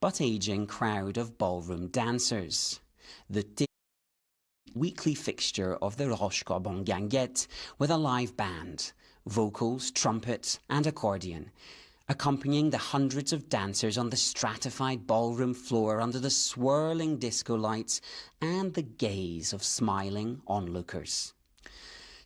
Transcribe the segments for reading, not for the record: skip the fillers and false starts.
but aging crowd of ballroom dancers. The weekly fixture of the Roche-Corbon Ganguette with a live band, vocals, trumpet and accordion, accompanying the hundreds of dancers on the stratified ballroom floor under the swirling disco lights and the gaze of smiling onlookers.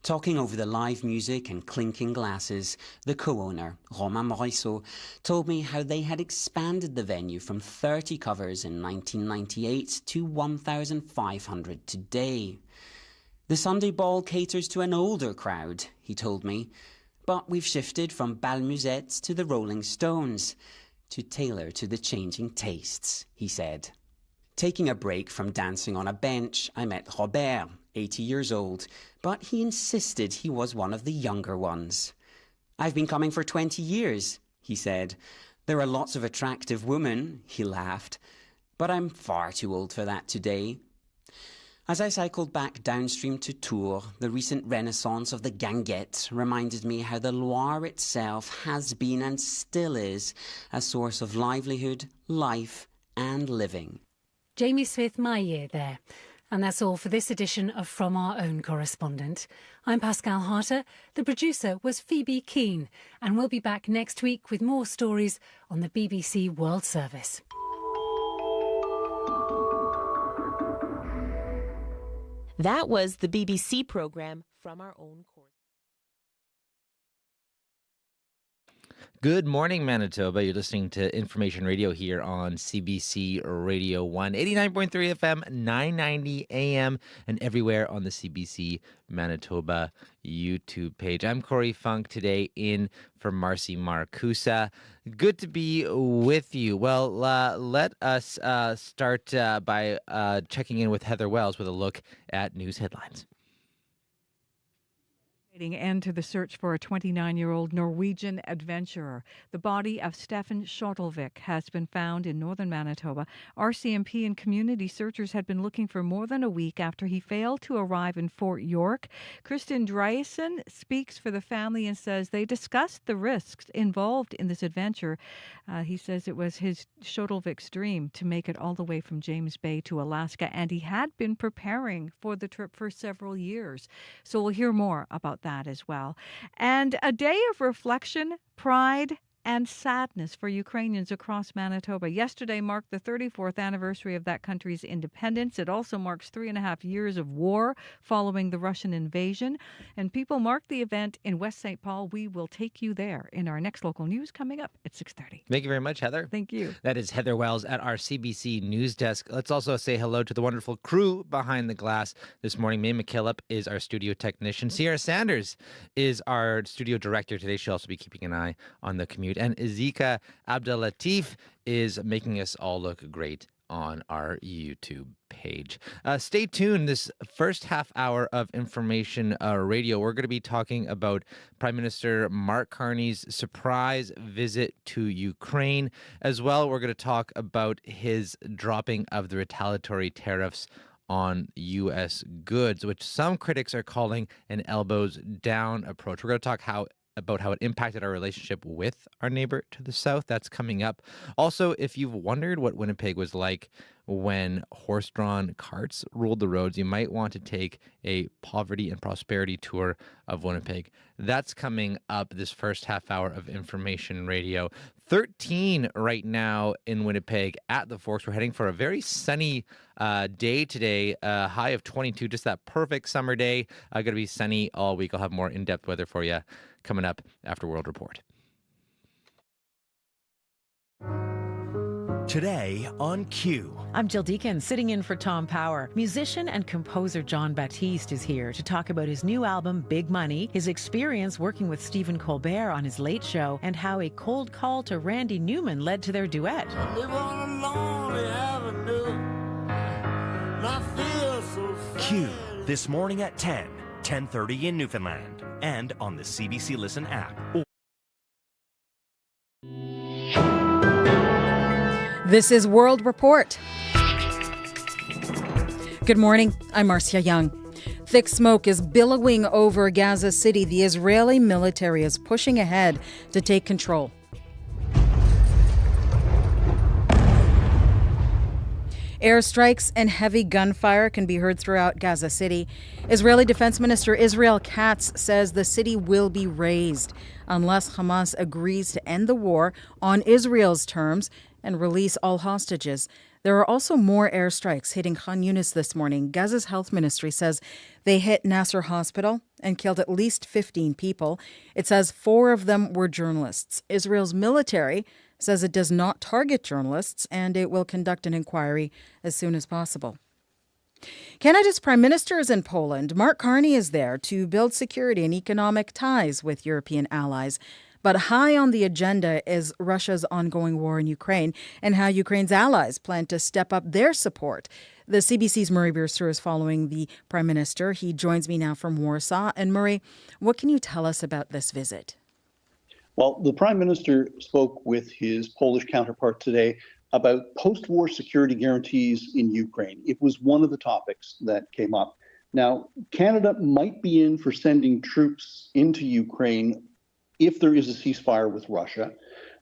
Talking over the live music and clinking glasses, the co-owner, Romain Morisseau, told me how they had expanded the venue from 30 covers in 1998 to 1,500 today. The Sunday ball caters to an older crowd, he told me, but we've shifted from Bal Musette to the Rolling Stones to tailor to the changing tastes, he said. Taking a break from dancing on a bench, I met Robert, 80 years old, but he insisted he was one of the younger ones. I've been coming for 20 years, he said. There are lots of attractive women, he laughed, but I'm far too old for that today. As I cycled back downstream to Tours, the recent renaissance of the Ganguette reminded me how the Loire itself has been and still is a source of livelihood, life and living. Jamie Smith-Maillet there. And that's all for this edition of From Our Own Correspondent. I'm Pascal Harter. The producer was Phoebe Keane. And we'll be back next week with more stories on the BBC World Service. That was the BBC programme From Our Own Correspondent. Good morning, Manitoba. You're listening to Information Radio here on CBC Radio 1, 89.3 FM, 990 AM, and everywhere on the CBC Manitoba YouTube page. I'm Corey Funk, today in for Marcy Marcusa. Good to be with you. Well, let us start by checking in with Heather Wells with a look at news headlines. End to the search for a 29-year-old Norwegian adventurer. The body of Stefan Shotvvic has been found in northern Manitoba. RCMP and community searchers had been looking for more than a week after he failed to arrive in Fort York. Kristen Dreisen speaks for the family and says they discussed the risks involved in this adventure. He says it was his Shotvvic's dream to make it all the way from James Bay to Alaska, and he had been preparing for the trip for several years. So we'll hear more about that as well. And a day of reflection, pride, and sadness for Ukrainians across Manitoba. Yesterday marked the 34th anniversary of that country's independence. It also marks 3.5 years of war following the Russian invasion. And people mark the event in West St. Paul. We will take you there in our next local news coming up at 6:30. Thank you very much, Heather. Thank you. That is Heather Wells at our CBC News Desk. Let's also say hello to the wonderful crew behind the glass this morning. May McKillop is our studio technician. Sierra Sanders is our studio director today. She'll also be keeping an eye on the commute. And Ezeka Abdelatif is making us all look great on our YouTube page. Stay tuned. This first half hour of Information Radio, we're going to be talking about Prime Minister Mark Carney's surprise visit to Ukraine. As well, we're going to talk about his dropping of the retaliatory tariffs on U.S. goods, which some critics are calling an elbows down approach. We're going to talk about how it impacted our relationship with our neighbor to the south. That's coming up. Also, if you've wondered what Winnipeg was like when horse-drawn carts ruled the roads, you might want to take a poverty and prosperity tour of Winnipeg. That's coming up this first half hour of Information Radio. 13 right now in Winnipeg at the Forks. We're heading for a very sunny day today, a high of 22, just that perfect summer day. Going to be sunny all week. I'll have more in-depth weather for you coming up after World Report. Today on Q. I'm Jill Deacon, sitting in for Tom Power. Musician and composer John Baptiste is here to talk about his new album, Big Money, his experience working with Stephen Colbert on his Late Show, and how a cold call to Randy Newman led to their duet. I live on a lonely avenue, and I feel so sad. Q, this morning at 10:30 in Newfoundland, and on the CBC Listen app. This is World Report. Good morning, I'm Marcia Young. Thick smoke is billowing over Gaza City. The Israeli military is pushing ahead to take control. Airstrikes and heavy gunfire can be heard throughout Gaza City. Israeli Defense Minister Israel Katz says the city will be razed unless Hamas agrees to end the war on Israel's terms and release all hostages. There are also more airstrikes hitting Khan Yunis this morning. Gaza's health ministry says they hit Nasser Hospital and killed at least 15 people. It says 4 of them were journalists. Israel's military says it does not target journalists and it will conduct an inquiry as soon as possible. Canada's Prime Minister is in Poland. Mark Carney is there to build security and economic ties with European allies. But high on the agenda is Russia's ongoing war in Ukraine and how Ukraine's allies plan to step up their support. The CBC's Murray Brewster is following the Prime Minister. He joins me now from Warsaw. And Murray, what can you tell us about this visit? Well, the Prime Minister spoke with his Polish counterpart today about post-war security guarantees in Ukraine. It was one of the topics that came up. Now, Canada might be in for sending troops into Ukraine if there is a ceasefire with Russia.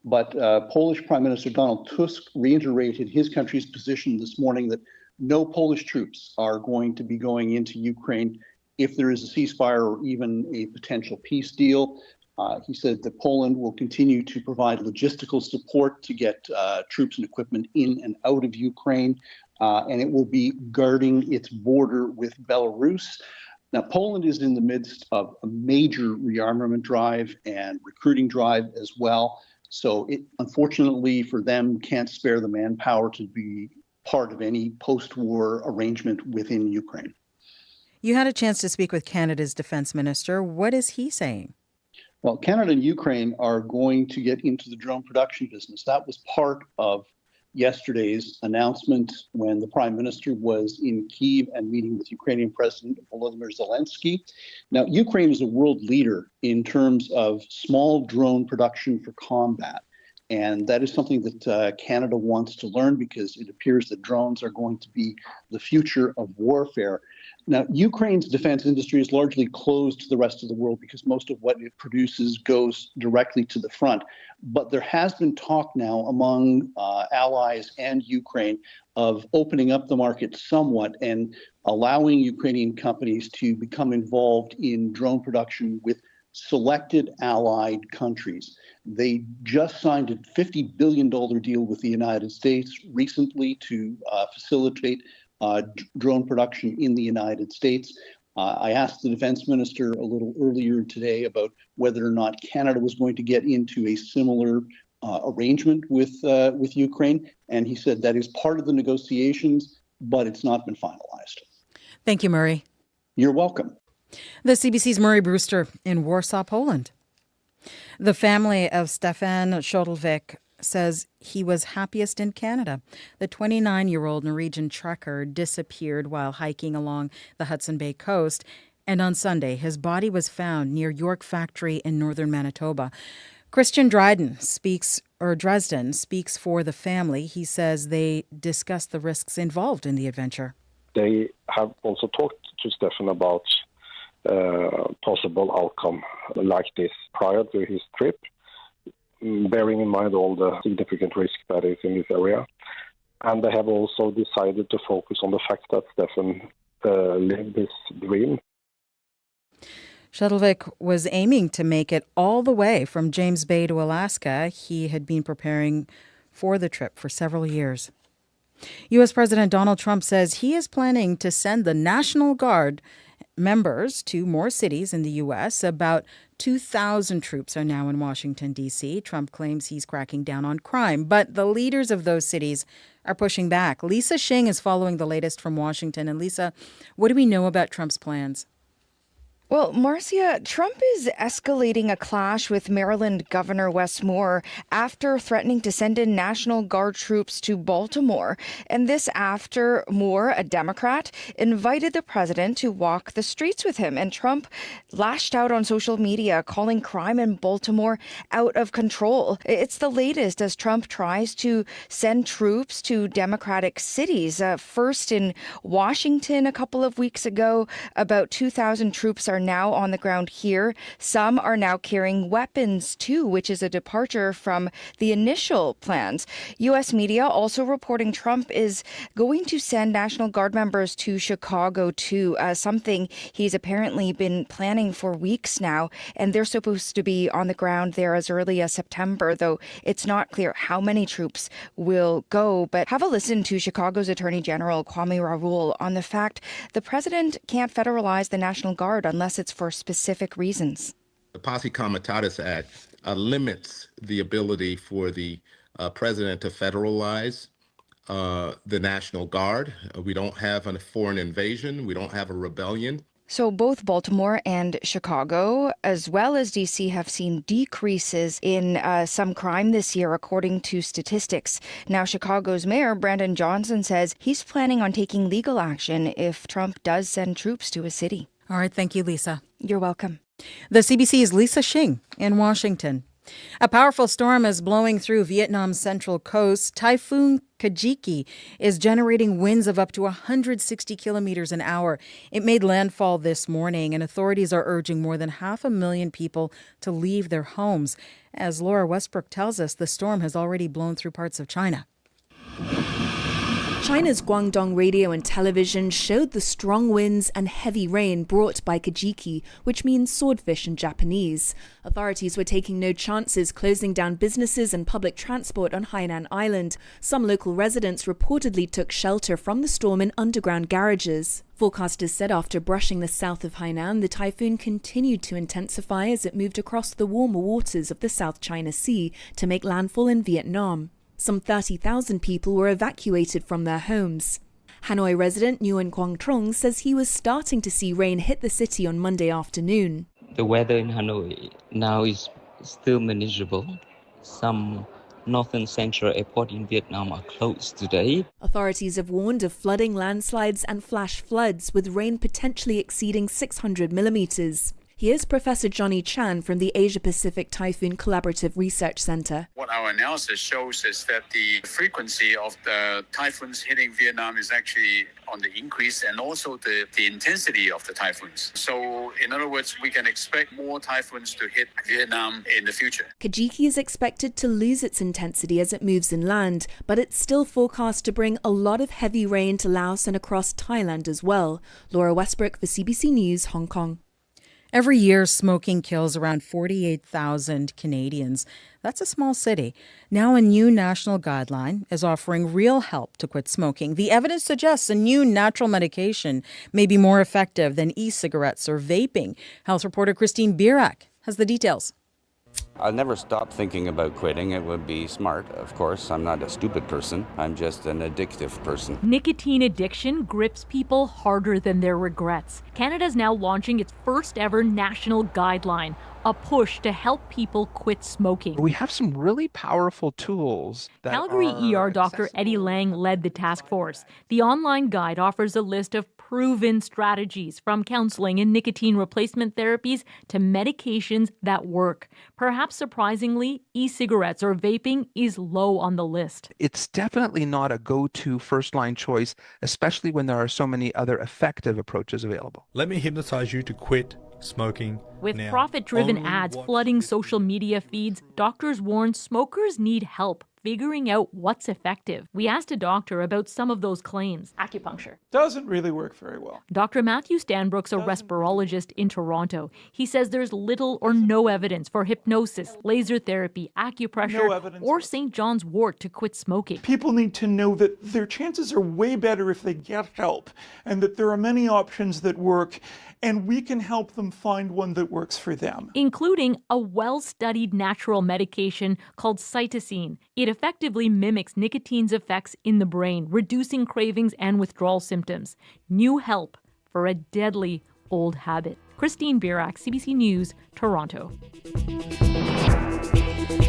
But Polish Prime Minister Donald Tusk reiterated his country's position this morning that no Polish troops are going to be going into Ukraine if there is a ceasefire or even a potential peace deal. He said that Poland will continue to provide logistical support to get troops and equipment in and out of Ukraine, and it will be guarding its border with Belarus. Now, Poland is in the midst of a major rearmament drive and recruiting drive as well. So it, unfortunately for them, can't spare the manpower to be part of any post-war arrangement within Ukraine. You had a chance to speak with Canada's defense minister. What is he saying? Well, Canada and Ukraine are going to get into the drone production business. That was part of yesterday's announcement when the Prime Minister was in Kyiv and meeting with Ukrainian President Volodymyr Zelensky. Now, Ukraine is a world leader in terms of small drone production for combat. And that is something that Canada wants to learn because it appears that drones are going to be the future of warfare. Now, Ukraine's defense industry is largely closed to the rest of the world because most of what it produces goes directly to the front. But there has been talk now among allies and Ukraine of opening up the market somewhat and allowing Ukrainian companies to become involved in drone production with selected allied countries. They just signed a $50 billion deal with the United States recently to facilitate drone production in the United States. I asked the defense minister a little earlier today about whether or not Canada was going to get into a similar arrangement with Ukraine, and he said that is part of the negotiations, but it's not been finalized. Thank you, Murray. You're welcome. The CBC's Murray Brewster in Warsaw, Poland. The family of Stefan Shotvvic says he was happiest in Canada. The 29-year-old Norwegian trucker disappeared while hiking along the Hudson Bay coast, and on Sunday his body was found near York Factory in northern Manitoba. Christian Dresden speaks for the family. He says they discussed the risks involved in the adventure. They have also talked to Stefan about possible outcome like this prior to his trip, bearing in mind all the significant risk that is in this area. And they have also decided to focus on the fact that Stefan lived this dream. Shotvvic was aiming to make it all the way from James Bay to Alaska. He had been preparing for the trip for several years. U.S. President Donald Trump says he is planning to send the National Guard members to more cities in the U.S. About 2,000 troops are now in Washington, D.C. Trump claims he's cracking down on crime, but the leaders of those cities are pushing back. Lisa Shing is following the latest from Washington. And Lisa, what do we know about Trump's plans? Well, Marcia, Trump is escalating a clash with Maryland Governor Wes Moore after threatening to send in National Guard troops to Baltimore. And this after Moore, a Democrat, invited the president to walk the streets with him. And Trump lashed out on social media, calling crime in Baltimore out of control. It's the latest as Trump tries to send troops to Democratic cities. First in Washington a couple of weeks ago, about 2,000 troops are are now on the ground here. Some are now carrying weapons too, which is a departure from the initial plans. U.S. media also reporting Trump is going to send National Guard members to Chicago too, something he's apparently been planning for weeks now. And they're supposed to be on the ground there as early as September, though it's not clear how many troops will go. But have a listen to Chicago's Attorney General Kwame Raoul on the fact the president can't federalize the National Guard unless it's for specific reasons. The Posse Comitatus Act limits the ability for the president to federalize the National Guard. We don't have a foreign invasion. We don't have a rebellion. So both Baltimore and Chicago, as well as D.C., have seen decreases in some crime this year, according to statistics. Now, Chicago's mayor, Brandon Johnson, says he's planning on taking legal action if Trump does send troops to a city. All right. Thank you, Lisa. You're welcome. The CBC's Lisa Shing in Washington. A powerful storm is blowing through Vietnam's central coast. Typhoon Kajiki is generating winds of up to 160 kilometers an hour. It made landfall this morning, and authorities are urging more than 500,000 people to leave their homes. As Laura Westbrook tells us, the storm has already blown through parts of China. China's Guangdong radio and television showed the strong winds and heavy rain brought by Kajiki, which means swordfish in Japanese. Authorities were taking no chances, closing down businesses and public transport on Hainan Island. Some local residents reportedly took shelter from the storm in underground garages. Forecasters said after brushing the south of Hainan, the typhoon continued to intensify as it moved across the warmer waters of the South China Sea to make landfall in Vietnam. Some 30,000 people were evacuated from their homes. Hanoi resident Nguyen Quang Trong says he was starting to see rain hit the city on Monday afternoon. The weather in Hanoi now is still manageable. Some northern central airport in Vietnam are closed today. Authorities have warned of flooding, landslides and flash floods, with rain potentially exceeding 600 millimeters. Here's Professor Johnny Chan from the Asia-Pacific Typhoon Collaborative Research Center. What our analysis shows is that the frequency of the typhoons hitting Vietnam is actually on the increase, and also the intensity of the typhoons. So, in other words, we can expect more typhoons to hit Vietnam in the future. Kajiki is expected to lose its intensity as it moves inland, but it's still forecast to bring a lot of heavy rain to Laos and across Thailand as well. Laura Westbrook for CBC News, Hong Kong. Every year, smoking kills around 48,000 Canadians. That's a small city. Now a new national guideline is offering real help to quit smoking. The evidence suggests a new natural medication may be more effective than e-cigarettes or vaping. Health reporter Christine Birak has the details. I'll never stop thinking about quitting. It would be smart, of course. I'm not a stupid person. I'm just an addictive person. Nicotine addiction grips people harder than their regrets. Canada's now launching its first ever national guideline, a push to help people quit smoking. We have some really powerful tools. Calgary ER Dr. Eddie Lang led the task force. The online guide offers a list of proven strategies, from counseling and nicotine replacement therapies to medications that work. Perhaps surprisingly, e-cigarettes or vaping is low on the list. It's definitely not a go-to first-line choice, especially when there are so many other effective approaches available. Let me hypnotize you to quit smoking. With now. profit-driven ads flooding social media feeds, doctors warn smokers need help figuring out what's effective. We asked a doctor about some of those claims. Acupuncture doesn't really work very well. Dr. Matthew Stanbrook's a respirologist in Toronto. He says there's little or no evidence for hypnosis, laser therapy, acupressure, or St. John's wort to quit smoking. People need to know that their chances are way better if they get help, and that there are many options that work, and we can help them find one that works for them. Including a well-studied natural medication called cytosine. It effectively mimics nicotine's effects in the brain, reducing cravings and withdrawal symptoms. New help for a deadly old habit. Christine Birak, CBC News, Toronto.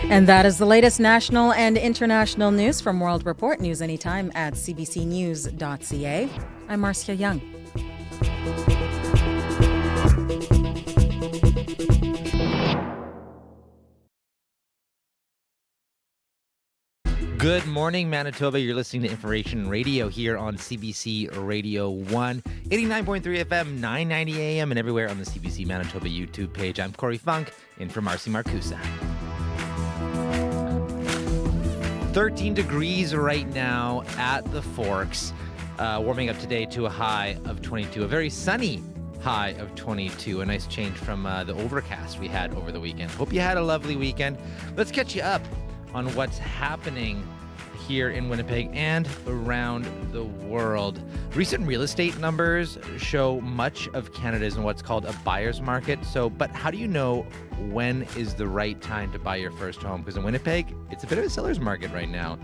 And that is the latest national and international news from World Report. News anytime at cbcnews.ca. I'm Marcia Young. Good morning, Manitoba. You're listening to Information Radio here on CBC Radio 1, 89.3 FM, 990 AM, and everywhere on the CBC Manitoba YouTube page. I'm Corey Funk, in for Marcy Marcusa. 13 degrees right now at the Forks, warming up today to a high of 22, a very sunny high of 22, a nice change from the overcast we had over the weekend. Hope you had a lovely weekend. Let's catch you up on what's happening here in Winnipeg and around the world. Recent real estate numbers show much of Canada is in what's called a buyer's market. But how do you know when is the right time to buy your first home? Because in Winnipeg, it's a bit of a seller's market right now.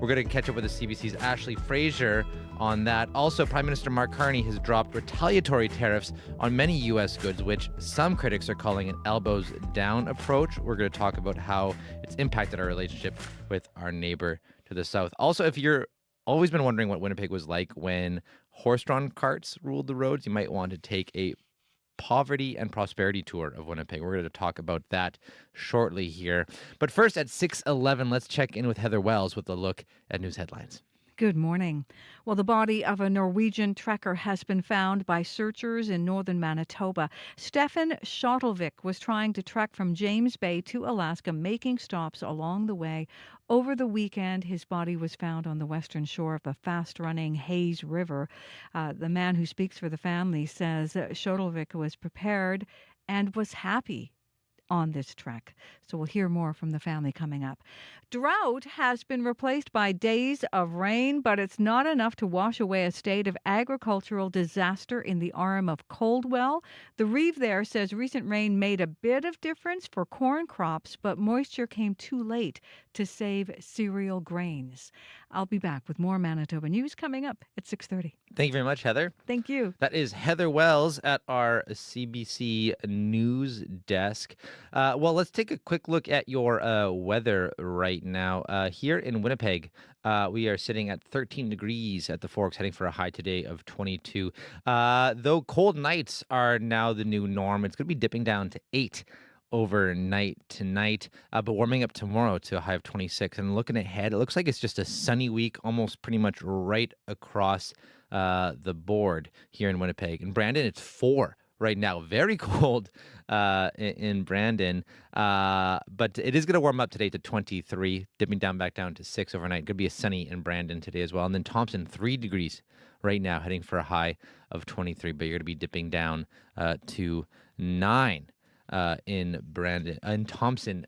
We're going to catch up with the CBC's Ashley Fraser on that. Also, Prime Minister Mark Carney has dropped retaliatory tariffs on many U.S. goods, which some critics are calling an elbows down approach. We're going to talk about how it's impacted our relationship with our neighbor to the south. Also, if you're always been wondering what Winnipeg was like when horse-drawn carts ruled the roads, you might want to take a poverty and prosperity tour of Winnipeg. We're going to talk about that shortly here. But first, at 6:11, let's check in with Heather Wells with a look at news headlines. Good morning. Well, the body of a Norwegian trekker has been found by searchers in northern Manitoba. Stefan Shotvvic was trying to trek from James Bay to Alaska, making stops along the way. Over the weekend, his body was found on the western shore of the fast-running Hayes River. The man who speaks for the family says Shotvvic was prepared and was happy on this trek. So we'll hear more from the family coming up. Drought has been replaced by days of rain, but it's not enough to wash away a state of agricultural disaster in the Arm of Coldwell. The Reeve there says recent rain made a bit of difference for corn crops, but moisture came too late to save cereal grains. I'll be back with more Manitoba news coming up at 6:30. Thank you very much, Heather. Thank you. That is Heather Wells at our CBC News desk. Well, let's take a quick look at your weather right now. Here in Winnipeg, we are sitting at 13 degrees at the Forks, heading for a high today of 22. Though cold nights are now the new norm, it's going to be dipping down to 8 overnight tonight, but warming up tomorrow to a high of 26. And looking ahead, it looks like it's just a sunny week, almost pretty much right across the board here in Winnipeg. In Brandon, it's 4 right now. Very cold in Brandon, but it is going to warm up today to 23, dipping back down to 6 overnight. Going to be sunny in Brandon today as well. And then Thompson, 3 degrees right now, heading for a high of 23, but you're going to be dipping down to 9. In Thompson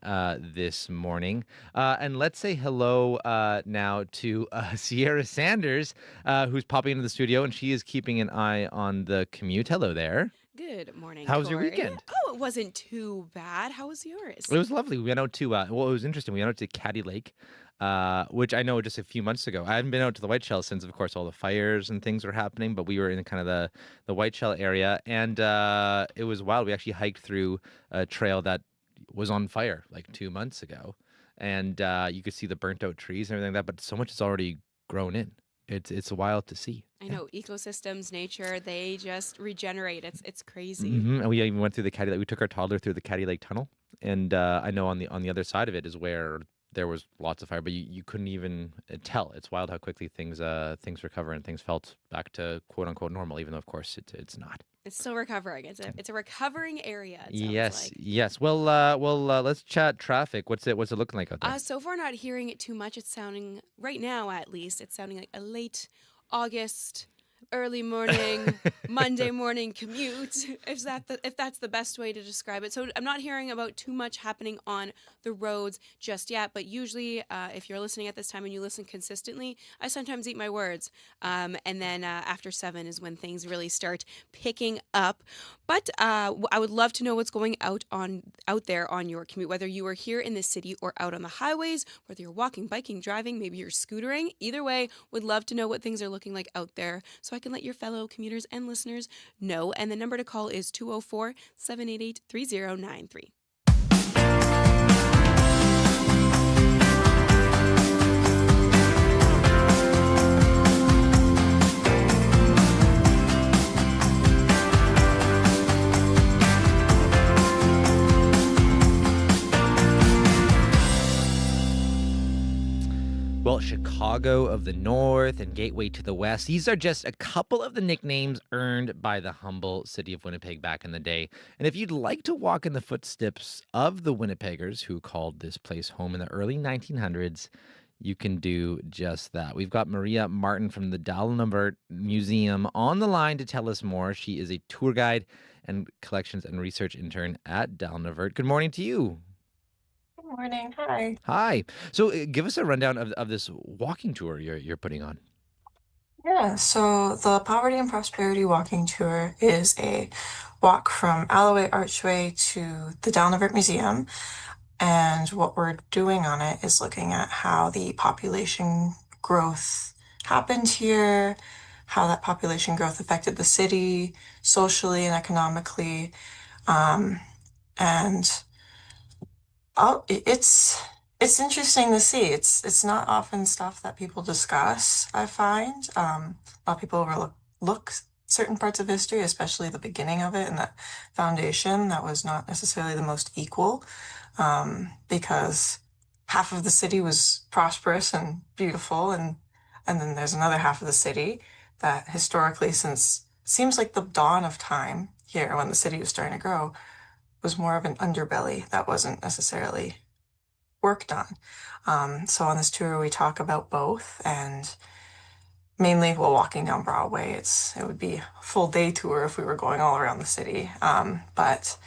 this morning. And let's say hello now to Sierra Sanders, who's popping into the studio, and she is keeping an eye on the commute. Hello there. Good morning. How was Corey. your weekend? Oh, it wasn't too bad. How was yours? It was lovely. We went out to, well, it was interesting. We went out to Caddy Lake, which I know just a few months ago. I haven't been out to the Whiteshell since, of course, all the fires and things were happening, but we were in kind of the Whiteshell area, and it was wild. We actually hiked through a trail that was on fire like 2 months ago, and you could see the burnt out trees and everything like that, but so much has already grown in. It's wild to see. I know, ecosystems, nature, they just regenerate. It's crazy. Mm-hmm. And we even went through the Caddy Lake. We took our toddler through the Caddy Lake Tunnel, and I know on the other side of it is where there was lots of fire, but you couldn't even tell. It's wild how quickly things recover and things felt back to quote unquote normal, even though of course it's not. It's still recovering. It's a recovering area. It Yes, like. yes. Well, let's chat traffic. What's it looking like out there? So far, not hearing it too much. It's sounding right now, at least, it's sounding like a late August, early morning, Monday morning commute, if that's the best way to describe it. So I'm not hearing about too much happening on the roads just yet, but usually if you're listening at this time and you listen consistently, I sometimes eat my words. And then after 7 is when things really start picking up. But I would love to know what's going out there on your commute, whether you are here in the city or out on the highways, whether you're walking, biking, driving, maybe you're scootering. Either way, would love to know what things are looking like out there so I can let your fellow commuters and listeners know. And the number to call is 204-788-3093. Well, Chicago of the North and Gateway to the West. These are just a couple of the nicknames earned by the humble city of Winnipeg back in the day. And if you'd like to walk in the footsteps of the Winnipeggers who called this place home in the early 1900s, you can do just that. We've got Maria Martin from the Dalnavert Museum on the line to tell us more. She is a tour guide and collections and research intern at Dalnavert. Good morning to you. Good morning. Hi. Hi. So give us a rundown of this walking tour you're putting on. Yeah, so the Poverty and Prosperity Walking Tour is a walk from Alloway Archway to the Dalnavert Museum. And what we're doing on it is looking at how the population growth happened here, how that population growth affected the city socially and economically. And it's interesting to see. It's not often stuff that people discuss, I find. A lot of people overlook certain parts of history, especially the beginning of it and that foundation that was not necessarily the most equal, because half of the city was prosperous and beautiful, and then there's another half of the city that historically, since seems like the dawn of time here when the city was starting to grow, was more of an underbelly that wasn't necessarily worked on. So on this tour, we talk about both, and mainly while walking down Broadway, it would be a full day tour if we were going all around the city. But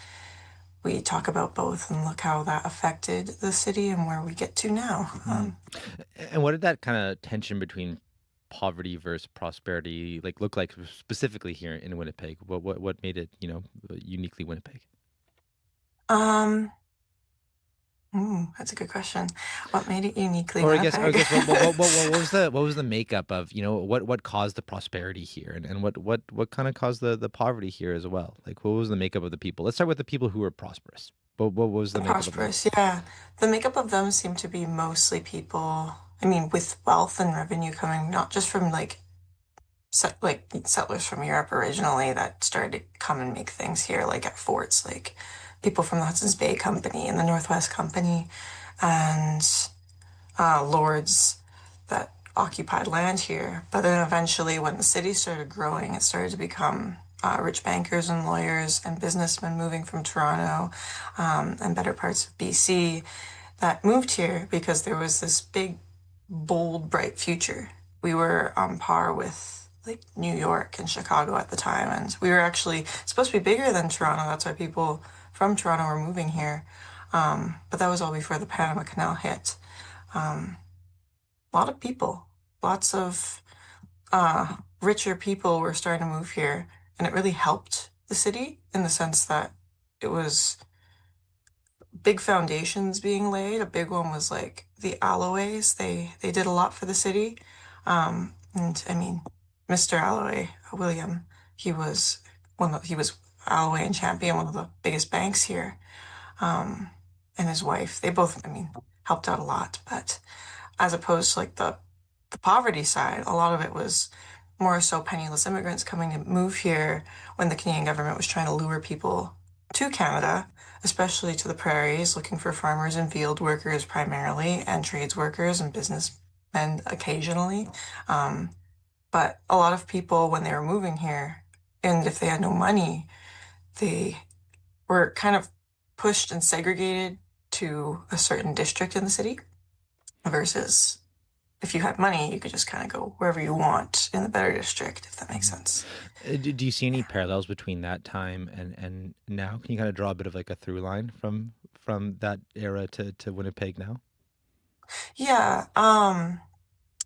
we talk about both and look how that affected the city and where we get to now. And what did that kind of tension between poverty versus prosperity look like specifically here in Winnipeg? What made it, uniquely Winnipeg? That's a good question. What made it uniquely Or I Winnipeg? guess what was the makeup of, what caused the prosperity here, and what kind of caused the poverty here as well? What was the makeup of the people? Let's start with the people who were prosperous. What was the makeup of them? Prosperous, yeah. The makeup of them seemed to be mostly people, with wealth and revenue coming not just from settlers from Europe originally that started to come and make things here, like at forts, like people from the Hudson's Bay Company and the Northwest Company, and lords that occupied land here. But then eventually, when the city started growing, it started to become rich bankers and lawyers and businessmen moving from Toronto and better parts of BC that moved here because there was this big, bold, bright future. We were on par with New York and Chicago at the time, and we were actually supposed to be bigger than Toronto. That's why people from Toronto were moving here. But that was all before the Panama Canal hit. A lot of people, lots of richer people were starting to move here, and it really helped the city in the sense that it was big foundations being laid. A big one was the Alloways. They did a lot for the city. Mr. Alloway, William, he was Alloway and Champion, one of the biggest banks here. And his wife, they both, helped out a lot. But as opposed to the poverty side, a lot of it was more so penniless immigrants coming to move here when the Canadian government was trying to lure people to Canada, especially to the prairies, looking for farmers and field workers primarily, and trades workers and businessmen occasionally. But a lot of people, when they were moving here, and if they had no money, they were kind of pushed and segregated to a certain district in the city, versus if you had money, you could just kind of go wherever you want in the better district, if that makes sense. Do you see any parallels between that time and now? Can you kind of draw a bit of a through line from that era to Winnipeg now? Yeah.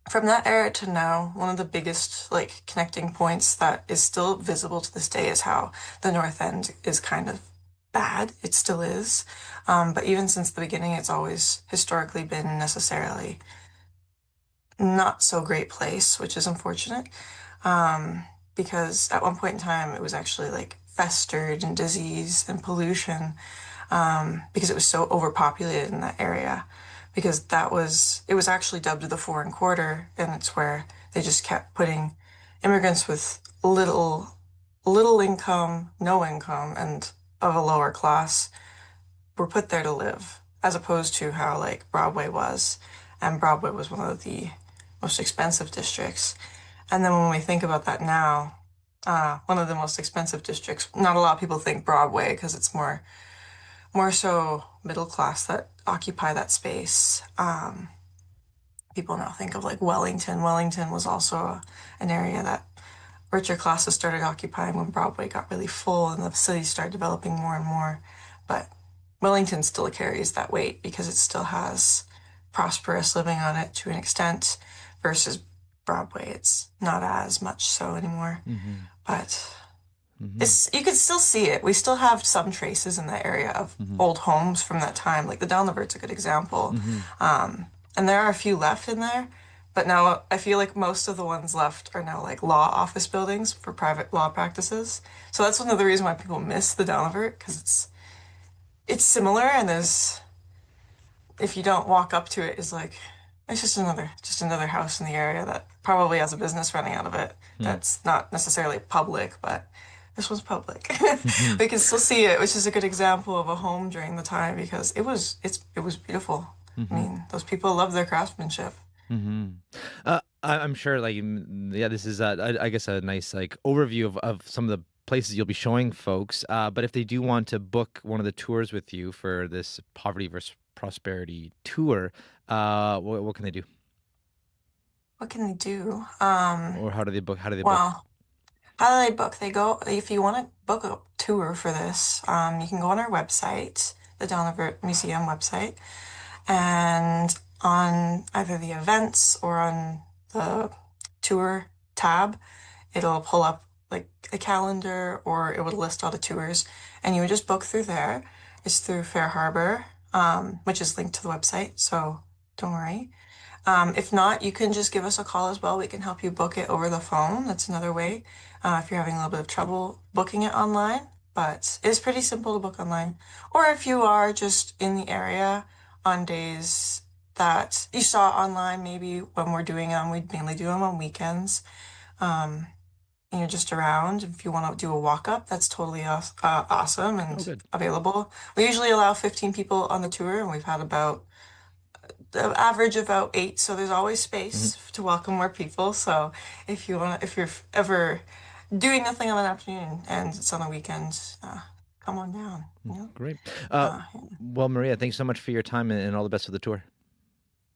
From that era to now, one of the biggest connecting points that is still visible to this day is how the North End is kind of bad. It still is. But even since the beginning, it's always historically been necessarily not so great place, which is unfortunate. Because at one point in time, it was actually festered in disease and pollution, because it was so overpopulated in that area. Because it was actually dubbed the Foreign Quarter, and it's where they just kept putting immigrants with little income, no income, and of a lower class were put there to live, as opposed to how Broadway was. And Broadway was one of the most expensive districts. And then when we think about that now, one of the most expensive districts, not a lot of people think Broadway because it's more so middle class that occupy that space. People now think of like Wellington. Wellington was also an area that richer classes started occupying when Broadway got really full and the city started developing more and more. But Wellington still carries that weight because it still has prosperous living on it to an extent versus Broadway. It's not as much so anymore. But you can still see it. We still have some traces in that area of old homes from that time. Like the Downlivert's a good example. And there are a few left in there. But now I feel like most of the ones left are now like law office buildings for private law practices. So that's one of the reasons why people miss the Downlivert, because it's similar, and if you don't walk up to it, it's like it's just another house in the area that probably has a business running out of it. That's not necessarily public, but this one's public. We can still see it, which is a good example of a home during the time because it was beautiful. I mean, those people love their craftsmanship. I'm sure, this is, I guess, a nice overview of some of the places you'll be showing folks. But if they do want to book one of the tours with you for this Poverty versus Prosperity tour, what can they do? What can they do? Or how do they book? Well, how do they book? They go, if you want to book a tour for this, you can go on our website, the Downlivert Museum website, and on either the events or on the tour tab, it'll pull up like a calendar or it would list all the tours, and you would just book through there. It's through Fair Harbor, which is linked to the website, so don't worry. If not, you can just give us a call as well. We can help you book it over the phone. That's another way if you're having a little bit of trouble booking it online, but it's pretty simple to book online. Or if you are just in the area on days that you saw online, maybe when we're doing them, we mainly do them on weekends. And you're just around. If you want to do a walk-up, that's totally awesome and available. We usually allow 15 people on the tour, and we've had about the average about 8. So there's always space to welcome more people. So if you're ever doing nothing on an afternoon and it's on a weekend, come on down. You know? Great. Well, Maria, thanks so much for your time and all the best for the tour.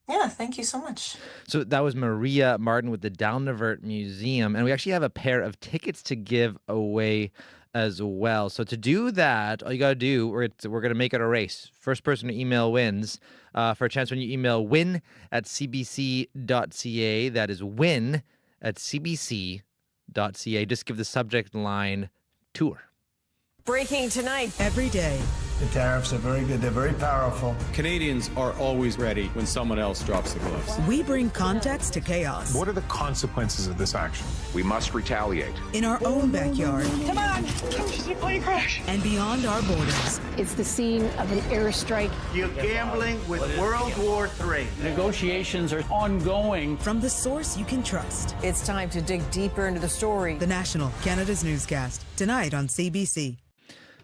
Yeah, thank you so much. So that was Maria Martin with the Downlivert Museum, and we actually have a pair of tickets to give away as well. So to do that, all you got to do, we're going to make it a race. First person to email wins. For a chance when you email win@cbc.ca, that is win@cbc.ca. Just give the subject line tour. Breaking tonight. Every day. The tariffs are very good. They're very powerful. Canadians are always ready when someone else drops the gloves. We bring context to chaos. What are the consequences of this action? We must retaliate. In our own backyard. Come on! Plane crash! And beyond our borders. It's the scene of an airstrike. You're gambling with World War III. Negotiations are ongoing. From the source you can trust. It's time to dig deeper into the story. The National, Canada's newscast. Tonight on CBC.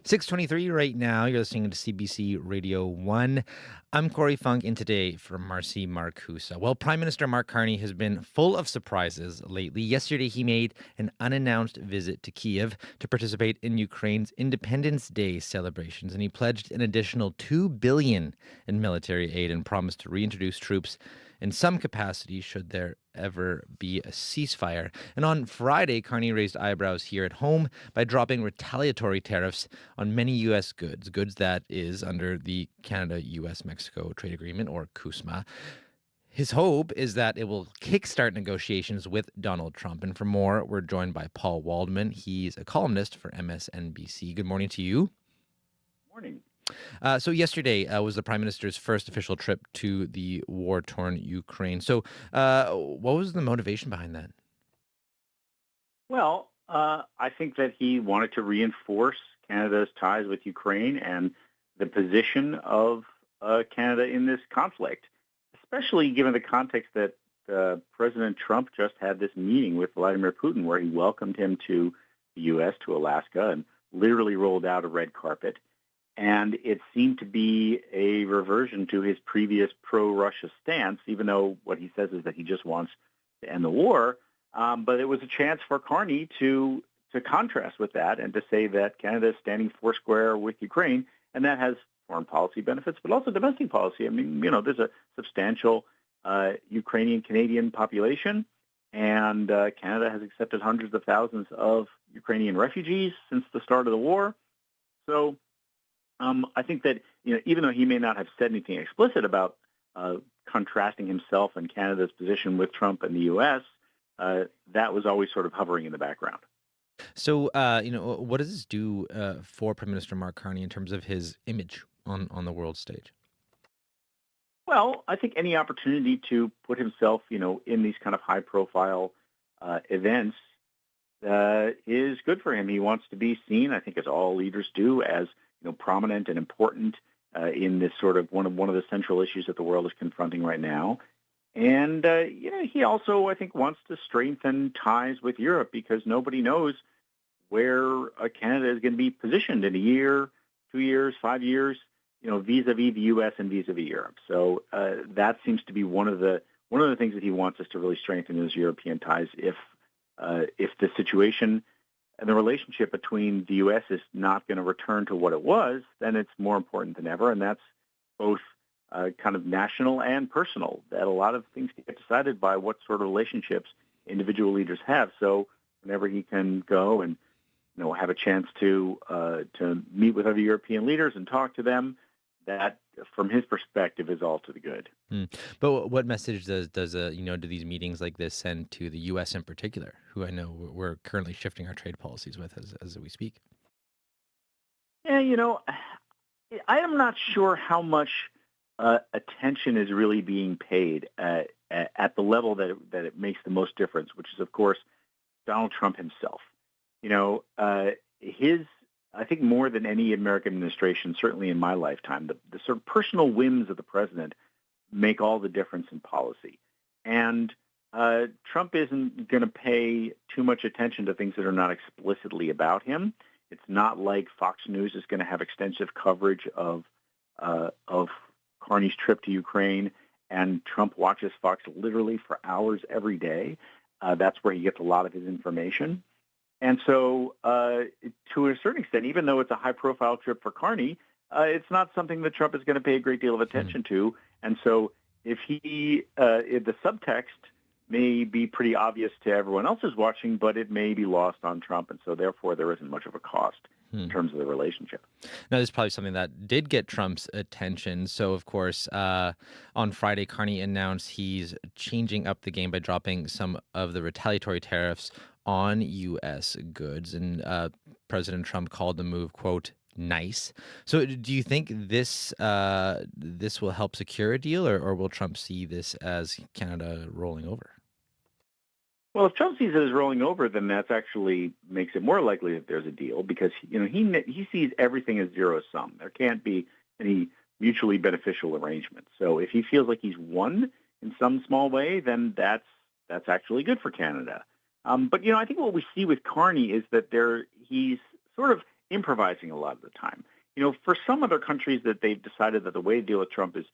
6:23 right now. You're listening to CBC Radio 1. I'm Corey Funk, and today for Marcy Marcusa. Well, Prime Minister Mark Carney has been full of surprises lately. Yesterday, he made an unannounced visit to Kyiv to participate in Ukraine's Independence Day celebrations, and he pledged an additional $2 billion in military aid and promised to reintroduce troops in some capacity should there ever be a ceasefire. And on Friday, Carney raised eyebrows here at home by dropping retaliatory tariffs on many U.S. goods that is under the Canada-U.S.-Mexico Trade Agreement, or CUSMA. His hope is that it will kickstart negotiations with Donald Trump. And for more, we're joined by Paul Waldman. He's a columnist for MSNBC. Good morning to you. Morning. So yesterday was the Prime Minister's first official trip to the war-torn Ukraine. So what was the motivation behind that? Well, I think that he wanted to reinforce Canada's ties with Ukraine and the position of Canada in this conflict, especially given the context that President Trump just had this meeting with Vladimir Putin where he welcomed him to the U.S., to Alaska, and literally rolled out a red carpet. And it seemed to be a reversion to his previous pro-Russia stance, even though what he says is that he just wants to end the war. But it was a chance for Carney to contrast with that and to say that Canada is standing foursquare with Ukraine, and that has foreign policy benefits, but also domestic policy. I mean, there's a substantial Ukrainian-Canadian population, and Canada has accepted hundreds of thousands of Ukrainian refugees since the start of the war. So I think that, even though he may not have said anything explicit about contrasting himself and Canada's position with Trump and the U.S., that was always sort of hovering in the background. So, what does this do for Prime Minister Mark Carney in terms of his image on the world stage? Well, I think any opportunity to put himself, in these kind of high-profile events is good for him. He wants to be seen, I think, as all leaders do, as prominent and important in this sort of one of the central issues that the world is confronting right now. And he also, I think, wants to strengthen ties with Europe because nobody knows where Canada is going to be positioned in a year, 2 years, 5 years, vis-a-vis the U.S. and vis-a-vis Europe. So that seems to be one of the things that he wants us to really strengthen his European ties. If the situation and the relationship between the U.S. is not going to return to what it was, then it's more important than ever, and that's both kind of national and personal, that a lot of things get decided by what sort of relationships individual leaders have. So whenever he can go and have a chance to meet with other European leaders and talk to them, that from his perspective is all to the good. But what message does do these meetings like this send to the U.S. in particular, who I know we're currently shifting our trade policies with as we speak? Yeah, I am not sure how much attention is really being paid at the level that it makes the most difference, which is, of course, Donald Trump himself. I think more than any American administration, certainly in my lifetime, the sort of personal whims of the president make all the difference in policy. And Trump isn't going to pay too much attention to things that are not explicitly about him. It's not like Fox News is going to have extensive coverage of Carney's trip to Ukraine, and Trump watches Fox literally for hours every day. That's where he gets a lot of his information. And so, to a certain extent, even though it's a high-profile trip for Carney, it's not something that Trump is going to pay a great deal of attention to. And so, if the subtext may be pretty obvious to everyone else who's watching, but it may be lost on Trump, and so therefore there isn't much of a cost in terms of the relationship. Now, this is probably something that did get Trump's attention. So, of course, on Friday, Carney announced he's changing up the game by dropping some of the retaliatory tariffs on U.S. goods. And President Trump called the move, quote, nice. So do you think this will help secure a deal, or will Trump see this as Canada rolling over? Well, if Trump sees it as rolling over, then that actually makes it more likely that there's a deal because he sees everything as zero sum. There can't be any mutually beneficial arrangement. So if he feels like he's won in some small way, then that's actually good for Canada. But I think what we see with Carney is that he's sort of improvising a lot of the time. For some other countries that they've decided that the way to deal with Trump is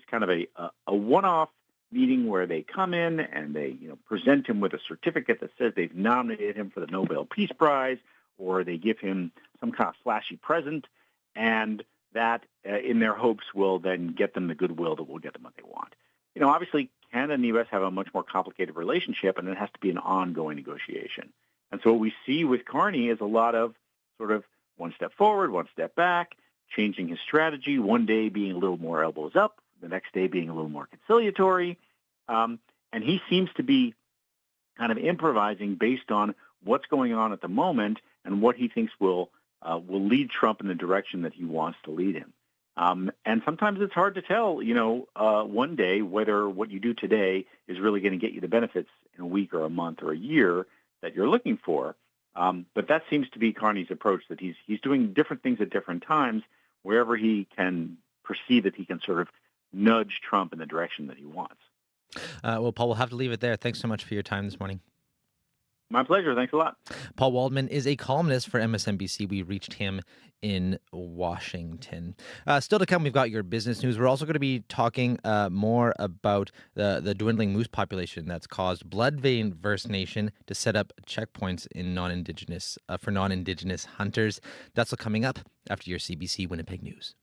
kind of a one-off meeting where they come in and they present him with a certificate that says they've nominated him for the Nobel Peace Prize, or they give him some kind of flashy present, and that in their hopes will then get them the goodwill that will get them what they want. Obviously Canada and the U.S. have a much more complicated relationship, and it has to be an ongoing negotiation. And so what we see with Carney is a lot of sort of one step forward, one step back, changing his strategy, one day being a little more elbows up, the next day being a little more conciliatory. And he seems to be kind of improvising based on what's going on at the moment and what he thinks will lead Trump in the direction that he wants to lead him. And sometimes it's hard to tell, one day whether what you do today is really going to get you the benefits in a week or a month or a year that you're looking for. But that seems to be Carney's approach, that he's doing different things at different times wherever he can perceive that he can sort of nudge Trump in the direction that he wants. Well, Paul, we'll have to leave it there. Thanks so much for your time this morning. My pleasure. Thanks a lot. Paul Waldman is a columnist for MSNBC. We reached him in Washington. Still to come, we've got your business news. We're also going to be talking more about the dwindling moose population that's caused Blood Vein First Nation to set up checkpoints in for non-Indigenous hunters. That's all coming up after your CBC Winnipeg News.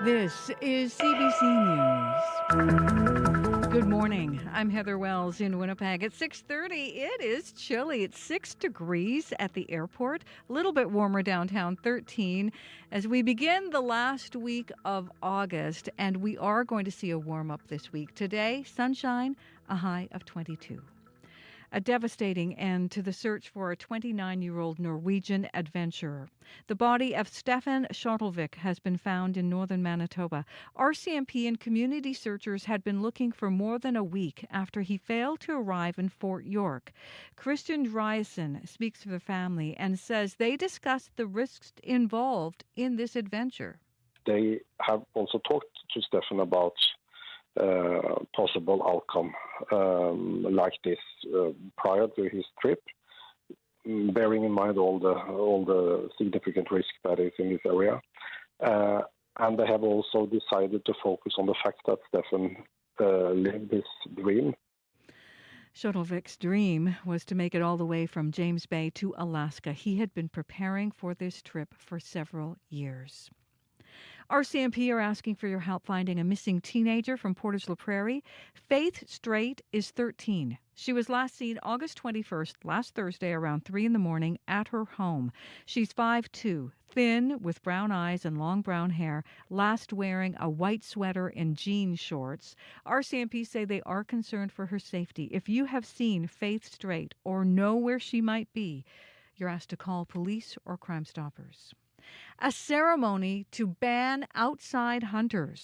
This is CBC News. Good morning. I'm Heather Wells in Winnipeg. At 6:30, it is chilly. It's 6 degrees at the airport, a little bit warmer downtown, 13, as we begin the last week of August, and we are going to see a warm-up this week. Today, sunshine, a high of 22. A devastating end to the search for a 29-year-old Norwegian adventurer. The body of Stefan Shotvvic has been found in northern Manitoba. RCMP and community searchers had been looking for more than a week after he failed to arrive in Fort York. Christian Driessen speaks for the family and says they discussed the risks involved in this adventure. They have also talked to Stefan about possible outcome like this prior to his trip, bearing in mind all the significant risk that is in this area. And they have also decided to focus on the fact that Stefan lived this dream. Shotovvic's dream was to make it all the way from James Bay to Alaska. He had been preparing for this trip for several years. RCMP are asking for your help finding a missing teenager from Portage la Prairie. Faith Strait is 13. She was last seen August 21st, last Thursday, around 3 in the morning at her home. She's 5'2", thin, with brown eyes and long brown hair, last wearing a white sweater and jean shorts. RCMP say they are concerned for her safety. If you have seen Faith Strait or know where she might be, you're asked to call police or Crime Stoppers. A ceremony to ban outside hunters.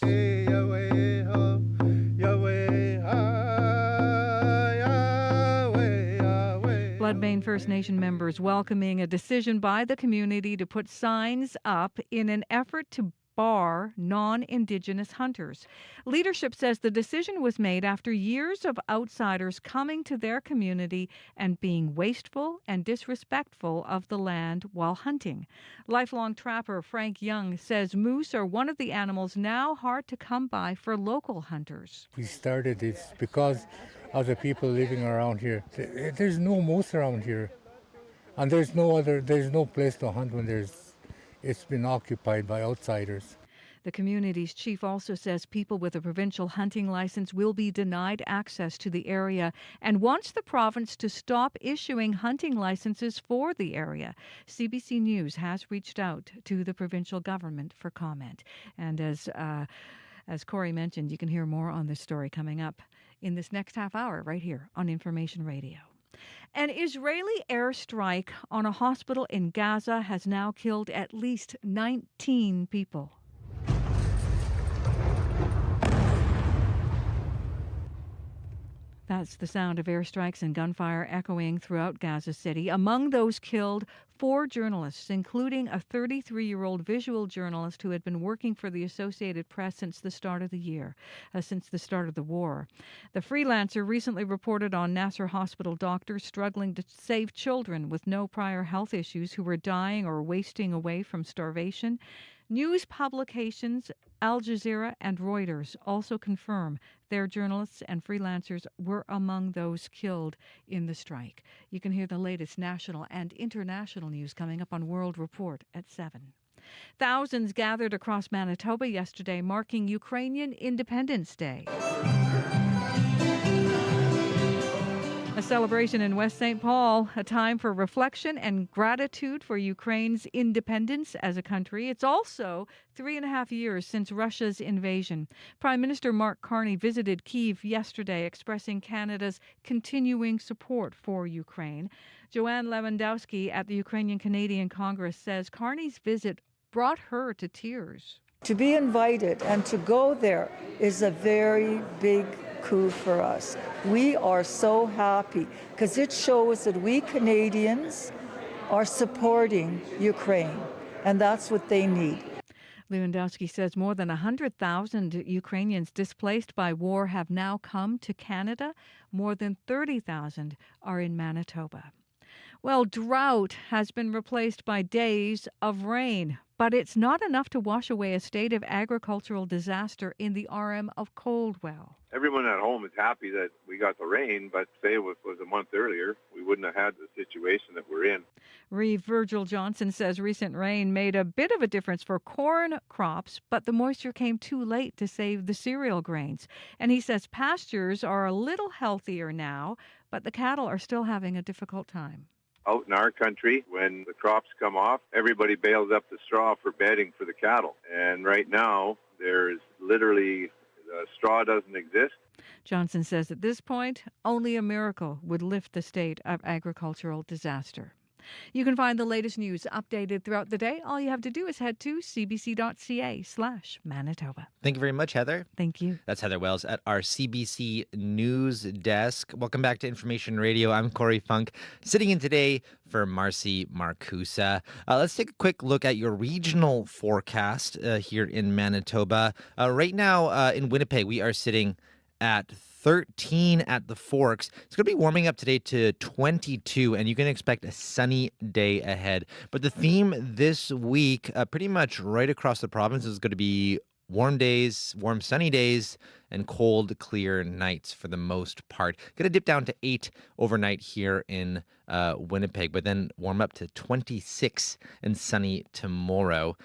Bloodbane First Nation members welcoming a decision by the community to put signs up in an effort to bar non-Indigenous hunters. Leadership says the decision was made after years of outsiders coming to their community and being wasteful and disrespectful of the land while hunting. Lifelong trapper Frank Young says moose are one of the animals now hard to come by for local hunters. We started this because of the people living around here. There's no moose around here, and there's no place to hunt when it's been occupied by outsiders. The community's chief also says people with a provincial hunting license will be denied access to the area and wants the province to stop issuing hunting licenses for the area. CBC News has reached out to the provincial government for comment. And as Corey mentioned, you can hear more on this story coming up in this next half hour right here on Information Radio. An Israeli airstrike on a hospital in Gaza has now killed at least 19 people. That's the sound of airstrikes and gunfire echoing throughout Gaza City. Among those killed, 4 journalists, including a 33-year-old visual journalist who had been working for the Associated Press since the start of the war. The freelancer recently reported on Nasser Hospital doctors struggling to save children with no prior health issues who were dying or wasting away from starvation. News publications Al Jazeera and Reuters also confirm their journalists and freelancers were among those killed in the strike. You can hear the latest national and international news coming up on World Report at 7. Thousands gathered across Manitoba yesterday, marking Ukrainian Independence Day. A celebration in West St. Paul, a time for reflection and gratitude for Ukraine's independence as a country. It's also 3.5 years since Russia's invasion. Prime Minister Mark Carney visited Kyiv yesterday, expressing Canada's continuing support for Ukraine. Joanne Lewandowski at the Ukrainian Canadian Congress says Carney's visit brought her to tears. To be invited and to go there is a very big coup for us. We are so happy because it shows that we Canadians are supporting Ukraine, and that's what they need. Lewandowski says more than 100,000 Ukrainians displaced by war have now come to Canada. More than 30,000 are in Manitoba. Well, drought has been replaced by days of rain, but it's not enough to wash away a state of agricultural disaster in the RM of Coldwell. Everyone at home is happy that we got the rain, but say it was a month earlier, we wouldn't have had the situation that we're in. Reeve Virgil Johnson says recent rain made a bit of a difference for corn crops, but the moisture came too late to save the cereal grains. And he says pastures are a little healthier now, but the cattle are still having a difficult time. Out in our country, when the crops come off, everybody bales up the straw for bedding for the cattle. And right now, there's literally, straw doesn't exist. Johnson says at this point, only a miracle would lift the state of agricultural disaster. You can find the latest news updated throughout the day. All you have to do is head to cbc.ca/Manitoba. Thank you very much, Heather. Thank you. That's Heather Wells at our CBC News Desk. Welcome back to Information Radio. I'm Corey Funk, sitting in today for Marcy Marcusa. Let's take a quick look at your regional forecast here in Manitoba. Right now in Winnipeg, we are sitting at 13 at the Forks. It's going to be warming up today to 22, and you can expect a sunny day ahead. But the theme this week, pretty much right across the province, is going to be warm days, warm sunny days, and cold, clear nights for the most part. Going to dip down to 8 overnight here in Winnipeg, but then warm up to 26 and sunny tomorrow.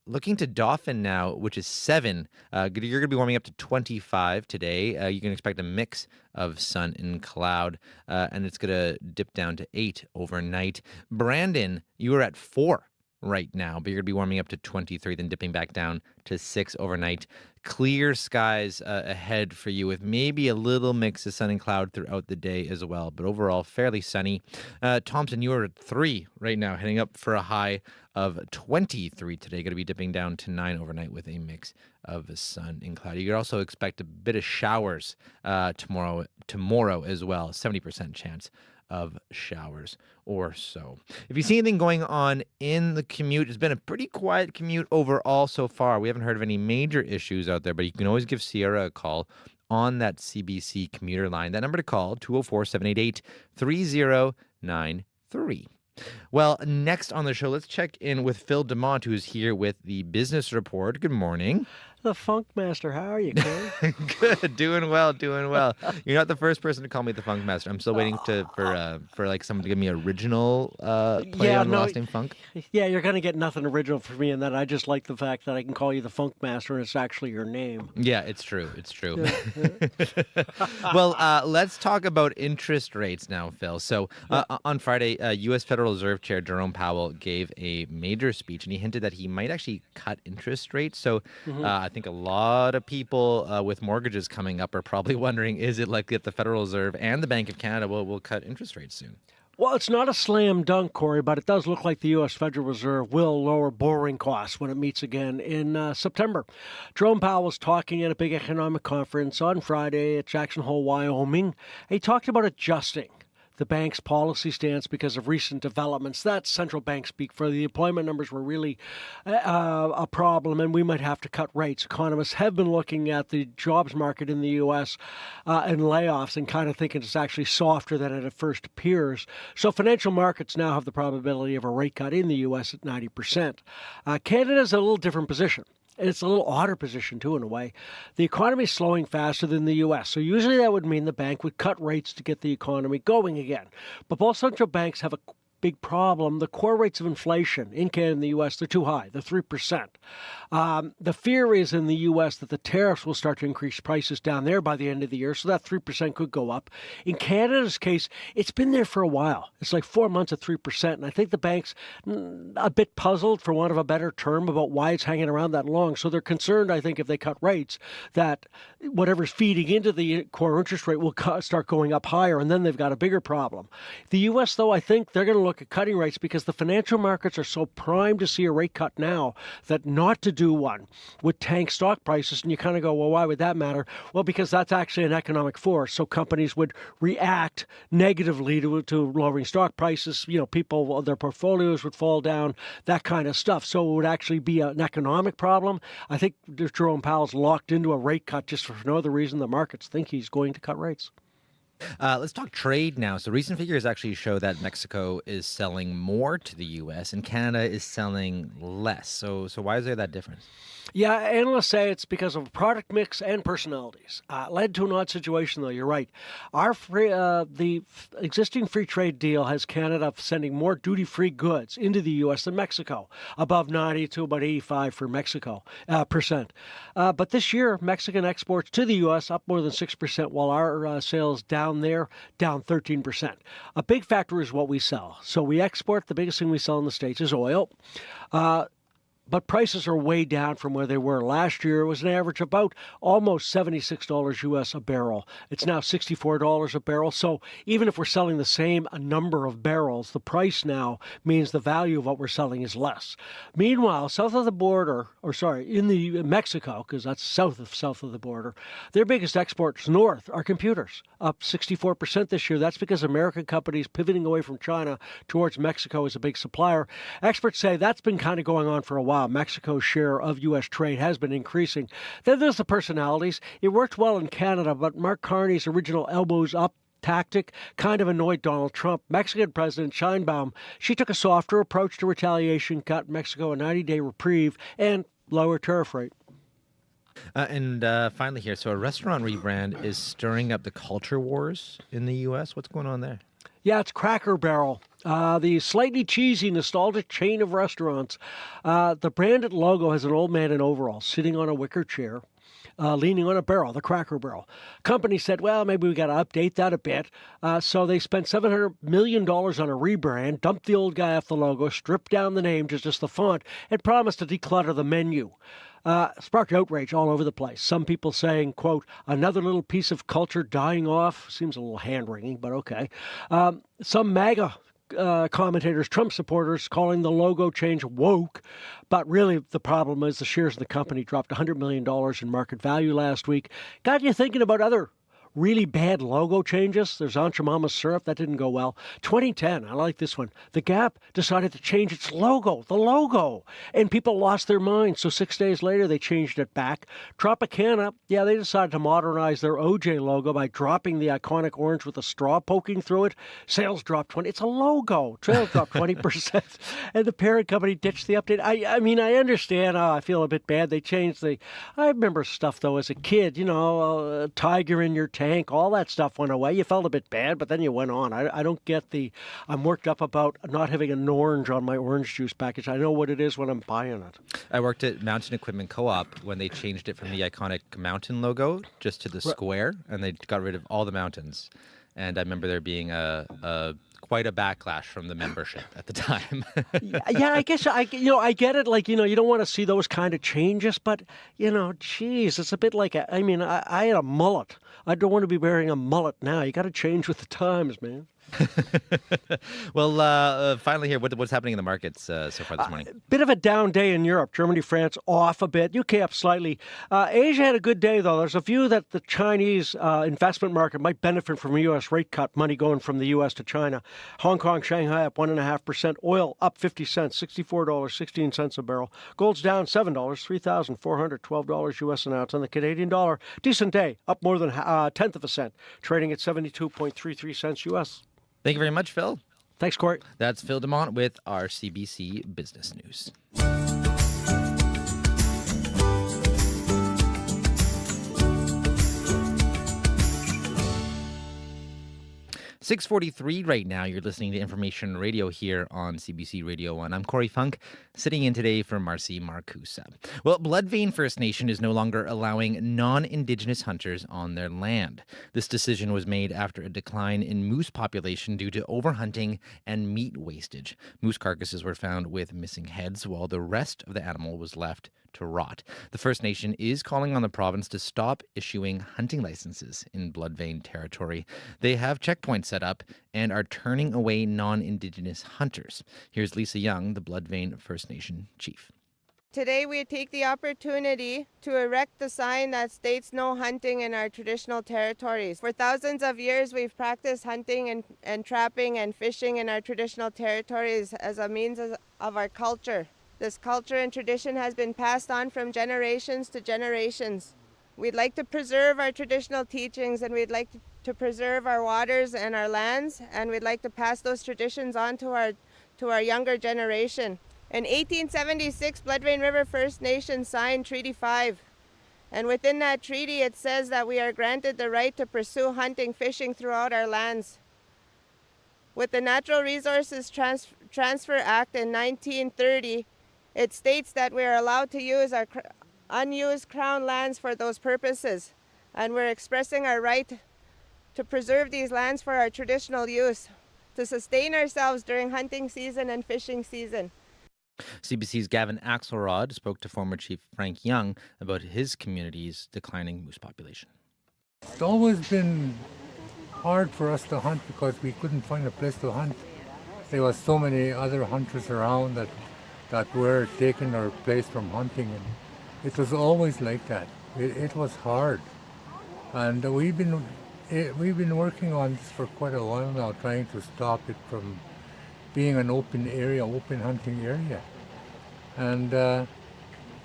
Looking to Dauphin now, which is 7. You're going to be warming up to 25 today. You can expect a mix of sun and cloud, and it's going to dip down to 8 overnight. Brandon, you are at 4 right now, but you're going to be warming up to 23, then dipping back down to 6 overnight. Clear skies ahead for you, with maybe a little mix of sun and cloud throughout the day as well, but overall fairly sunny. Thompson, you are at 3 right now, heading up for a high of 23 today. Going to be dipping down to 9 overnight with a mix of sun and cloud. You could also expect a bit of showers tomorrow as well. 70% chance of showers or so. If you see anything going on in the commute, it's been a pretty quiet commute overall so far. We haven't heard of any major issues out there, but you can always give Sierra a call on that CBC commuter line. That number to call, 204-788-3093. Well, next on the show, let's check in with Phil DeMont, who's here with the Business Report. Good morning. The Funk Master, how are you, Corey? Good, doing well. You're not the first person to call me the Funk Master. I'm still waiting for like someone to give me original play on the last name Funk. Yeah, you're gonna get nothing original from me, and that I just like the fact that I can call you the Funk Master, and it's actually your name. Yeah, it's true. Well, let's talk about interest rates now, Phil. So on Friday, U.S. Federal Reserve Chair Jerome Powell gave a major speech, and he hinted that he might actually cut interest rates. So I think a lot of people with mortgages coming up are probably wondering, is it likely that the Federal Reserve and the Bank of Canada will cut interest rates soon? Well, it's not a slam dunk, Corey, but it does look like the U.S. Federal Reserve will lower borrowing costs when it meets again in September. Jerome Powell was talking at a big economic conference on Friday at Jackson Hole, Wyoming. He talked about adjusting the bank's policy stance because of recent developments. That's central bank speak for the employment numbers were really a problem, and we might have to cut rates. Economists have been looking at the jobs market in the U.S. And layoffs and kind of thinking it's actually softer than it at first appears. So financial markets now have the probability of a rate cut in the U.S. at 90%. Canada's a little different position. It's a little odder position, too, in a way. The economy is slowing faster than the U.S., so usually that would mean the bank would cut rates to get the economy going again. But both central banks have a big problem. The core rates of inflation in Canada and the U.S., they're too high. They're 3%. The fear is in the U.S. that the tariffs will start to increase prices down there by the end of the year, so that 3% could go up. In Canada's case, it's been there for a while. It's like 4 months at 3%, and I think the bank's a bit puzzled, for want of a better term, about why it's hanging around that long. So they're concerned, I think, if they cut rates, that whatever's feeding into the core interest rate will start going up higher, and then they've got a bigger problem. The U.S., though, I think they're going to look look at cutting rates because the financial markets are so primed to see a rate cut now that not to do one would tank stock prices. And you kind of go, well, why would that matter? Well, because that's actually an economic force. So companies would react negatively to lowering stock prices. People, their portfolios would fall down, that kind of stuff. So it would actually be an economic problem. I think Jerome Powell's locked into a rate cut just for no other reason. The markets think he's going to cut rates. Let's talk trade now. So recent figures actually show that Mexico is selling more to the U.S. and Canada is selling less. So why is there that difference? Yeah, analysts say it's because of product mix and personalities. Led to an odd situation, though. You're right. The existing free trade deal has Canada sending more duty-free goods into the U.S. than Mexico, above 90 to about 85 for Mexico percent. But this year, Mexican exports to the U.S. up more than 6%, while our sales down there, down 13%. A big factor is what we sell. So we export. The biggest thing we sell in the States is oil. But prices are way down from where they were last year. It was an average about almost $76 U.S. a barrel. It's now $64 a barrel. So even if we're selling the same number of barrels, the price now means the value of what we're selling is less. Meanwhile, south of the border, in Mexico, because that's south of the border, their biggest exports north are computers, up 64% this year. That's because American companies pivoting away from China towards Mexico as a big supplier. Experts say that's been kind of going on for a while. Mexico's share of U.S. trade has been increasing. Then there's the personalities. It worked well in Canada, but Mark Carney's original elbows up tactic kind of annoyed Donald Trump. Mexican President Sheinbaum, she took a softer approach to retaliation, got Mexico a 90-day reprieve, and lower tariff rate. And finally here, so a restaurant rebrand is stirring up the culture wars in the U.S. What's going on there? Yeah, it's Cracker Barrel, the slightly cheesy, nostalgic chain of restaurants. The branded logo has an old man in overalls sitting on a wicker chair, leaning on a barrel, the Cracker Barrel. Company said, well, maybe we got to update that a bit. So they spent $700 million on a rebrand, dumped the old guy off the logo, stripped down the name to just the font, and promised to declutter the menu. Sparked outrage all over the place. Some people saying, quote, another little piece of culture dying off. Seems a little hand-wringing, but okay. Some MAGA commentators, Trump supporters, calling the logo change woke. But really, the problem is the shares of the company dropped $100 million in market value last week. Got you thinking about other really bad logo changes. There's Aunt Jemima's syrup. That didn't go well. 2010, I like this one. The Gap decided to change its logo, the logo, and people lost their minds. So 6 days later, they changed it back. Tropicana, yeah, they decided to modernize their OJ logo by dropping the iconic orange with a straw poking through it. Sales dropped 20. It's a logo. Sales dropped 20%. And the parent company ditched the update. I mean, I understand. I feel a bit bad. They changed the... I remember stuff, though, as a kid. Tiger in your tank, all that stuff went away. You felt a bit bad, but then you went on. I don't get I'm worked up about not having an orange on my orange juice package. I know what it is when I'm buying it. I worked at Mountain Equipment Co-op when they changed it from the iconic mountain logo just to the square, and they got rid of all the mountains. And I remember there being quite a backlash from the membership at the time. Yeah, I guess I get it. Like, you don't want to see those kind of changes, but geez, it's a bit like I had a mullet. I don't want to be wearing a mullet now. You got to change with the times, man. Well, finally here, what's happening in the markets so far this morning? Bit of a down day in Europe. Germany, France off a bit. UK up slightly. Asia had a good day, though. There's a view that the Chinese investment market might benefit from a U.S. rate cut, money going from the U.S. to China. Hong Kong, Shanghai up 1.5%. Oil up 50 cents, $64.16 a barrel. Gold's down $7, $3,412 U.S. an ounce. And the Canadian dollar, decent day, up more than a tenth of a cent, trading at 72.33 cents U.S. Thank you very much, Phil. Thanks, Corey. That's Phil DeMont with our CBC Business News. 6:43 right now. You're listening to Information Radio here on CBC Radio 1. I'm Corey Funk, sitting in today for Marcy Marcusa. Well, Bloodvein First Nation is no longer allowing non-Indigenous hunters on their land. This decision was made after a decline in moose population due to overhunting and meat wastage. Moose carcasses were found with missing heads, while the rest of the animal was left to rot. The First Nation is calling on the province to stop issuing hunting licenses in Bloodvein territory. They have checkpoints set set up and are turning away non-Indigenous hunters. Here's Lisa Young, the Bloodvein First Nation chief. Today we take the opportunity to erect the sign that states no hunting in our traditional territories. For thousands of years we've practiced hunting and trapping and fishing in our traditional territories as a means of our culture. This culture and tradition has been passed on from generations to generations. We'd like to preserve our traditional teachings, and we'd like to preserve our waters and our lands, and we'd like to pass those traditions on to our younger generation. In 1876, Bloodvein River First Nation signed Treaty 5. And within that treaty, it says that we are granted the right to pursue hunting, fishing throughout our lands. With the Natural Resources Transfer Act in 1930, it states that we are allowed to use our unused Crown lands for those purposes. And we're expressing our right to preserve these lands for our traditional use, to sustain ourselves during hunting season and fishing season. CBC's Gavin Axelrod spoke to former Chief Frank Young about his community's declining moose population. It's always been hard for us to hunt because we couldn't find a place to hunt. There was so many other hunters around that were taking our place from hunting, and it was always like that. It was hard, and we've been working on this for quite a while now, trying to stop it from being an open hunting area. And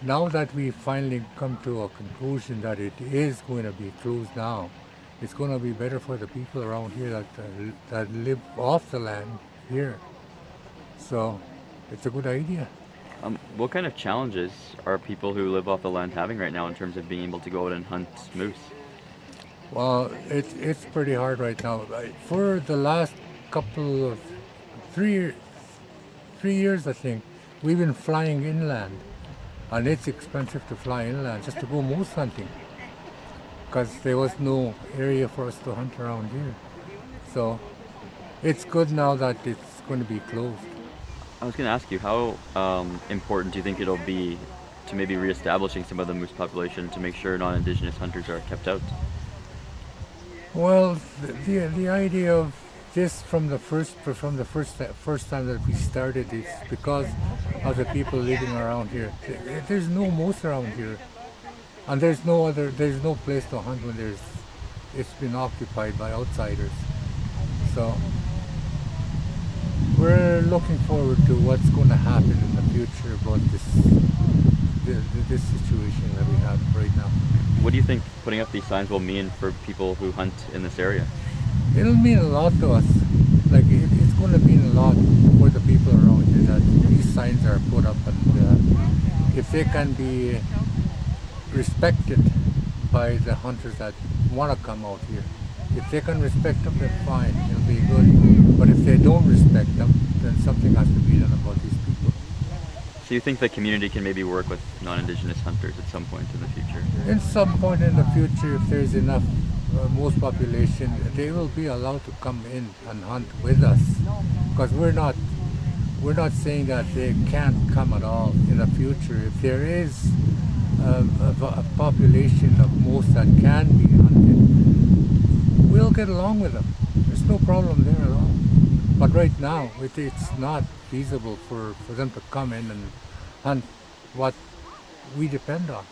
now that we finally come to a conclusion that it is going to be closed now, it's going to be better for the people around here that live off the land here. So it's a good idea. What kind of challenges are people who live off the land having right now in terms of being able to go out and hunt moose? Well, it's pretty hard right now. For the last couple of 3 years, I think, we've been flying inland, and it's expensive to fly inland just to go moose hunting because there was no area for us to hunt around here. So it's good now that it's going to be closed. I was going to ask you, how important do you think it'll be to maybe reestablishing some of the moose population to make sure non-Indigenous hunters are kept out? Well, the idea of this from the first time that we started is because of the people living around here. There's no moose around here, and there's no place to hunt when it's been occupied by outsiders. So we're looking forward to what's going to happen in the future about this situation that we have right now. What do you think putting up these signs will mean for people who hunt in this area? It'll mean a lot to us. Like it's going to mean a lot for the people around here that these signs are put up, and if they can be respected by the hunters that want to come out here, if they can respect them, then fine, it'll be good. But if they don't respect them, then something has to be done about these people. So you think the community can maybe work with non-Indigenous hunters at some point in the future? In some point in the future, if there's enough moose population, they will be allowed to come in and hunt with us. Because we're not saying that they can't come at all in the future. If there is a population of moose that can be hunted, we'll get along with them. There's no problem there at all. But right now, it's not feasible for them to come in and hunt what we depend on.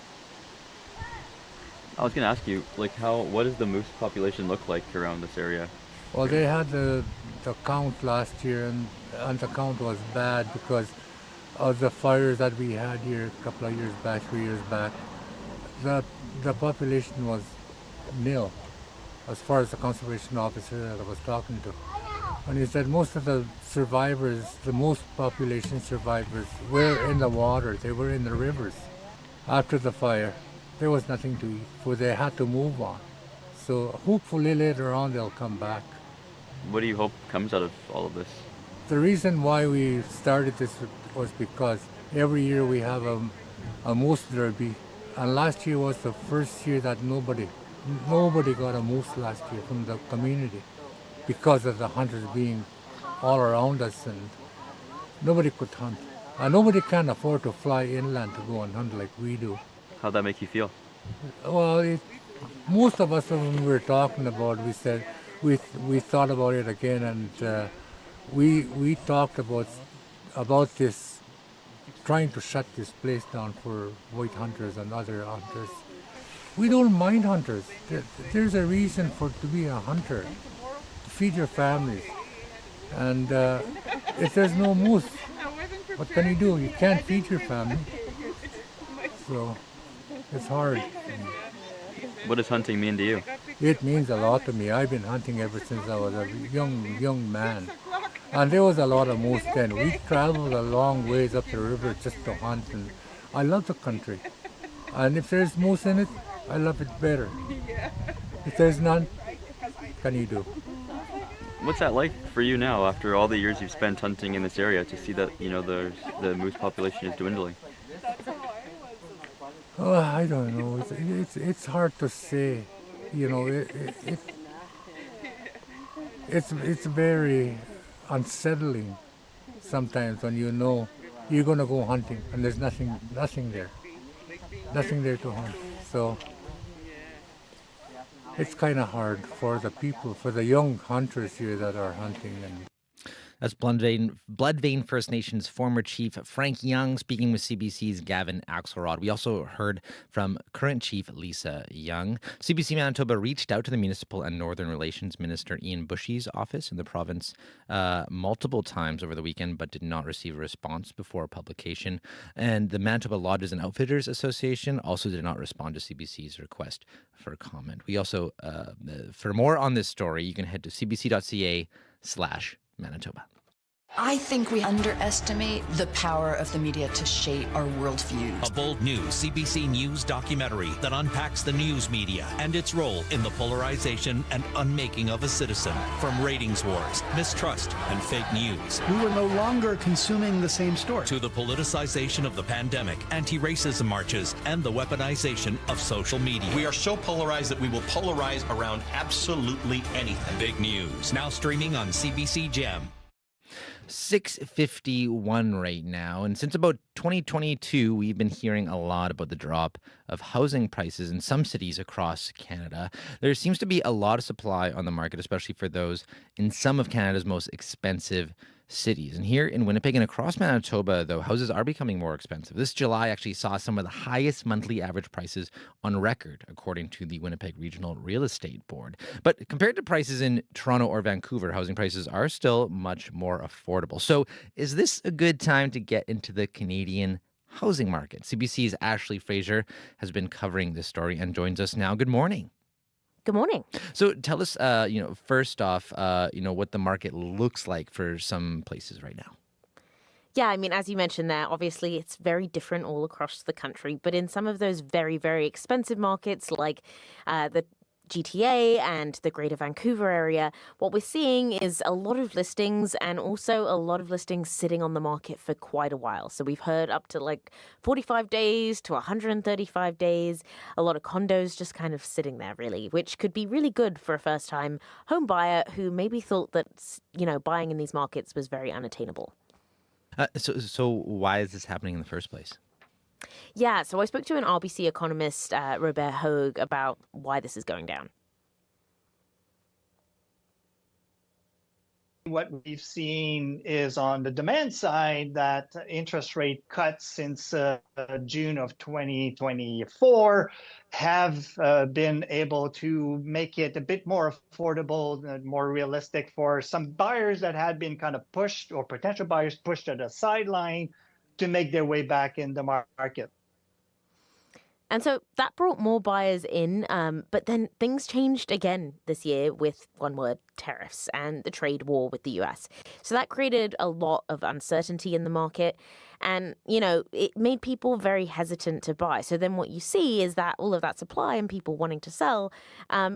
I was going to ask you, what does the moose population look like around this area? Well, they had the count last year, and the count was bad because of the fires that we had here a couple of years back, 3 years back. The population was nil, as far as the conservation officer that I was talking to. And he said most of the survivors, the most population survivors, were in the water. They were in the rivers. After the fire, there was nothing to eat, for they had to move on. So hopefully later on they'll come back. What do you hope comes out of all of this? The reason why we started this was because every year we have a moose derby, and last year was the first year that nobody got a moose last year from the community because of the hunters being all around us, and nobody could hunt. And nobody can afford to fly inland to go and hunt like we do. How'd that make you feel? Well, most of us, when we were talking about it, we said, we thought about it again, and we talked about this, trying to shut this place down for white hunters and other hunters. We don't mind hunters. There's a reason to be a hunter, to feed your families. And if there's no moose, what can you do? You can't feed your family. So it's hard. What does hunting mean to you? It means a lot to me. I've been hunting ever since I was a young man. And there was a lot of moose then. We traveled a long ways up the river just to hunt. And I love the country. And if there's moose in it, I love it better. If there's none, what can you do? What's that like for you now, after all the years you've spent hunting in this area, to see that the moose population is dwindling? Oh, I don't know. It's hard to say. It's very unsettling sometimes when you know you're gonna go hunting and there's nothing there to hunt. So it's kind of hard for the people, for the young hunters here that are hunting. And that's Bloodvein First Nations former chief Frank Young speaking with CBC's Gavin Axelrod. We also heard from current chief Lisa Young. CBC Manitoba reached out to the Municipal and Northern Relations Minister Ian Bushy's office in the province multiple times over the weekend, but did not receive a response before publication. And the Manitoba Lodges and Outfitters Association also did not respond to CBC's request for comment. We also, for more on this story, you can head to cbc.ca/Manitoba. I think we underestimate the power of the media to shape our worldview. A bold new CBC News documentary that unpacks the news media and its role in the polarization and unmaking of a citizen. From ratings wars, mistrust, and fake news. We were no longer consuming the same story. To the politicization of the pandemic, anti-racism marches, and the weaponization of social media. We are so polarized that we will polarize around absolutely anything. Big news, now streaming on CBC Gem. 6:51 right now, and since about 2022 we've been hearing a lot about the drop of housing prices in some cities across Canada. There seems to be a lot of supply on the market, especially for those in some of Canada's most expensive cities. And here in Winnipeg and across Manitoba, though, houses are becoming more expensive. This July actually saw some of the highest monthly average prices on record, according to the Winnipeg Regional Real Estate Board. But compared to prices in Toronto or Vancouver, housing prices are still much more affordable. So is this a good time to get into the Canadian housing market? CBC's Ashley Fraser has been covering this story and joins us now. Good morning. Good morning. So tell us, first off, what the market looks like for some places right now. Yeah, I mean, as you mentioned there, obviously it's very different all across the country. But in some of those very, very expensive markets like the GTA and the Greater Vancouver area, what we're seeing is a lot of listings and also a lot of listings sitting on the market for quite a while. So we've heard up to like 45 days to 135 days, a lot of condos just kind of sitting there really, which could be really good for a first-time home buyer who maybe thought that, buying in these markets was very unattainable. So why is this happening in the first place? Yeah, so I spoke to an RBC economist, Robert Hogue, about why this is going down. What we've seen is on the demand side that interest rate cuts since June of 2024 have been able to make it a bit more affordable, more realistic for some buyers that had been kind of pushed, or potential buyers pushed to the sideline, to make their way back in the market. And so that brought more buyers in, but then things changed again this year with, one word, tariffs and the trade war with the US. So that created a lot of uncertainty in the market and, it made people very hesitant to buy. So then what you see is that all of that supply and people wanting to sell,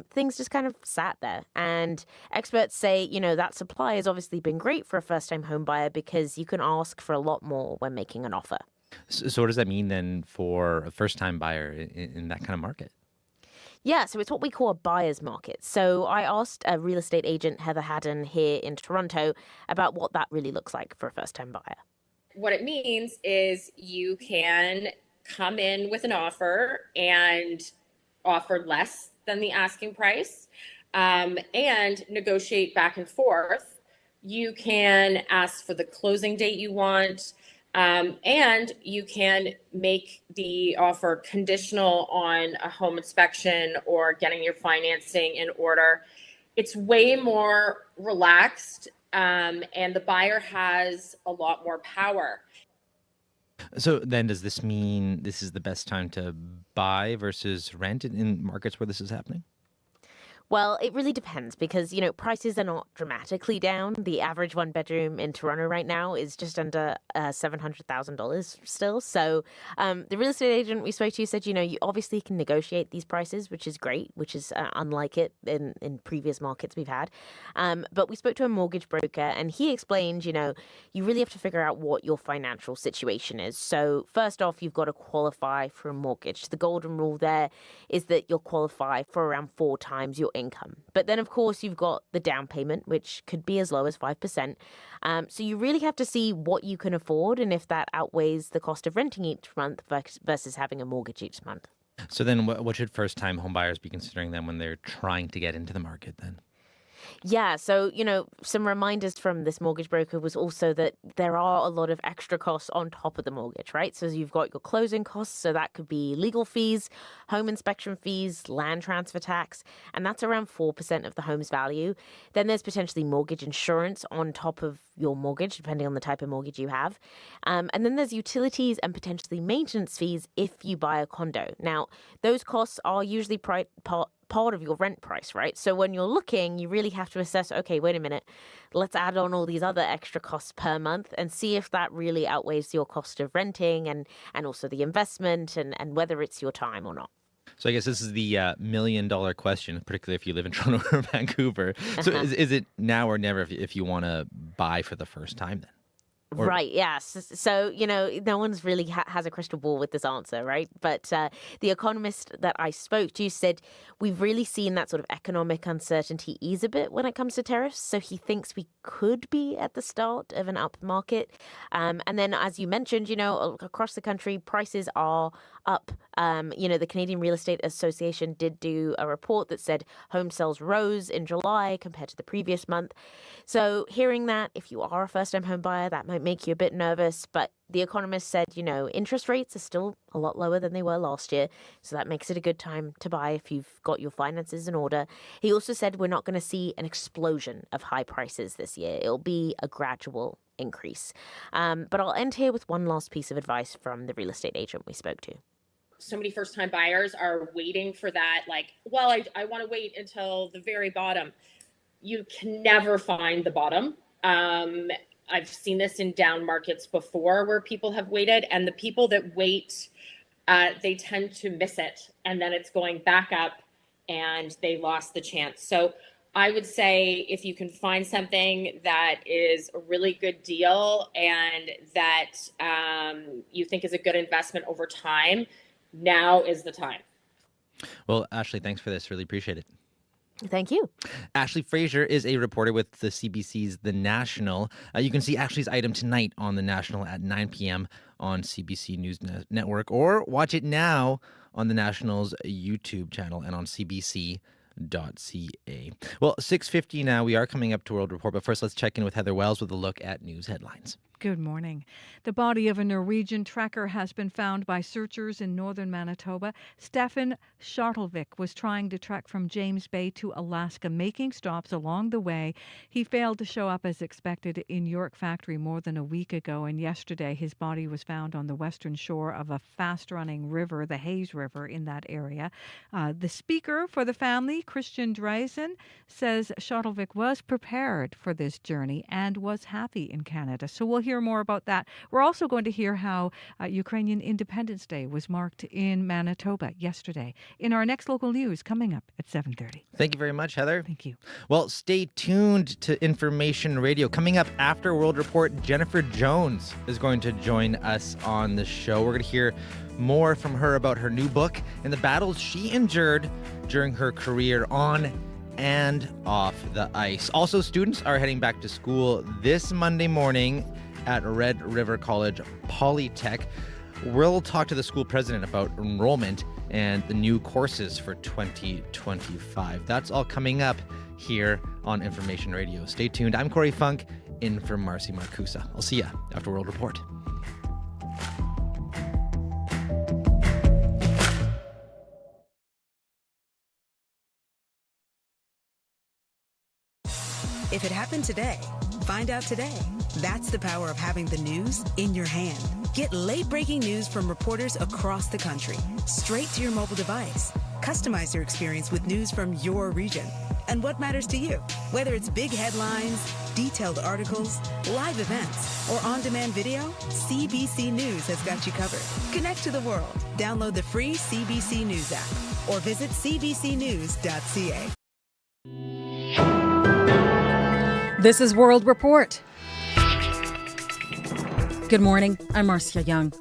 things just kind of sat there. And experts say, that supply has obviously been great for a first-time home buyer because you can ask for a lot more when making an offer. So what does that mean then for a first-time buyer in that kind of market? Yeah, so it's what we call a buyer's market. So I asked a real estate agent, Heather Haddon, here in Toronto about what that really looks like for a first-time buyer. What it means is you can come in with an offer and offer less than the asking price. and negotiate back and forth. You can ask for the closing date you want, and you can make the offer conditional on a home inspection or getting your financing in order. It's way more relaxed, and the buyer has a lot more power. So then does this mean this is the best time to buy versus rent in markets where this is happening? Well, it really depends because, prices are not dramatically down. The average one bedroom in Toronto right now is just under $700,000 still. So the real estate agent we spoke to said, you obviously can negotiate these prices, which is great, which is unlike it in previous markets we've had. But we spoke to a mortgage broker and he explained, you really have to figure out what your financial situation is. So first off, you've got to qualify for a mortgage. The golden rule there is that you'll qualify for around 4 times your income. But then, of course, you've got the down payment, which could be as low as 5%. So you really have to see what you can afford and if that outweighs the cost of renting each month versus having a mortgage each month. So then what should first-time home buyers be considering then when they're trying to get into the market then? Yeah, so, some reminders from this mortgage broker was also that there are a lot of extra costs on top of the mortgage, right? So you've got your closing costs, so that could be legal fees, home inspection fees, land transfer tax, and that's around 4% of the home's value. Then there's potentially mortgage insurance on top of your mortgage, depending on the type of mortgage you have. And then there's utilities and potentially maintenance fees if you buy a condo. Now, those costs are usually part of your rent price, right? So when you're looking, you really have to assess, okay, wait a minute, let's add on all these other extra costs per month and see if that really outweighs your cost of renting and also the investment and whether it's your time or not. So I guess this is the $1 million question, particularly if you live in Toronto or Vancouver. So is it now or never if you want to buy for the first time then? Right, yes. So, no one's really has a crystal ball with this answer, right? But the economist that I spoke to said we've really seen that sort of economic uncertainty ease a bit when it comes to tariffs. So he thinks we could be at the start of an up market. And then, as you mentioned, across the country, prices are up. The Canadian Real Estate Association did do a report that said home sales rose in July compared to the previous month. So hearing that, if you are a first-time home buyer, that might make you a bit nervous. But the economist said, interest rates are still a lot lower than they were last year. So that makes it a good time to buy if you've got your finances in order. He also said we're not going to see an explosion of high prices this year. It'll be a gradual increase. But I'll end here with one last piece of advice from the real estate agent we spoke to. So many first-time buyers are waiting for that, I want to wait until the very bottom. You can never find the bottom. I've seen this in down markets before where people have waited, and the people that wait, they tend to miss it, and then it's going back up, and they lost the chance. So I would say if you can find something that is a really good deal and that you think is a good investment over time, now is the time. Well, Ashley, thanks for this. Really appreciate it. Thank you. Ashley Fraser is a reporter with the CBC's The National. You can see Ashley's item tonight on The National at 9 p.m. on CBC News Network, or watch it now on The National's YouTube channel and on CBC.ca. Well, 6:50 now. We are coming up to World Report, but first let's check in with Heather Wells with a look at news headlines. Good morning. The body of a Norwegian trekker has been found by searchers in northern Manitoba. Stefan Shotvvic was trying to trek from James Bay to Alaska, making stops along the way. He failed to show up as expected in York Factory more than a week ago, and yesterday his body was found on the western shore of a fast-running river, the Hayes River, in that area. The speaker for the family, Christian Dreisen, says Shotvvic was prepared for this journey and was happy in Canada. So we'll hear more about that. We're also going to hear how Ukrainian Independence Day was marked in Manitoba yesterday in our next local news coming up at 7:30. Thank you very much, Heather. Thank you. Well, stay tuned to Information Radio. Coming up after World Report, Jennifer Jones is going to join us on the show. We're going to hear more from her about her new book and the battles she endured during her career on and off the ice. Also, students are heading back to school this Monday morning at River Polytech. We'll talk to the school president about enrollment and the new courses for 2025. That's all coming up here on Information Radio. Stay tuned. I'm Corey Funk, in for Marcy Marcusa. I'll see you after World Report. If it happened today, find out today. That's the power of having the news in your hand. Get late-breaking news from reporters across the country, straight to your mobile device. Customize your experience with news from your region and what matters to you. Whether it's big headlines, detailed articles, live events, or on-demand video, CBC News has got you covered. Connect to the world. Download the free CBC News app or visit cbcnews.ca. This is World Report. Good morning. I'm Marcia Young.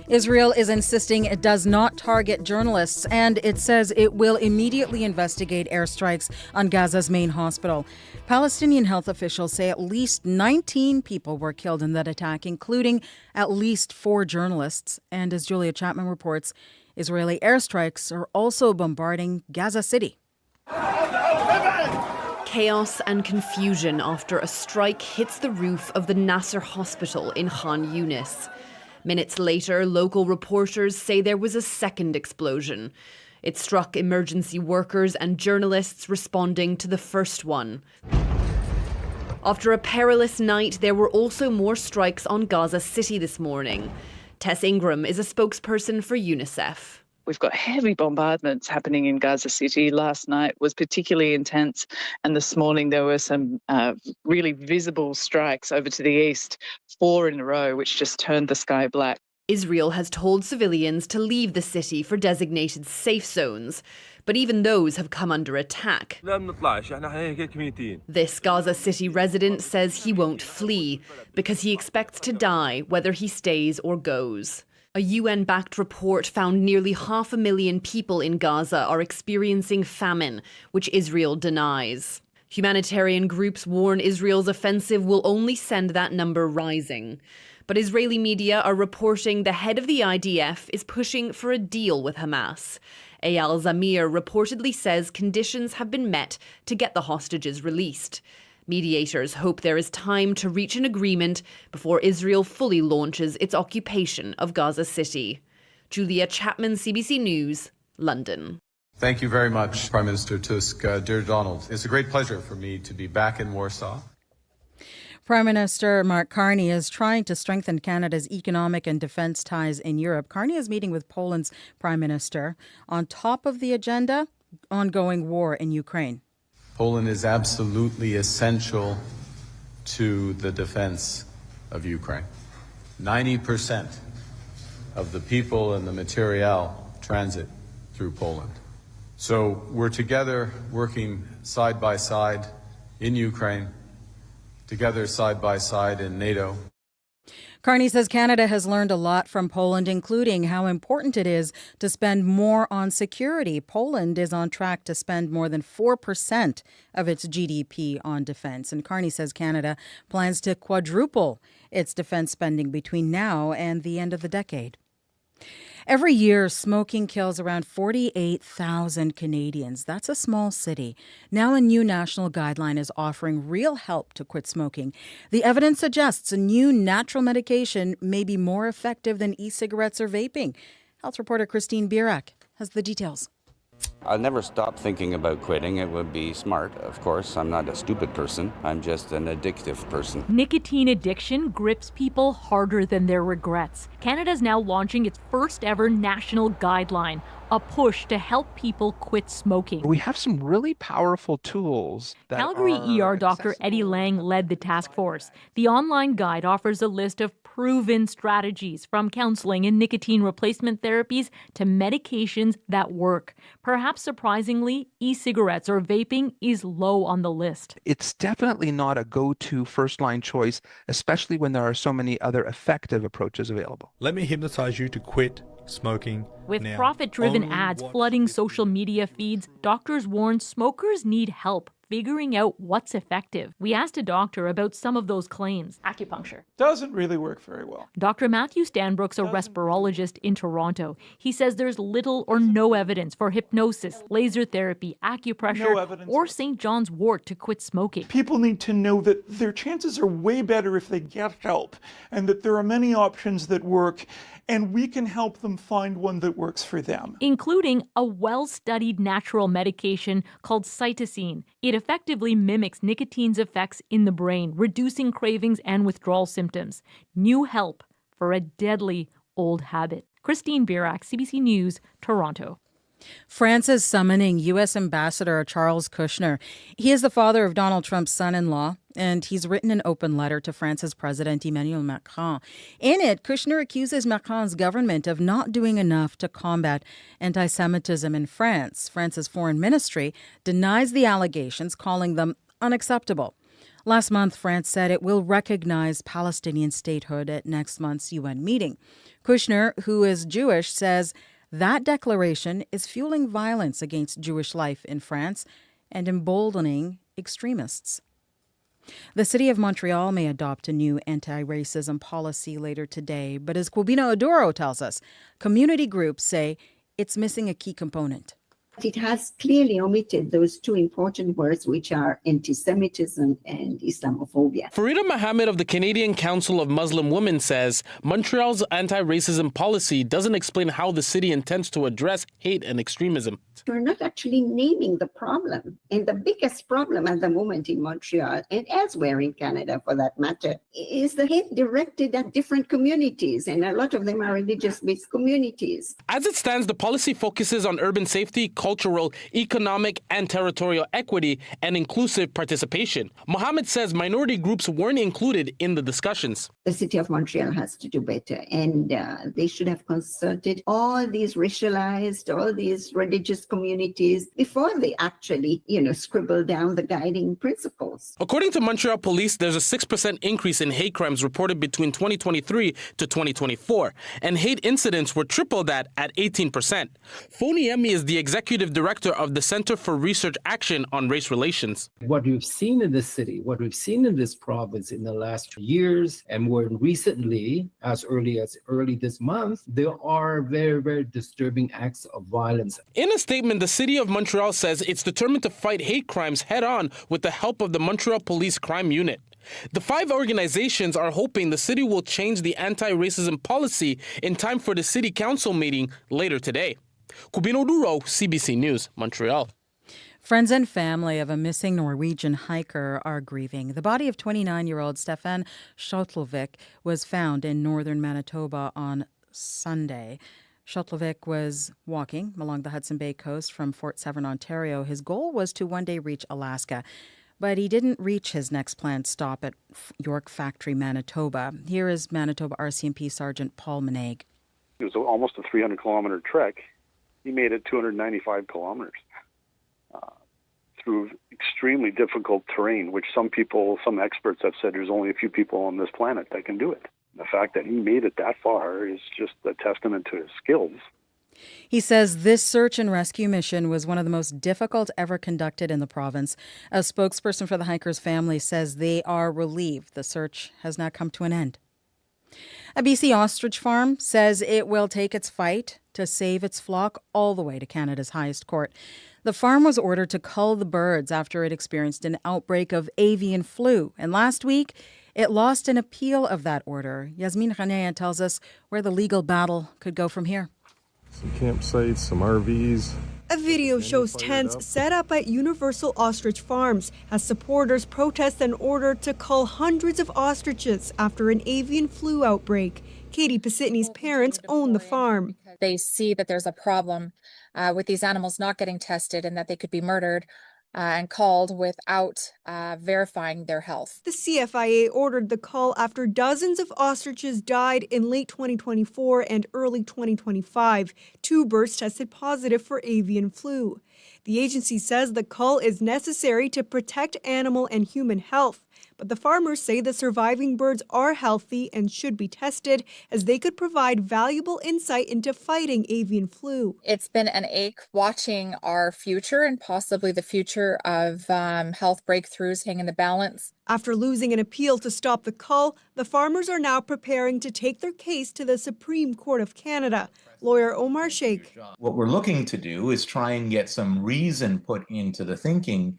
Israel is insisting it does not target journalists, and it says it will immediately investigate airstrikes on Gaza's main hospital. Palestinian health officials say at least 19 people were killed in that attack, including at least 4 journalists. And as Julia Chapman reports, Israeli airstrikes are also bombarding Gaza City. Chaos and confusion after a strike hits the roof of the Nasser Hospital in Khan Yunis. Minutes later, local reporters say there was a second explosion. It struck emergency workers and journalists responding to the first one. After a perilous night, there were also more strikes on Gaza City this morning. Tess Ingram is a spokesperson for UNICEF. We've got heavy bombardments happening in Gaza City. Last night was particularly intense, and this morning there were some really visible strikes over to the east, 4 in a row, which just turned the sky black. Israel has told civilians to leave the city for designated safe zones, but even those have come under attack. This Gaza City resident says he won't flee because he expects to die whether he stays or goes. A UN-backed report found nearly 500,000 people in Gaza are experiencing famine, which Israel denies. Humanitarian groups warn Israel's offensive will only send that number rising. But Israeli media are reporting the head of the IDF is pushing for a deal with Hamas. Eyal Zamir reportedly says conditions have been met to get the hostages released. Mediators hope there is time to reach an agreement before Israel fully launches its occupation of Gaza City. Julia Chapman, CBC News, London. Thank you very much, Prime Minister Tusk. Dear Donald, it's a great pleasure for me to be back in Warsaw. Prime Minister Mark Carney is trying to strengthen Canada's economic and defence ties in Europe. Carney is meeting with Poland's Prime Minister. On top of the agenda, ongoing war in Ukraine. Poland is absolutely essential to the defense of Ukraine. 90% of the people and the materiel transit through Poland. So we're together working side by side in Ukraine, together side by side in NATO. Carney says Canada has learned a lot from Poland, including how important it is to spend more on security. Poland is on track to spend more than 4% of its GDP on defense. And Carney says Canada plans to quadruple its defense spending between now and the end of the decade. Every year, smoking kills around 48,000 Canadians. That's a small city. Now a new national guideline is offering real help to quit smoking. The evidence suggests a new natural medication may be more effective than e-cigarettes or vaping. Health reporter Christine Birak has the details. I'll never stop thinking about quitting. It would be smart, of course. I'm not a stupid person. I'm just an addictive person. Nicotine addiction grips people harder than their regrets. Canada's now launching its first ever national guideline, a push to help people quit smoking. We have some really powerful tools. Calgary ER doctor Eddie Lang led the task force. The online guide offers a list of proven strategies, from counseling and nicotine replacement therapies to medications that work. Perhaps surprisingly, e-cigarettes or vaping is low on the list. It's definitely not a go-to first-line choice, especially when there are so many other effective approaches available. Let me hypnotize you to quit smoking. With now. profit-driven Only ads watch flooding social media feeds, doctors warn smokers need help. figuring out what's effective. We asked a doctor about some of those claims. Acupuncture doesn't really work very well. Dr. Matthew Stanbrook's a respirologist in Toronto. He says there's little or no evidence for hypnosis, laser therapy, acupressure, or St. John's wort to quit smoking. People need to know that their chances are way better if they get help, and that there are many options that work, and we can help them find one that works for them. Including a well-studied natural medication called cytosine. It effectively mimics nicotine's effects in the brain, reducing cravings and withdrawal symptoms. New help for a deadly old habit. Christine Birak, CBC News, Toronto. France is summoning U.S. Ambassador Charles Kushner. He is the father of Donald Trump's son-in-law, and he's written an open letter to France's President Emmanuel Macron. In it, Kushner accuses Macron's government of not doing enough to combat anti-Semitism in France. France's foreign ministry denies the allegations, calling them unacceptable. Last month, France said it will recognize Palestinian statehood at next month's UN meeting. Kushner, who is Jewish, says that declaration is fueling violence against Jewish life in France and emboldening extremists. The city of Montreal may adopt a new anti-racism policy later today, but as Kwabina Oduro tells us, community groups say it's missing a key component. It has clearly omitted those two important words, which are anti-Semitism and Islamophobia. Farida Mohammed of the Canadian Council of Muslim Women says Montreal's anti-racism policy doesn't explain how the city intends to address hate and extremism. We're not actually naming the problem. And the biggest problem at the moment in Montreal, and elsewhere in Canada for that matter, is the hate directed at different communities. And a lot of them are religious-based communities. As it stands, the policy focuses on urban safety, cultural, economic, and territorial equity, and inclusive participation. Mohammed says minority groups weren't included in the discussions. The city of Montreal has to do better, and they should have consulted all these racialized, all these religious communities before they actually, scribble down the guiding principles. According to Montreal Police, there's a 6% increase in hate crimes reported between 2023 to 2024, and hate incidents were triple that at 18%. Foniemi is the executive director of the Center for Research Action on Race Relations. What we've seen in this city, what we've seen in this province in the last years, and more recently, as early this month, there are very, very disturbing acts of violence. In a statement, the City of Montreal says it's determined to fight hate crimes head-on with the help of the Montreal Police Crime Unit. The 5 organizations are hoping the city will change the anti-racism policy in time for the City Council meeting later today. Kwabina Oduro, CBC News, Montreal. Friends and family of a missing Norwegian hiker are grieving. The body of 29-year-old Stefan Shotvvic was found in northern Manitoba on Sunday. Shotvvic was walking along the Hudson Bay coast from Fort Severn, Ontario. His goal was to one day reach Alaska, but he didn't reach his next planned stop at York Factory, Manitoba. Here is Manitoba RCMP Sergeant Paul Meneig. It was almost a 300-kilometer trek. He made it 295 kilometers through extremely difficult terrain, which some experts have said there's only a few people on this planet that can do it. The fact that he made it that far is just a testament to his skills. He says this search and rescue mission was one of the most difficult ever conducted in the province. A spokesperson for the hiker's family says they are relieved the search has now come to an end. A BC ostrich farm says it will take its fight to save its flock all the way to Canada's highest court. The farm was ordered to cull the birds after it experienced an outbreak of avian flu. And last week, it lost an appeal of that order. Yasmin Khanea tells us where the legal battle could go from here. Some campsites, some RVs. A video shows tents set up at Universal Ostrich Farms as supporters protest an order to cull hundreds of ostriches after an avian flu outbreak. Katie Pasitny's parents own the farm. They see that there's a problem with these animals not getting tested and that they could be murdered and culled without verifying their health. The CFIA ordered the cull after dozens of ostriches died in late 2024 and early 2025. 2 birds tested positive for avian flu. The agency says the cull is necessary to protect animal and human health. But the farmers say the surviving birds are healthy and should be tested, as they could provide valuable insight into fighting avian flu. It's been an ache watching our future and possibly the future of health breakthroughs hang in the balance. After losing an appeal to stop the cull, the farmers are now preparing to take their case to the Supreme Court of Canada. Lawyer Omar Sheikh. What we're looking to do is try and get some reason put into the thinking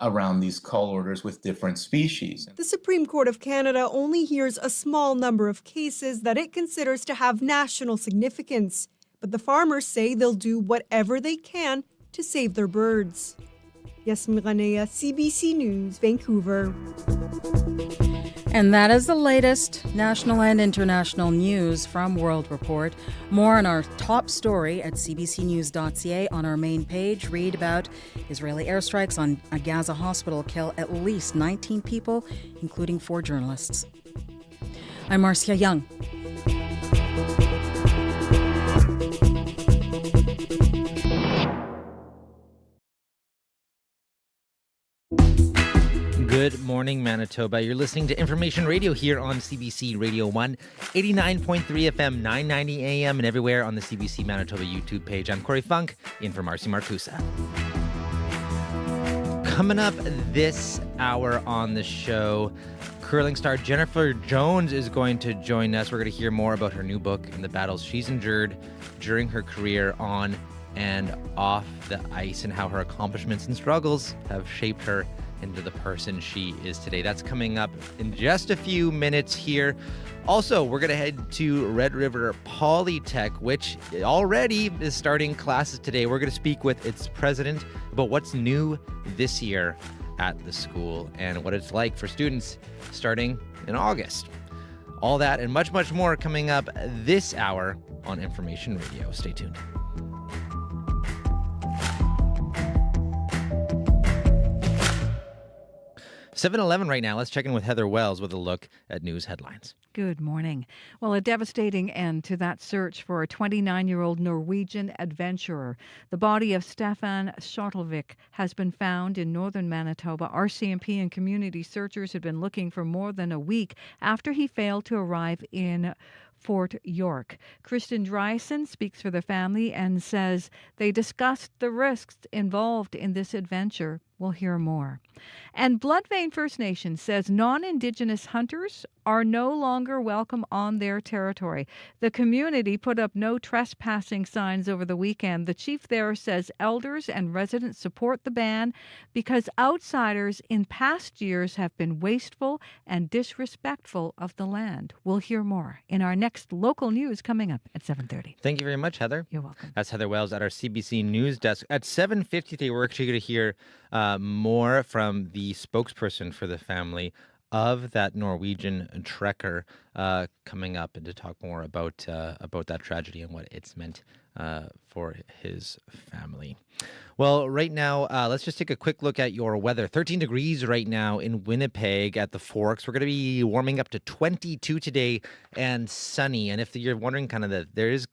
around these cull orders with different species. The Supreme Court of Canada only hears a small number of cases that it considers to have national significance. But the farmers say they'll do whatever they can to save their birds. Yasmin Ranea, CBC News, Vancouver. And that is the latest national and international news from World Report. More on our top story at cbcnews.ca on our main page. Read about Israeli airstrikes on a Gaza hospital kill at least 19 people, including 4 journalists. I'm Marcia Young. Good morning, Manitoba. You're listening to Information Radio here on CBC Radio 1, 89.3 FM, 990 AM, and everywhere on the CBC Manitoba YouTube page. I'm Corey Funk, in for Marcy Marcusa. Coming up this hour on the show, curling star Jennifer Jones is going to join us. We're going to hear more about her new book and the battles she's endured during her career on and off the ice, and how her accomplishments and struggles have shaped her into the person she is today. That's coming up in just a few minutes here. Also, we're going to head to River Polytech, which already is starting classes today. We're going to speak with its president about what's new this year at the school and what it's like for students starting in August. All that and much, much more coming up this hour on Information Radio. Stay tuned. 7:11 right now. Let's check in with Heather Wells with a look at news headlines. Good morning. Well, a devastating end to that search for a 29-year-old Norwegian adventurer. The body of Stefan Shotvvic has been found in northern Manitoba. RCMP and community searchers had been looking for more than a week after he failed to arrive in Fort York. Kristen Dryson speaks for the family and says they discussed the risks involved in this adventure. We'll hear more. And Bloodvein First Nation says non-Indigenous hunters are no longer welcome on their territory. The community put up no trespassing signs over the weekend. The chief there says elders and residents support the ban because outsiders in past years have been wasteful and disrespectful of the land. We'll hear more in our next local news coming up at 7:30. Thank you very much, Heather. You're welcome. That's Heather Wells at our CBC News desk. At 7:50, we're actually going to hear more from the spokesperson for the family of that Norwegian trekker coming up, and to talk more about that tragedy and what it's meant for his family. Well, right now, let's just take a quick look at your weather. 13 degrees right now in Winnipeg at the Forks. We're going to be warming up to 22 today and sunny. And if you're wondering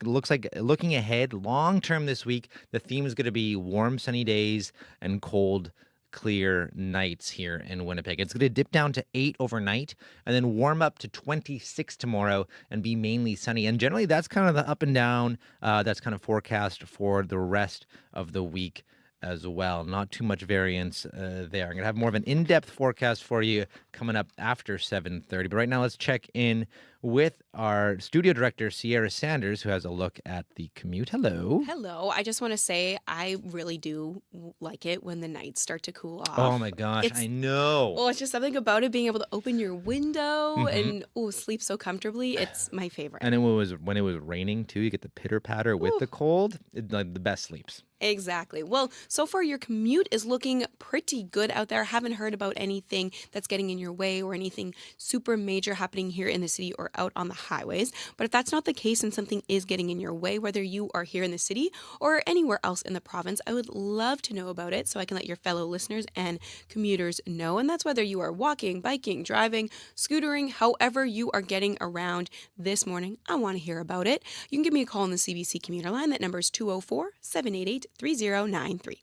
looks like looking ahead long term this week, the theme is going to be warm, sunny days and cold, clear nights here in Winnipeg. It's going to dip down to 8 overnight and then warm up to 26 tomorrow and be mainly sunny. And generally, that's kind of the up and down. That's kind of forecast for the rest of the week as well. Not too much variance there. I'm going to have more of an in-depth forecast for you coming up after 7:30. But right now, let's check in with our studio director, Sierra Sanders, who has a look at the commute. Hello. Hello. I just want to say I really do like it when the nights start to cool off. Oh my gosh, I know. Well, it's just something about it, being able to open your window and sleep so comfortably. It's my favorite. And when it was raining too, you get the pitter-patter with the cold. It's like the best sleeps. Exactly. Well, so far your commute is looking pretty good out there. I haven't heard about anything that's getting in your way or anything super major happening here in the city or out on the highways. But if that's not the case and something is getting in your way, whether you are here in the city or anywhere else in the province, I would love to know about it so I can let your fellow listeners and commuters know. And that's whether you are walking, biking, driving, scootering, however you are getting around this morning. I want to hear about it. You can give me a call on the CBC commuter line. That number is 204-788-3093.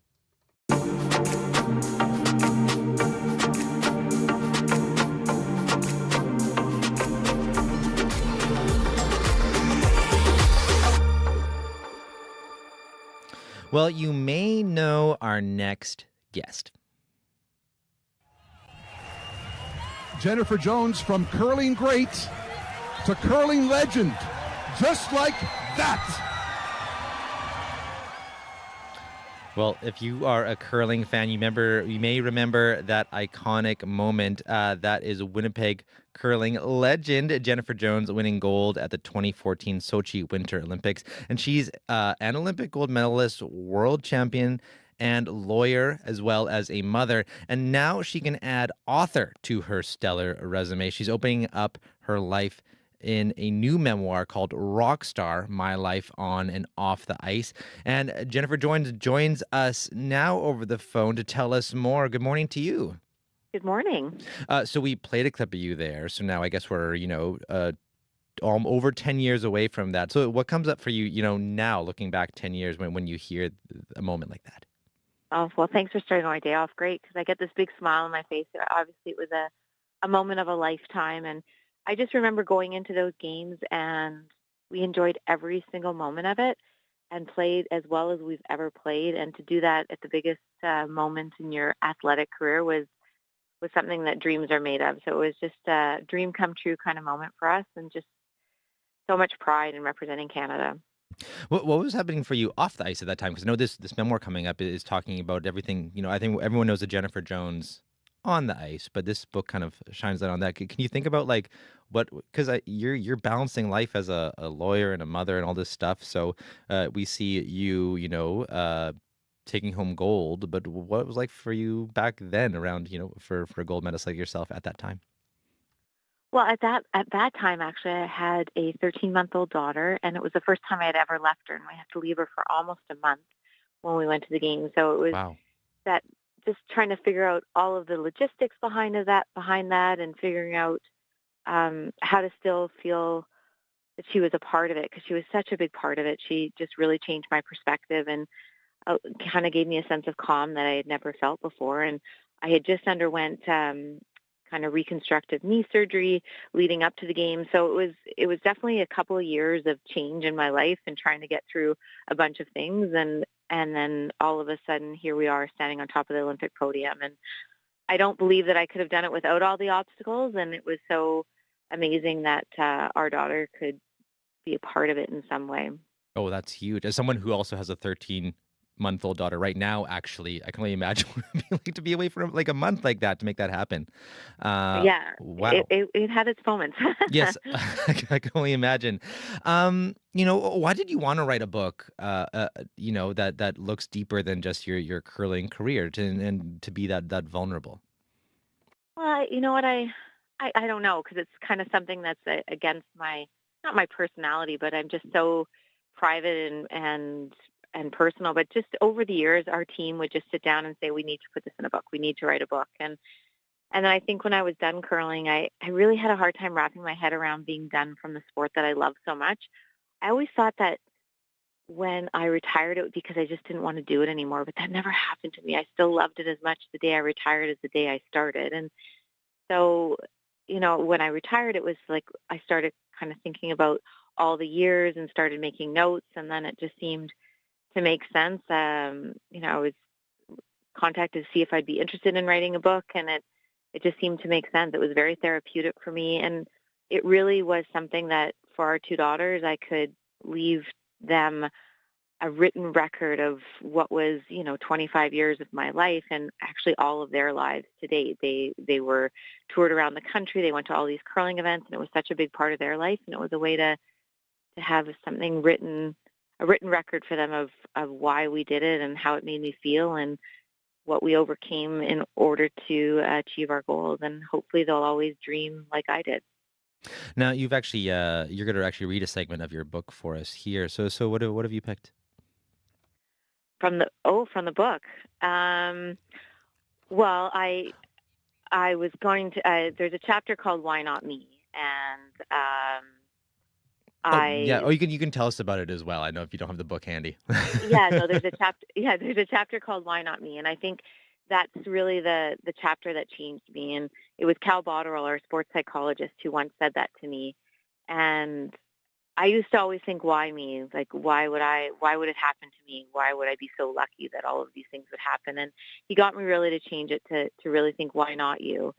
Well, you may know our next guest. Jennifer Jones from curling great to curling legend, just like that. Well, if you are a curling fan, you may remember that iconic moment. That is Winnipeg curling legend Jennifer Jones winning gold at the 2014 Sochi Winter Olympics. And she's an Olympic gold medalist, world champion, and lawyer, as well as a mother. And now she can add author to her stellar resume. She's opening up her life in a new memoir called Rockstar: My Life on and Off the Ice. And Jennifer joins us now over the phone to tell us more. Good morning to you. Good morning. So we played a clip of you there. So now I guess we're, over 10 years away from that. So what comes up for you, now looking back 10 years when you hear a moment like that? Oh, well, thanks for starting my day off great, because I get this big smile on my face. Obviously, it was a moment of a lifetime. And I just remember going into those games, and we enjoyed every single moment of it and played as well as we've ever played. And to do that at the biggest moment in your athletic career was something that dreams are made of. So it was just a dream come true kind of moment for us, and just so much pride in representing Canada. What was happening for you off the ice at that time? Because I know this memoir coming up is talking about everything. I think everyone knows the Jennifer Jones on the ice, but this book kind of shines light on that. Can you think about because you're balancing life as a lawyer and a mother and all this stuff. So we see you, taking home gold, but what it was like for you back then around, for a gold medalist like yourself at that time? Well, at that time, actually, I had a 13-month-old daughter, and it was the first time I had ever left her, and we had to leave her for almost a month when we went to the game. So it was that just trying to figure out all of the logistics behind that, and figuring out how to still feel that she was a part of it, because she was such a big part of it. She just really changed my perspective and kind of gave me a sense of calm that I had never felt before. And I had just underwent kind of reconstructive knee surgery leading up to the game. So it was definitely a couple of years of change in my life and trying to get through a bunch of things. And then all of a sudden, here we are standing on top of the Olympic podium. And I don't believe that I could have done it without all the obstacles. And it was so amazing that our daughter could be a part of it in some way. Oh, that's huge. As someone who also has a 13-month-old daughter right now, actually, I can only imagine what it would be like to be away for like a month like that to make that happen. Yeah. Wow. It had its moments. Yes, I can only imagine. Why did you want to write a book, that looks deeper than just your curling career and to be that vulnerable? Well, you know what? I don't know, because it's kind of something that's against not my personality, but I'm just so private and personal. But just over the years, our team would just sit down and say, we need to put this in a book. We need to write a book. And then I think when I was done curling, I really had a hard time wrapping my head around being done from the sport that I love so much. I always thought that when I retired, it was because I just didn't want to do it anymore. But that never happened to me. I still loved it as much the day I retired as the day I started. And so, when I retired, it was like I started kind of thinking about all the years and started making notes. And then it just seemed to make sense. I was contacted to see if I'd be interested in writing a book, and it just seemed to make sense. It was very therapeutic for me, and it really was something that for our two daughters, I could leave them a written record of what was, 25 years of my life and actually all of their lives to date. They were toured around the country. They went to all these curling events, and it was such a big part of their life. And it was a way to have something written, a written record for them of why we did it and how it made me feel and what we overcame in order to achieve our goals. And hopefully they'll always dream like I did. Now you've actually you're going to actually read a segment of your book for us here. So what have you picked? From the book. Well, I was going to. There's a chapter called "Why Not Me," and you can tell us about it as well. I know if you don't have the book handy. There's a chapter. Yeah, there's a chapter called "Why Not Me," and I think that's really the chapter that changed me. And it was Cal Botterill, our sports psychologist, who once said that to me, and I used to always think, why me? Like, why would it happen to me? Why would I be so lucky that all of these things would happen? And he got me really to change it to really think, why not you?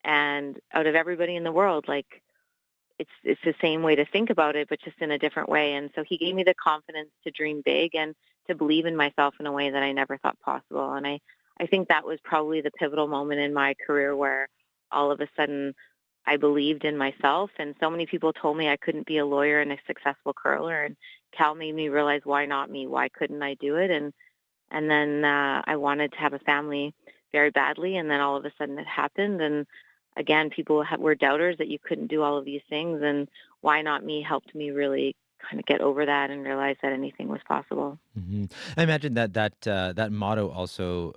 And out of everybody in the world, like, it's the same way to think about it, but just in a different way. And so he gave me the confidence to dream big and to believe in myself in a way that I never thought possible. And I think that was probably the pivotal moment in my career where all of a sudden I believed in myself. And so many people told me I couldn't be a lawyer and a successful curler. And Cal made me realize, why not me? Why couldn't I do it? And then I wanted to have a family very badly. And then all of a sudden it happened. And again, people were doubters that you couldn't do all of these things. And why not me helped me really kind of get over that and realize that anything was possible. I imagine that motto also.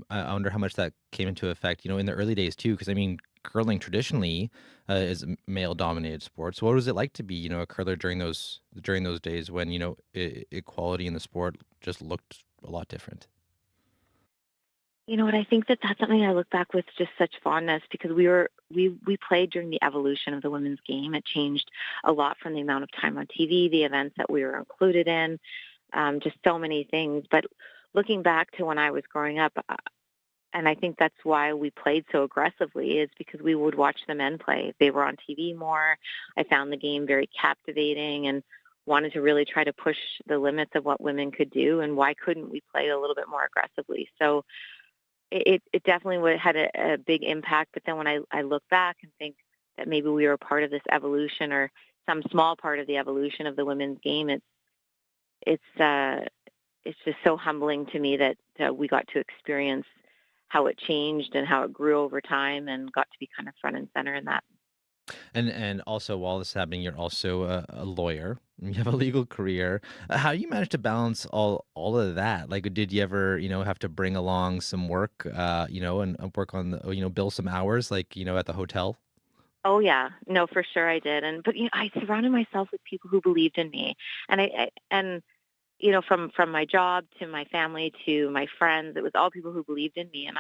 I wonder how much that came into effect, in the early days too. Because I mean, curling traditionally is a male-dominated sport. So what was it like to be, a curler during those days when equality in the sport just looked a lot different? You know what? I think that's something I look back with just such fondness, because we played during the evolution of the women's game. It changed a lot from the amount of time on TV, the events that we were included in, just so many things. But looking back to when I was growing up, and I think that's why we played so aggressively, is because we would watch the men play. They were on TV more. I found the game very captivating and wanted to really try to push the limits of what women could do, and why couldn't we play a little bit more aggressively? So it definitely had a big impact. But then when I look back and think that maybe we were part of this evolution, or some small part of the evolution of the women's game, it's just so humbling to me that we got to experience how it changed and how it grew over time, and got to be kind of front and center in that. And also, while this is happening, you're also a lawyer. You have a legal career. How do you manage to balance all of that? Like, did you ever, have to bring along some work, and work on bill some hours, like, at the hotel? Oh yeah, no, for sure I did. But I surrounded myself with people who believed in me, and from my job to my family to my friends, it was all people who believed in me. And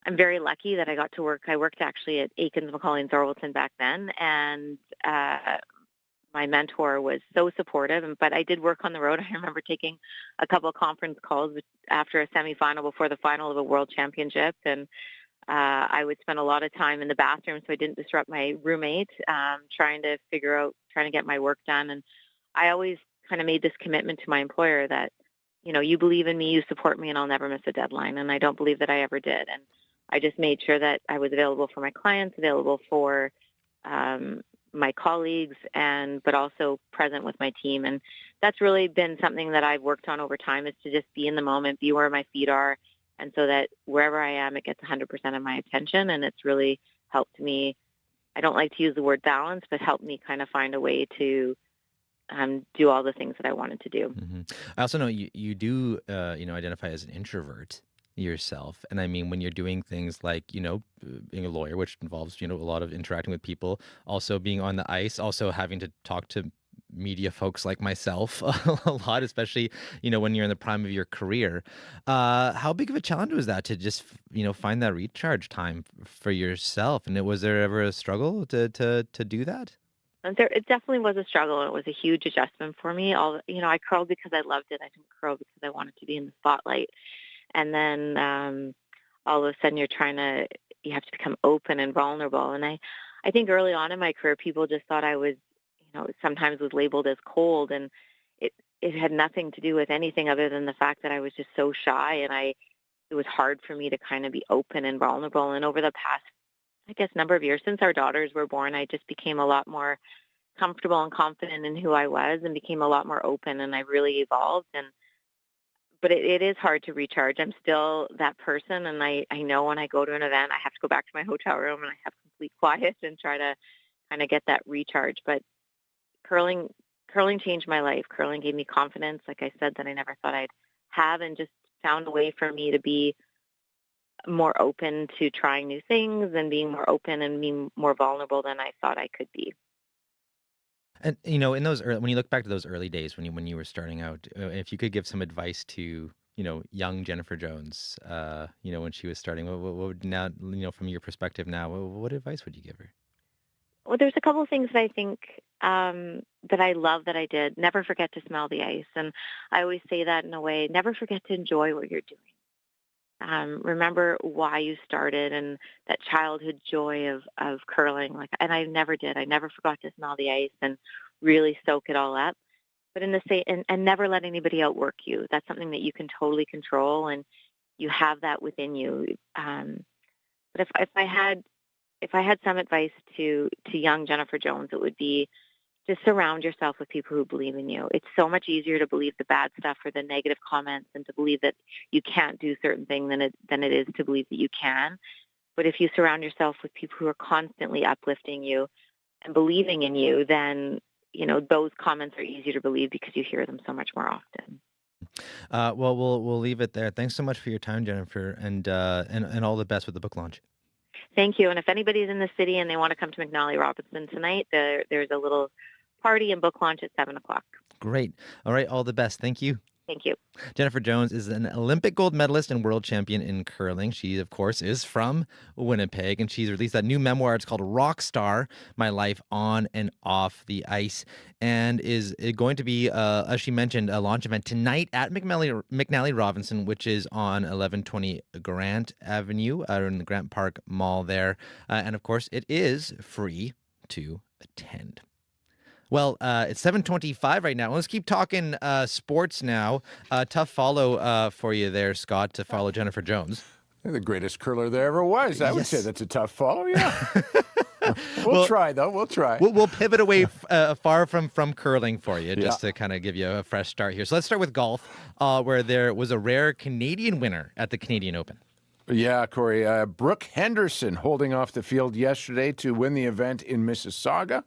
I'm very lucky that I got to work. I worked actually at Aikens, McCauley and Thorwaldson back then, and my mentor was so supportive. But I did work on the road. I remember taking a couple of conference calls after a semifinal before the final of a world championship, and I would spend a lot of time in the bathroom so I didn't disrupt my roommate, trying to get my work done. And I always kind of made this commitment to my employer that, you believe in me, you support me, and I'll never miss a deadline. And I don't believe that I ever did. And I just made sure that I was available for my clients, available for my colleagues, but also present with my team. And that's really been something that I've worked on over time, is to just be in the moment, be where my feet are. And so that wherever I am, it gets 100% of my attention. And it's really helped me. I don't like to use the word balance, but helped me kind of find a way to do all the things that I wanted to do. I also know you do, identify as an introvert yourself. And I mean, when you're doing things like, being a lawyer, which involves, a lot of interacting with people, also being on the ice, also having to talk to media folks like myself a lot, especially, when you're in the prime of your career. How big of a challenge was that to just, find that recharge time for yourself? And was there ever a struggle to do that? And it definitely was a struggle. It was a huge adjustment for me. I curled because I loved it. I didn't curl because I wanted to be in the spotlight. And then all of a sudden you have to become open and vulnerable. And I think early on in my career, people just thought I was, sometimes was labeled as cold. And it had nothing to do with anything other than the fact that I was just so shy. And it was hard for me to kind of be open and vulnerable. And over the past, I guess, number of years since our daughters were born, I just became a lot more comfortable and confident in who I was, and became a lot more open, and I really evolved. But it is hard to recharge. I'm still that person, and I know when I go to an event, I have to go back to my hotel room and I have complete quiet and try to kind of get that recharge. But curling changed my life. Curling gave me confidence, like I said, that I never thought I'd have, and just found a way for me to be more open to trying new things and being more open and being more vulnerable than I thought I could be. And in those when you look back to those early days when you were starting out, if you could give some advice to young Jennifer Jones, when she was starting, what would now from your perspective now, what advice would you give her? Well, there's a couple of things that I think that I love that I did. Never forget to smell the ice. And I always say that in a way, never forget to enjoy what you're doing. Remember why you started and that childhood joy of curling. And I never did. I never forgot to smell the ice and really soak it all up. But and never let anybody outwork you. That's something that you can totally control, and you have that within you. But if I had some advice to young Jennifer Jones, it would be to surround yourself with people who believe in you. It's so much easier to believe the bad stuff or the negative comments and to believe that you can't do certain things than it is to believe that you can. But if you surround yourself with people who are constantly uplifting you and believing in you, then those comments are easier to believe because you hear them so much more often. Well, we'll leave it there. Thanks so much for your time, Jennifer, and all the best with the book launch. Thank you. And if anybody's in the city and they want to come to McNally Robinson tonight, there's a little party and book launch at 7:00. Great. All right. All the best. Thank you. Thank you. Jennifer Jones is an Olympic gold medalist and world champion in curling. She, of course, is from Winnipeg, and she's released that new memoir. It's called Rock Star, My Life on and Off the Ice, and is going to be, as she mentioned, a launch event tonight at McNally Robinson, which is on 1120 Grant Avenue, in the Grant Park Mall there. And, of course, it is free to attend. Well, it's 7:25 right now. Let's keep talking sports now. Tough follow for you there, Scott, to follow Jennifer Jones. They're the greatest curler there ever was. I would say that's a tough follow, yeah. We'll try, though. We'll try. We'll pivot away far from curling for you, just to kind of give you a fresh start here. So let's start with golf, where there was a rare Canadian winner at the Canadian Open. Yeah, Corey. Brooke Henderson holding off the field yesterday to win the event in Mississauga.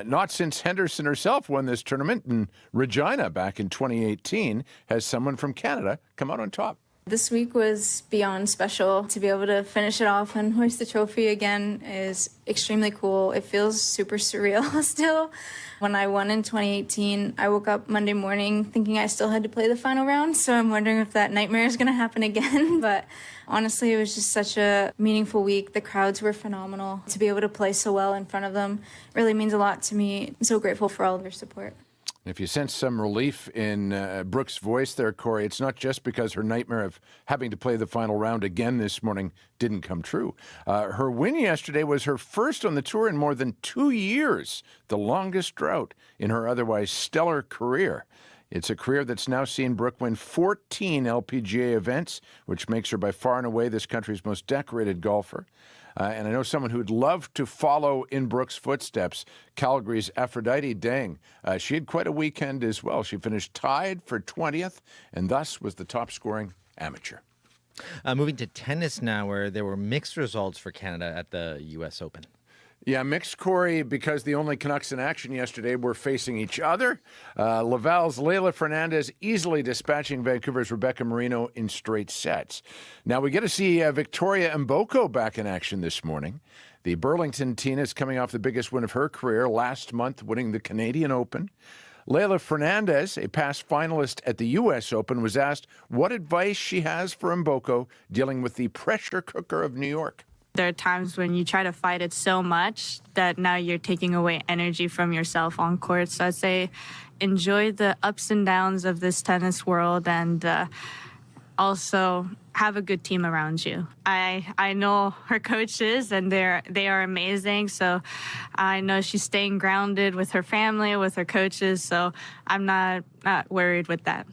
Not since Henderson herself won this tournament in Regina back in 2018 has someone from Canada come out on top. This week was beyond special. To be able to finish it off and hoist the trophy again is extremely cool. It feels super surreal still. When I won in 2018, I woke up Monday morning thinking I still had to play the final round, so I'm wondering if that nightmare is going to happen again. But honestly, it was just such a meaningful week. The crowds were phenomenal. To be able to play so well in front of them really means a lot to me. I'm so grateful for all of your support. If you sense some relief in Brooke's voice there, Corey, it's not just because her nightmare of having to play the final round again this morning didn't come true. Her win yesterday was her first on the tour in more than 2 years, the longest drought in her otherwise stellar career. It's a career that's now seen Brooke win 14 LPGA events, which makes her by far and away this country's most decorated golfer. And I know someone who'd love to follow in Brooke's footsteps, Calgary's Aphrodite Dang. She had quite a weekend as well. She finished tied for 20th and thus was the top-scoring amateur. Moving to tennis now, where there were mixed results for Canada at the U.S. Open. Yeah, mixed, Corey, because the only Canucks in action yesterday were facing each other. Laval's Leylah Fernandez easily dispatching Vancouver's Rebecca Marino in straight sets. Now we get to see Victoria Mboko back in action this morning. The Burlington teen is coming off the biggest win of her career last month, winning the Canadian Open. Leylah Fernandez, a past finalist at the U.S. Open, was asked what advice she has for Mboko dealing with the pressure cooker of New York. There are times when you try to fight it so much that now you're taking away energy from yourself on court. So I'd say enjoy the ups and downs of this tennis world and also have a good team around you. I know her coaches and they are amazing. So I know she's staying grounded with her family, with her coaches. So I'm not worried with that.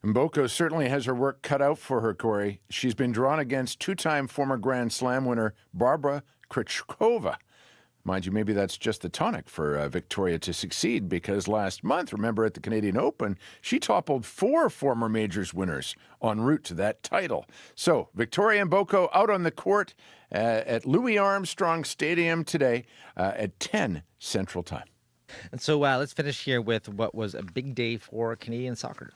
Mboko certainly has her work cut out for her, Corey. She's been drawn against two-time former Grand Slam winner Barbara Krejcikova. Mind you, maybe that's just the tonic for Victoria to succeed, because last month, remember at the Canadian Open, she toppled 4 former majors winners en route to that title. So Victoria Mboko out on the court at Louis Armstrong Stadium today at 10 Central Time. And so let's finish here with what was a big day for Canadian soccer.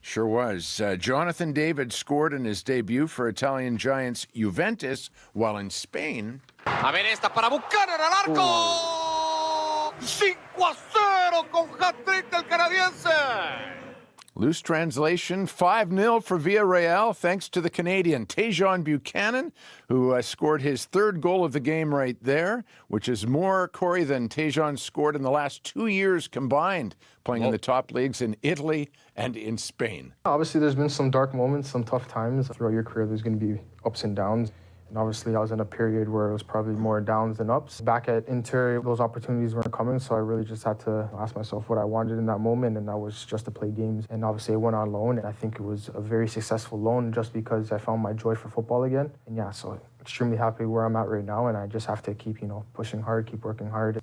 Sure was. Jonathan David scored in his debut for Italian giants Juventus, while in Spain... Amenesta para buscar en el arco. 5-0 con hat-trick del canadiense. Loose translation, 5-0 for Villarreal, thanks to the Canadian Tajon Buchanan, who scored his third goal of the game right there, which is more, Corey, than Tajon scored in the last 2 years combined, playing in the top leagues in Italy and in Spain. Obviously, there's been some dark moments, some tough times. Throughout your career, there's going to be ups and downs. And obviously, I was in a period where it was probably more downs than ups. Back at Inter, those opportunities weren't coming, so I really just had to ask myself what I wanted in that moment, and that was just to play games. And obviously, I went on loan, and I think it was a very successful loan just because I found my joy for football again. And yeah, so extremely happy where I'm at right now, and I just have to keep, pushing hard, keep working hard.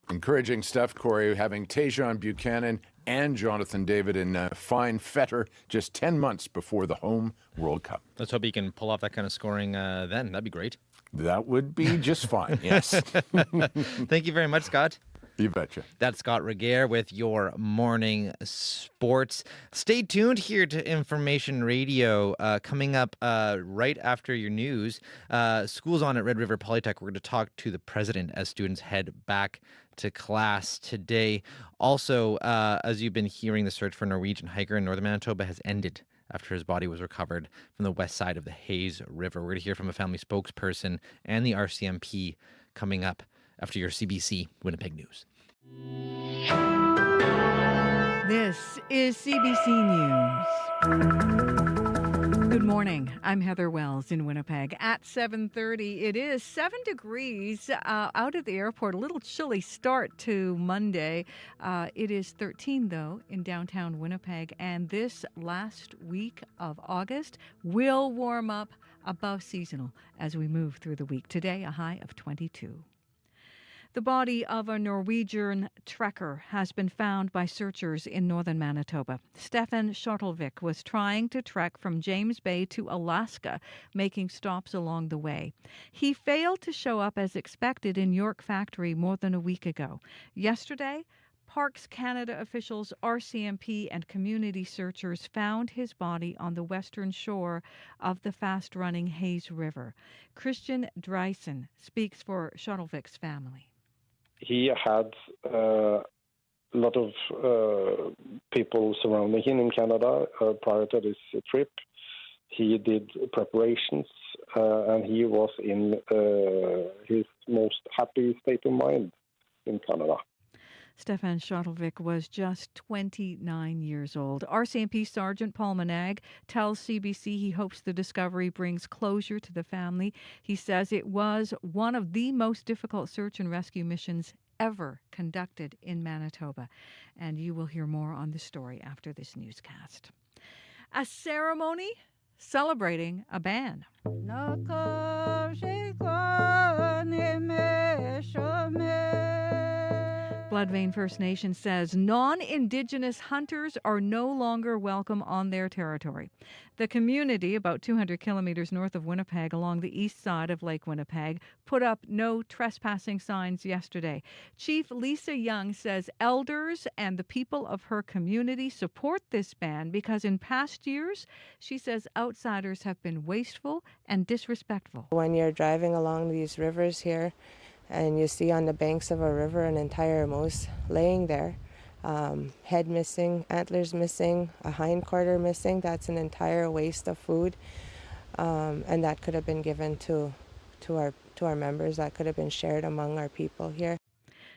Encouraging stuff, Corey, having Tajon Buchanan and Jonathan David in fine fetter just 10 months before the home World Cup. Let's hope he can pull off that kind of scoring then. That'd be great. That would be just fine, yes. Thank you very much, Scott. You betcha. That's Scott Regier with your morning sports. Stay tuned here to Information Radio. Coming up right after your news, School's On at Red River Polytech. We're going to talk to the president as students head back to class today. Also, as you've been hearing, the search for a Norwegian hiker in northern Manitoba has ended after his body was recovered from the west side of the Hayes River. We're going to hear from a family spokesperson and the RCMP coming up after your CBC Winnipeg News. This is CBC News. Good morning. I'm Heather Wells in Winnipeg. At 7:30, it is 7 degrees out at the airport. A little chilly start to Monday. It is 13, though, in downtown Winnipeg. And this last week of August will warm up above seasonal as we move through the week. Today, a high of 22. The body of a Norwegian trekker has been found by searchers in northern Manitoba. Stefan Shotvvic was trying to trek from James Bay to Alaska, making stops along the way. He failed to show up as expected in York Factory more than a week ago. Yesterday, Parks Canada officials, RCMP, and community searchers found his body on the western shore of the fast-running Hayes River. Christian Dreisen speaks for Shotvvic's family. He had a lot of people surrounding him in Canada prior to this trip. He did preparations and he was in his most happy state of mind in Canada. Stefan Shotvvic was just 29 years old. RCMP Sergeant Paul Manag tells CBC he hopes the discovery brings closure to the family. He says it was one of the most difficult search and rescue missions ever conducted in Manitoba. And you will hear more on the story after this newscast. A ceremony celebrating a ban. Bloodvein First Nation says non-Indigenous hunters are no longer welcome on their territory. The community, about 200 kilometers north of Winnipeg along the east side of Lake Winnipeg, put up no trespassing signs yesterday. Chief Lisa Young says elders and the people of her community support this ban because in past years, she says outsiders have been wasteful and disrespectful. When you're driving along these rivers here, and you see on the banks of a river an entire moose laying there, head missing, antlers missing, a hindquarter missing. That's an entire waste of food, and that could have been given to our members. That could have been shared among our people here.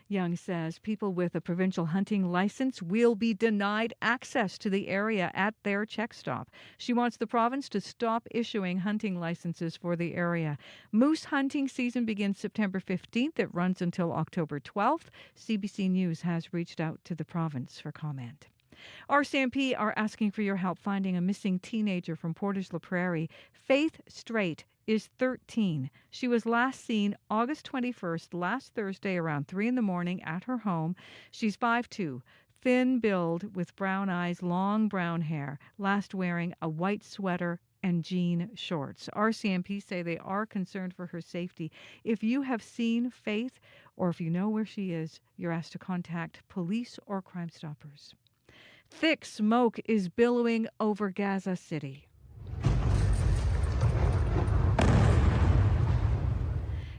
Young says people with a provincial hunting license will be denied access to the area at their check stop. She wants the province to stop issuing hunting licenses for the area. Moose hunting season begins September 15th. It runs until October 12th. CBC News has reached out to the province for comment. RCMP are asking for your help finding a missing teenager from Portage la Prairie. Faith Strait is 13. She was last seen August 21st, last Thursday, around 3 a.m. at her home. She's 5'2", thin build with brown eyes, long brown hair, last wearing a white sweater and jean shorts. RCMP say they are concerned for her safety. If you have seen Faith or if you know where she is, you're asked to contact police or Crime Stoppers. Thick smoke is billowing over Gaza City.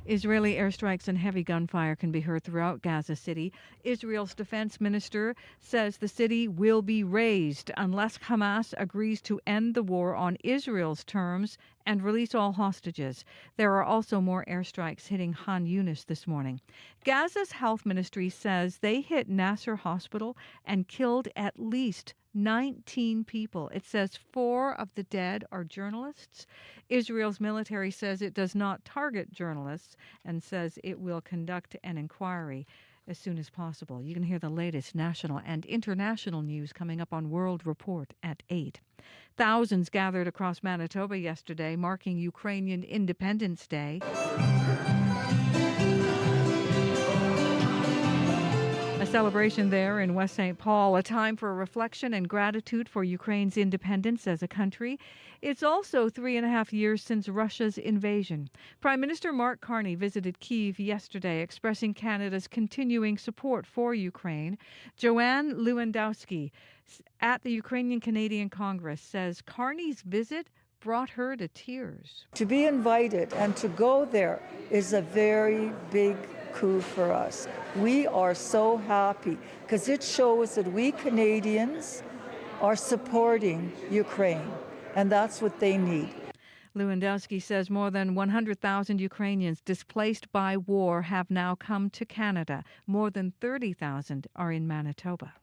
Israeli airstrikes and heavy gunfire can be heard throughout Gaza City. Israel's defense minister says the city will be razed unless Hamas agrees to end the war on Israel's terms and release all hostages. There are also more airstrikes hitting Han Yunis this morning. Gaza's health ministry says they hit Nasser Hospital and killed at least 19 people. It says 4 of the dead are journalists. Israel's military says it does not target journalists and says it will conduct an inquiry as soon as possible. You can hear the latest national and international news coming up on World Report at 8. Thousands gathered across Manitoba yesterday, marking Ukrainian Independence Day. A celebration there in West St. Paul, a time for reflection and gratitude for Ukraine's independence as a country. It's also 3.5 years since Russia's invasion. Prime Minister Mark Carney visited Kyiv yesterday, expressing Canada's continuing support for Ukraine. Joanne Lewandowski at the Ukrainian Canadian Congress says Carney's visit brought her to tears. To be invited and to go there is a very big coup for us. We are so happy because it shows that we Canadians are supporting Ukraine, and that's what they need. Lewandowski says more than 100,000 Ukrainians displaced by war have now come to Canada. More than 30,000 are in Manitoba.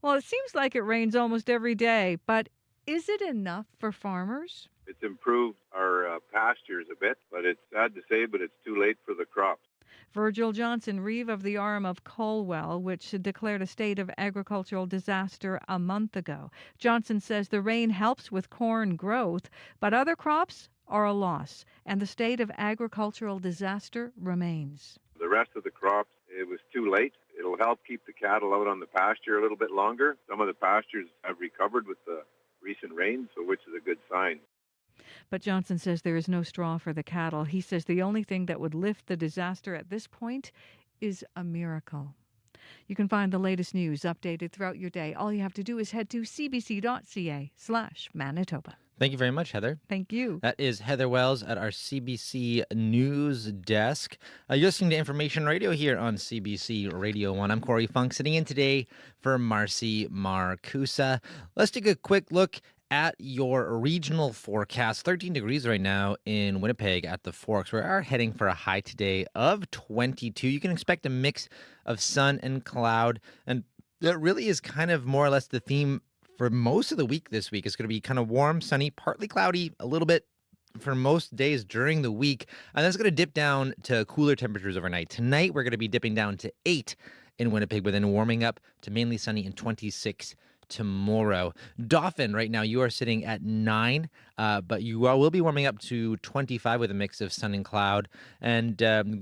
Well, it seems like it rains almost every day, but is it enough for farmers? It's improved our pastures a bit, but it's sad to say, but it's too late for the crops. Virgil Johnson, reeve of the Arm of Colwell, which declared a state of agricultural disaster a month ago. Johnson says the rain helps with corn growth, but other crops are a loss, and the state of agricultural disaster remains. The rest of the crops, it was too late. It'll help keep the cattle out on the pasture a little bit longer. Some of the pastures have recovered with the recent rain, so which is a good sign. But Johnson says there is no straw for the cattle. He says the only thing that would lift the disaster at this point is a miracle. You can find the latest news updated throughout your day. All you have to do is head to cbc.ca/Manitoba. Thank you very much, Heather. Thank you. That is Heather Wells at our CBC News Desk. You're listening to Information Radio here on CBC Radio 1. I'm Corey Funk, sitting in today for Marcy Marcusa. Let's take a quick look at your regional forecast. 13 degrees right now in Winnipeg at the Forks. We are heading for a high today of 22. You can expect a mix of sun and cloud, and that really is kind of more or less the theme for most of the week this week. It's going to be kind of warm, sunny, partly cloudy, a little bit for most days during the week, and that's going to dip down to cooler temperatures overnight. Tonight, we're going to be dipping down to 8 in Winnipeg, but then warming up to mainly sunny and 26 tomorrow. Dauphin, right now, you are sitting at 9, but you will be warming up to 25 with a mix of sun and cloud, and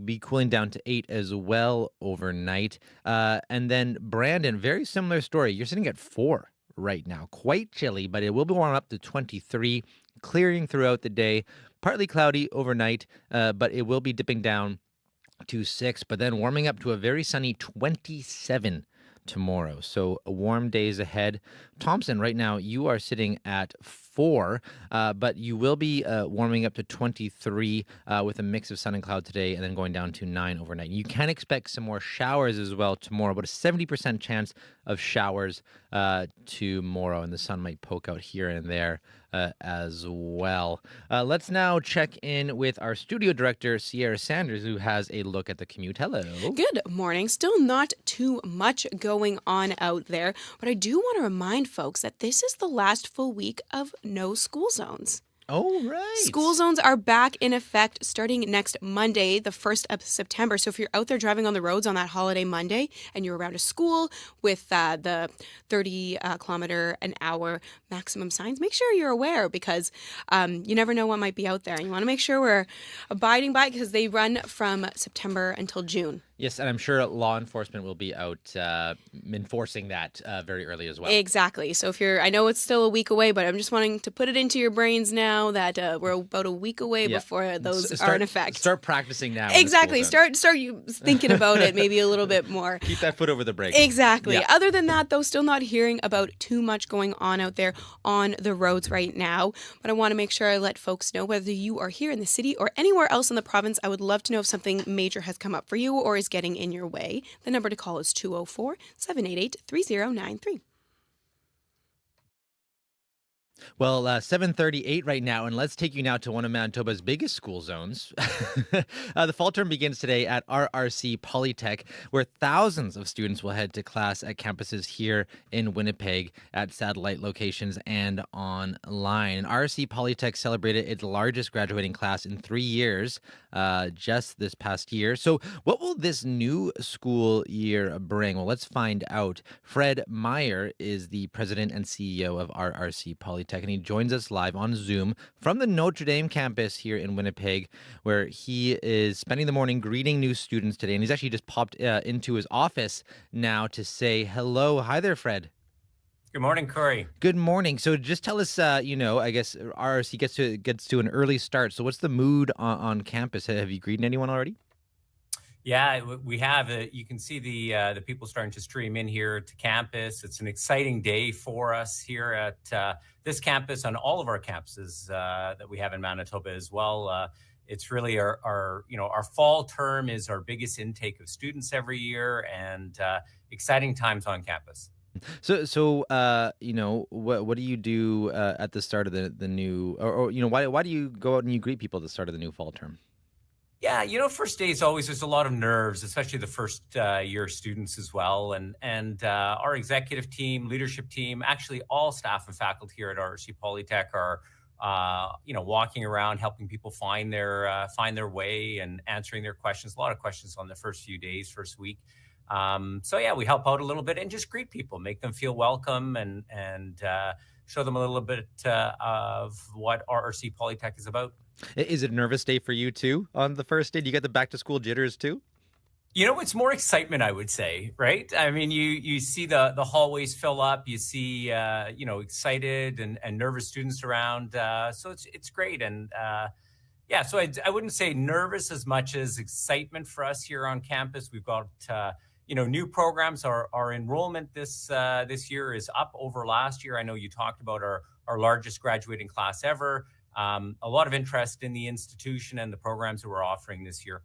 be cooling down to 8 as well overnight. And then Brandon, very similar story. You're sitting at 4 right now. Quite chilly, but it will be warming up to 23, clearing throughout the day. Partly cloudy overnight, but it will be dipping down to 6, but then warming up to a very sunny 27 tomorrow. So warm days ahead. Thompson, right now, you are sitting at 4, but you will be warming up to 23 with a mix of sun and cloud today, and then going down to 9 overnight. You can expect some more showers as well tomorrow, but a 70% chance of showers tomorrow, and the sun might poke out here and there as well. Let's now check in with our studio director, Sierra Sanders, who has a look at the commute. Hello. Good morning. Still not too much going on out there, but I do want to remind folks that this is the last full week of no school zones. Oh, right. School zones are back in effect starting next Monday, the 1st of September. So if you're out there driving on the roads on that holiday Monday and you're around a school with the 30 kilometer an hour maximum signs, make sure you're aware, because you never know what might be out there. And you want to make sure we're abiding by it, because they run from September until June. Yes, and I'm sure law enforcement will be out enforcing that very early as well. Exactly. So I know it's still a week away, but I'm just wanting to put it into your brains now that we're about a week away before those are in effect. Start practicing now. Exactly. Start you thinking about it maybe a little bit more. Keep that foot over the brake. Exactly. Yeah. Other than that, though, still not hearing about too much going on out there on the roads right now. But I want to make sure I let folks know whether you are here in the city or anywhere else in the province. I would love to know if something major has come up for you or is getting in your way. The number to call is 204-788-3093. Well, 7:38 right now, and let's take you now to one of Manitoba's biggest school zones. The fall term begins today at RRC Polytech, where thousands of students will head to class at campuses here in Winnipeg at satellite locations and online. And RRC Polytech celebrated its largest graduating class in 3 years just this past year. So what will this new school year bring? Well, let's find out. Fred Meyer is the president and CEO of RRC Polytech, and he joins us live on Zoom from the Notre Dame campus here in Winnipeg, where he is spending the morning greeting new students today. And he's actually just popped into his office now to say hello. Hi there, Fred. Good morning, Corey. Good morning. So just tell us, I guess RRC gets to an early start. So what's the mood on campus? Have you greeted anyone already? Yeah, we have. You can see the people starting to stream in here to campus. It's an exciting day for us here at this campus, on all of our campuses that we have in Manitoba as well. It's really our fall term is our biggest intake of students every year, and exciting times on campus. So what do you do at the start of the new, or why do you go out and you greet people at the start of the new fall term? Yeah, first days always there's a lot of nerves, especially the first year students as well, and our executive team, leadership team, actually all staff and faculty here at RRC Polytech are walking around helping people find their way and answering their questions. A lot of questions on the first few days, first week. We help out a little bit and just greet people, make them feel welcome, and show them a little bit of what RRC Polytech is about. Is it a nervous day for you too on the first day? Do you get the back to school jitters too? It's more excitement, I would say, right? I mean, you see the hallways fill up, you see, excited and nervous students around. So it's great. And so I wouldn't say nervous as much as excitement for us here on campus. We've got, new programs. Our enrollment this year is up over last year. I know you talked about our largest graduating class ever. A lot of interest in the institution and the programs that we're offering this year.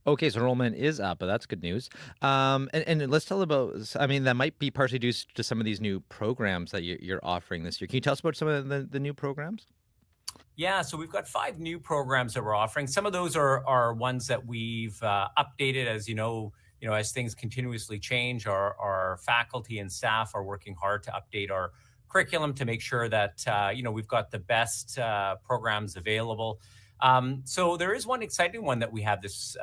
Okay, so enrollment is up, but that's good news. And let's tell about, that might be partially due to some of these new programs that you're offering this year. Can you tell us about some of the new programs? Yeah, so we've got 5 new programs that we're offering. Some of those are ones that we've updated, as as things continuously change. Our faculty and staff are working hard to update our curriculum to make sure that we've got the best programs available. So there is one exciting one that we have this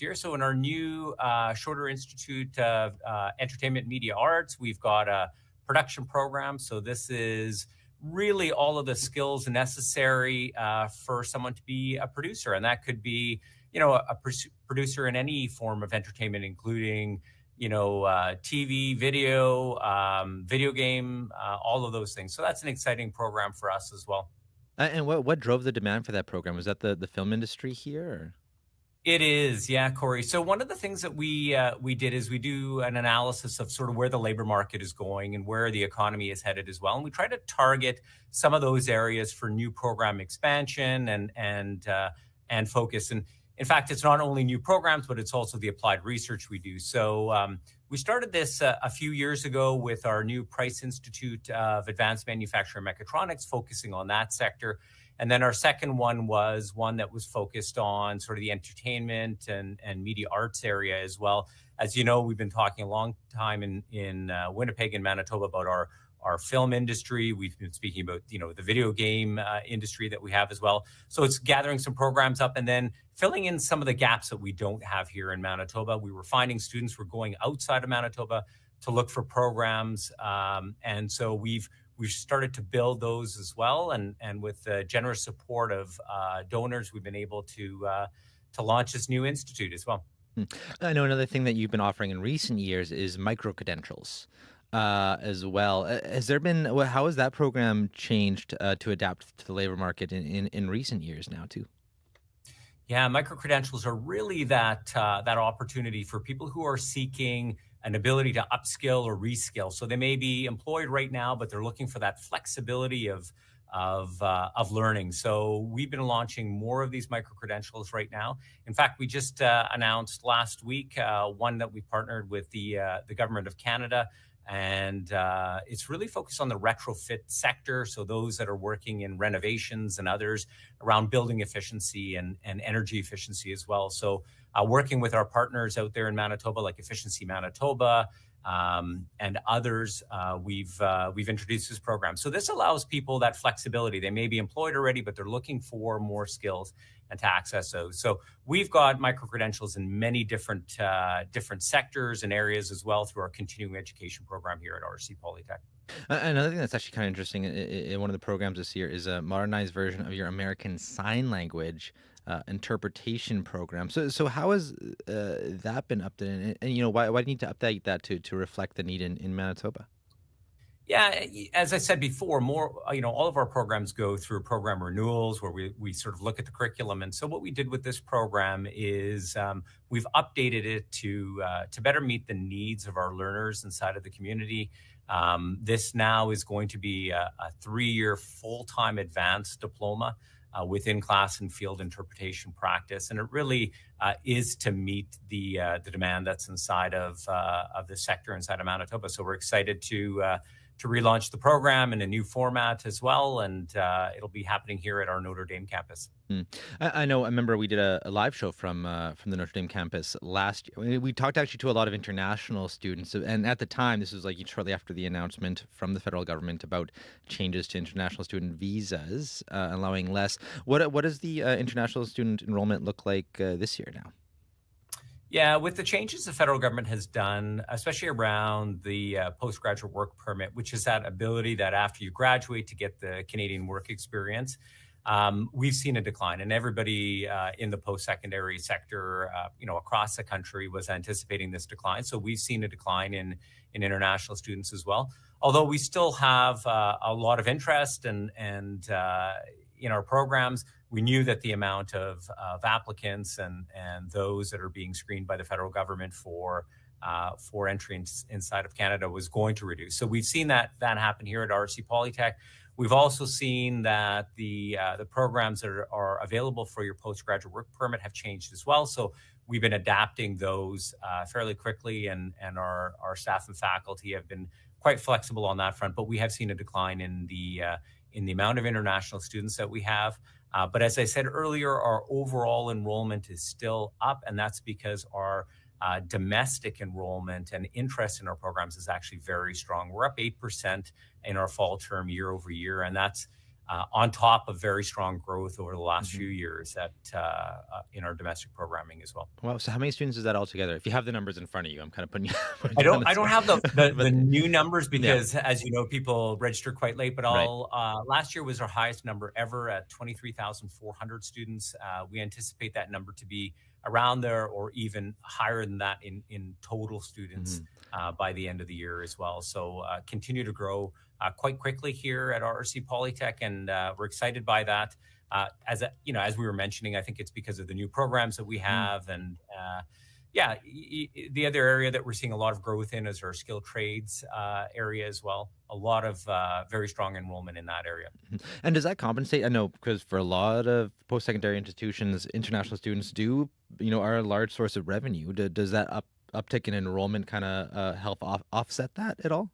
year. So in our new Shorter Institute of Entertainment Media Arts, we've got a production program. So this is really all of the skills necessary for someone to be a producer, and that could be a producer in any form of entertainment, including TV, video game, all of those things. So that's an exciting program for us as well. And what drove the demand for that program? Was that the film industry here? Or? It is, yeah, Corey. So one of the things that we did is we do an analysis of sort of where the labor market is going and where the economy is headed as well. And we try to target some of those areas for new program expansion and focus. And in fact, it's not only new programs, but it's also the applied research we do. So we started this a few years ago with our new Price Institute of Advanced Manufacturing Mechatronics, focusing on that sector. And then our second one was one that was focused on sort of the entertainment and media arts area as well. As you know, we've been talking a long time in Winnipeg and Manitoba about our film industry. We've been speaking about, the video game industry that we have as well. So it's gathering some programs up and then filling in some of the gaps that we don't have here in Manitoba. We were finding students were going outside of Manitoba to look for programs. And so we've started to build those as well. And with the generous support of donors, we've been able to launch this new institute as well. I know another thing that you've been offering in recent years is micro-credentials as well. How has that program changed to adapt to the labor market in recent years now, too? Yeah, micro credentials are really that opportunity for people who are seeking an ability to upskill or reskill. So they may be employed right now, but they're looking for that flexibility of learning. So we've been launching more of these micro credentials right now. In fact, we just announced last week one that we partnered with the government of Canada. And it's really focused on the retrofit sector. So those that are working in renovations and others around building efficiency and energy efficiency as well. So working with our partners out there in Manitoba, like Efficiency Manitoba and others, we've introduced this program. So this allows people that flexibility. They may be employed already, but they're looking for more skills and to access those. So we've got micro-credentials in many different sectors and areas as well through our continuing education program here at RC Polytech. Another thing that's actually kind of interesting in one of the programs this year is a modernized version of your American Sign Language interpretation program. So how has that been updated? And why do you need to update that to reflect the need in Manitoba? Yeah, as I said before, all of our programs go through program renewals where we sort of look at the curriculum. And so what we did with this program is we've updated it to better meet the needs of our learners inside of the community. This now is going to be a 3-year full-time advanced diploma within class and field interpretation practice. And it really is to meet the demand that's inside of the sector inside of Manitoba. So we're excited to relaunch the program in a new format as well. And it'll be happening here at our Notre Dame campus. I remember we did a live show from the Notre Dame campus last year. We talked actually to a lot of international students. And at the time, this was like shortly after the announcement from the federal government about changes to international student visas, allowing less. What does the international student enrollment look like this year now? Yeah, with the changes the federal government has done, especially around the postgraduate work permit, which is that ability that after you graduate to get the Canadian work experience, we've seen a decline. And everybody in the post-secondary sector, across the country was anticipating this decline. So we've seen a decline in international students as well. Although we still have a lot of interest and in our programs, we knew that the amount of applicants and those that are being screened by the federal government for entry inside of Canada was going to reduce. So we've seen that happen here at RC Polytech. We've also seen that the programs that are available for your postgraduate work permit have changed as well. So we've been adapting those fairly quickly, and our staff and faculty have been quite flexible on that front. But we have seen a decline in the amount of international students that we have. But as I said earlier, our overall enrollment is still up, and that's because our domestic enrollment and interest in our programs is actually very strong. We're up 8% in our fall term year over year, and that's on top of very strong growth over the last few years in our domestic programming as well. Wow. So how many students is that altogether? If you have the numbers in front of you, I'm kind of putting you. I don't have the new numbers because, as you know, people register quite late. But last year was our highest number ever at 23,400 students. We anticipate that number to be around there or even higher than that in total students by the end of the year as well. So continue to grow quite quickly here at RC Polytech, and we're excited by that. As we were mentioning, I think it's because of the new programs that we have, and the other area that we're seeing a lot of growth in is our skilled trades area as well. A lot of very strong enrollment in that area. And does that compensate? I know because for a lot of post-secondary institutions, international students are a large source of revenue. Does that uptick in enrollment kind of help offset that at all?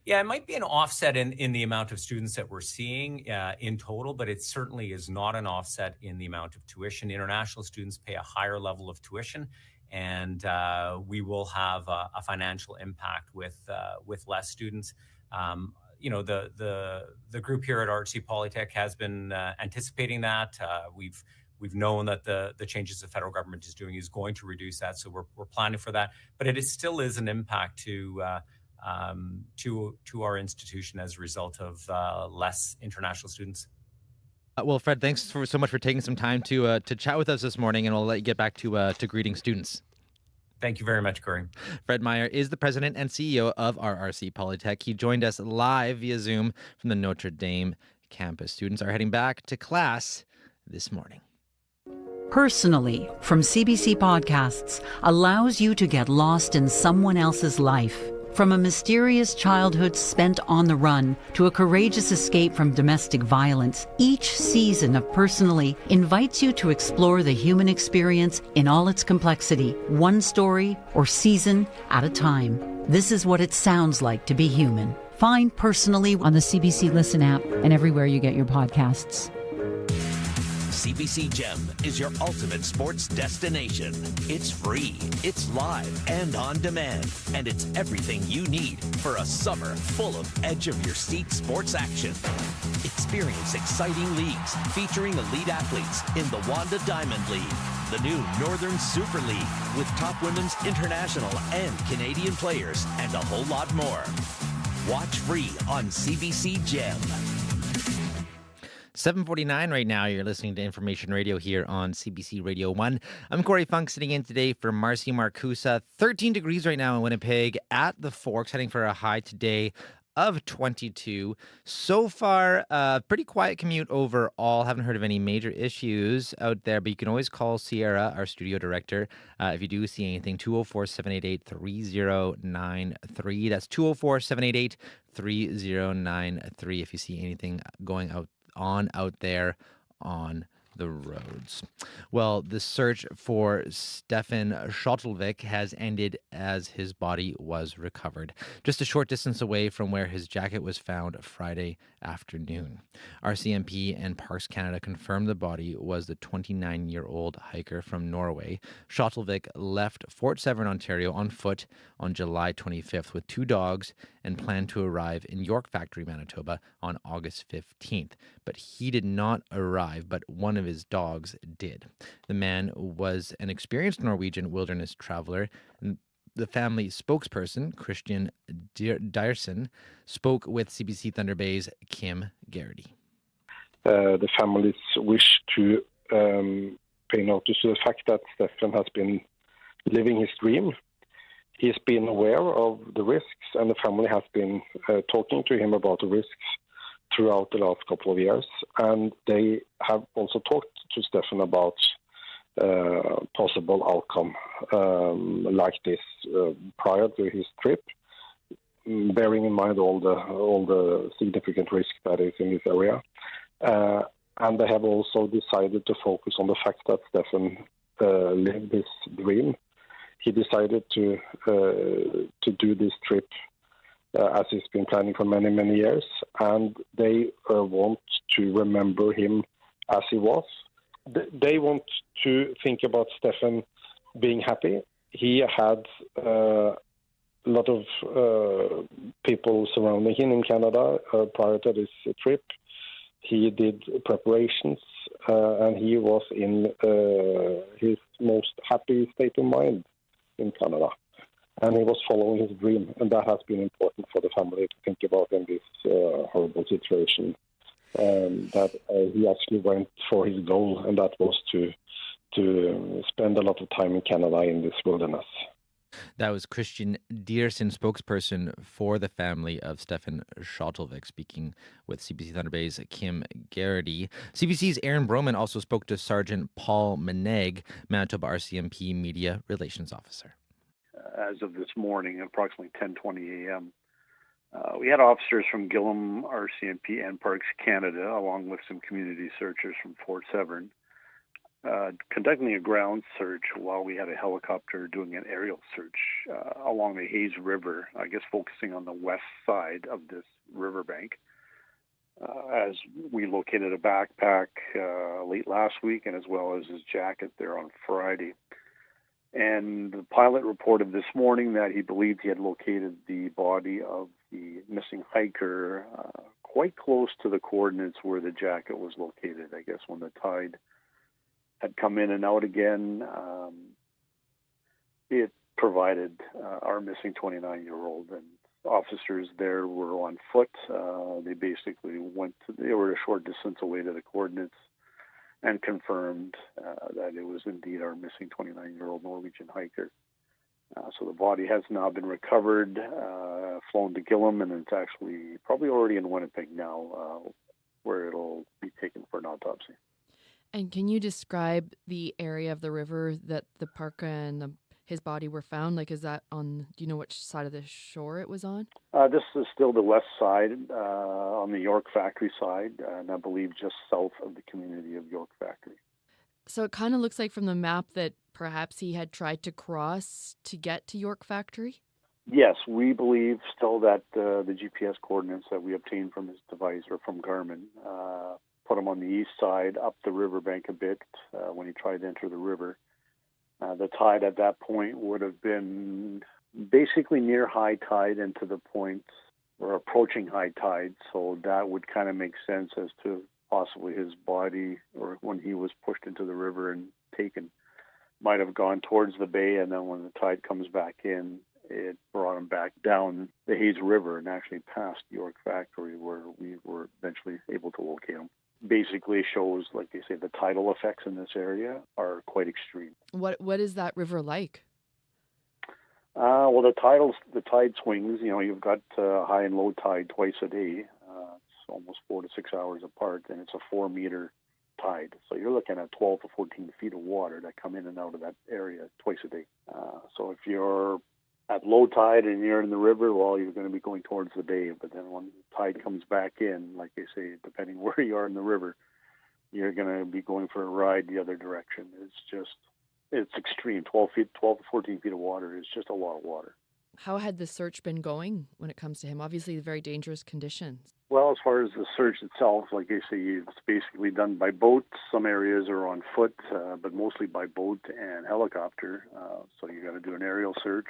Yeah, it might be an offset in the amount of students that we're seeing in total, but it certainly is not an offset in the amount of tuition. International students pay a higher level of tuition, and we will have a financial impact with less students. The group here at RC Polytech has been anticipating that. We've known that the changes the federal government is doing is going to reduce that, so we're planning for that. But it still is an impact to our institution as a result of less international students. Well, Fred, thanks so much for taking some time to chat with us this morning, and I'll let you get back to greeting students. Thank you very much, Corey. Fred Meyer is the president and CEO of River Polytech. He joined us live via Zoom from the Notre Dame campus. Students are heading back to class this morning. Personally, from CBC Podcasts, allows you to get lost in someone else's life. From a mysterious childhood spent on the run to a courageous escape from domestic violence, each season of Personally invites you to explore the human experience in all its complexity, one story or season at a time. This is what it sounds like to be human. Find Personally on the CBC Listen app and everywhere you get your podcasts. CBC Gem is your ultimate sports destination. It's free, it's live and on demand, and it's everything you need for a summer full of edge-of-your-seat sports action. Experience exciting leagues featuring elite athletes in the Wanda Diamond League, the new Northern Super League with top women's international and Canadian players, and a whole lot more. Watch free on CBC Gem. 7:49 right now. You're listening to Information Radio here on CBC Radio 1. I'm Corey Funk, sitting in today for Marcy Marcusa. 13 degrees right now in Winnipeg at the Forks, heading for a high today of 22. So far, pretty quiet commute overall. Haven't heard of any major issues out there, but you can always call Sierra, our studio director, if you do see anything. 204-788-3093. That's 204-788-3093 if you see anything going out there on the roads. Well, the search for Stefan Shotvvic has ended as his body was recovered, just a short distance away from where his jacket was found Friday afternoon. RCMP and Parks Canada confirmed the body was the 29-year-old hiker from Norway. Shotvvic left Fort Severn, Ontario on foot on July 25th with 2 dogs and planned to arrive in York Factory, Manitoba on August 15th. But he did not arrive, but one of his dogs did. The man was an experienced Norwegian wilderness traveler. The family spokesperson, Christian Diersen, spoke with CBC Thunder Bay's Kim Garrity. The families wish to pay notice to the fact that Stefan has been living his dream. He's been aware of the risks, and the family has been talking to him about the risks throughout the last couple of years. And they have also talked to Stefan about possible outcome like this prior to his trip, bearing in mind all the significant risk that is in this area. And they have also decided to focus on the fact that Stefan lived this dream. He decided to do this trip as he's been planning for many, many years, and they want to remember him as he was. They want to think about Stefan being happy. He had a lot of people surrounding him in Canada prior to this trip. He did preparations, and he was in his most happy state of mind in Canada. And he was following his dream, and that has been important for the family to think about in this horrible situation. That he actually went for his goal, and that was to spend a lot of time in Canada in this wilderness. That was Christian Diersen, spokesperson for the family of Stefan Shotvvic, speaking with CBC Thunder Bay's Kim Garrity. CBC's Aaron Broman also spoke to Sergeant Paul Meneg, Manitoba RCMP Media Relations Officer. As of this morning, approximately 10:20 a.m., we had officers from Gillam, RCMP, and Parks Canada, along with some community searchers from Fort Severn, conducting a ground search while we had a helicopter doing an aerial search along the Hayes River, I guess focusing on the west side of this riverbank. As we located a backpack late last week, and as well as his jacket there on Friday. And the pilot reported this morning that he believed he had located the body of the missing hiker quite close to the coordinates where the jacket was located. I guess when the tide had come in and out again, it provided our missing 29-year-old. And officers there were on foot. They basically they were a short distance away to the coordinates and confirmed that it was indeed our missing 29-year-old Norwegian hiker. So the body has now been recovered, flown to Gillam, and it's actually probably already in Winnipeg now, where it'll be taken for an autopsy. And can you describe the area of the river that the parka and his body were found? Like, is that on, do you know which side of the shore it was on? This is still the west side, on the York Factory side, and I believe just south of the community of York Factory. So it kind of looks like from the map that perhaps he had tried to cross to get to York Factory? Yes, we believe still that the GPS coordinates that we obtained from his device or from Garmin put him on the east side, up the riverbank a bit when he tried to enter the river. The tide at that point would have been basically near high tide and to the point or approaching high tide, so that would kind of make sense as to possibly his body, or when he was pushed into the river and taken, might have gone towards the bay, and then when the tide comes back in, it brought him back down the Hayes River and actually past York Factory, where we were eventually able to locate him. Basically shows, like they say, the tidal effects in this area are quite extreme. What is that river like? Well, the tide swings. You know, you've got high and low tide twice a day. It's almost 4 to 6 hours apart, and it's a 4-meter tide. So you're looking at 12 to 14 feet of water that come in and out of that area twice a day. So if you're at low tide and you're in the river, well, you're going to be going towards the bay. But then when the tide comes back in, like they say, depending where you are in the river, you're going to be going for a ride the other direction. It's extreme. 12 to 14 feet of water is just a lot of water. How had the search been going when it comes to him? Obviously, very dangerous conditions. Well, as far as the search itself, like I say, it's basically done by boat. Some areas are on foot, but mostly by boat and helicopter. So you got to do an aerial search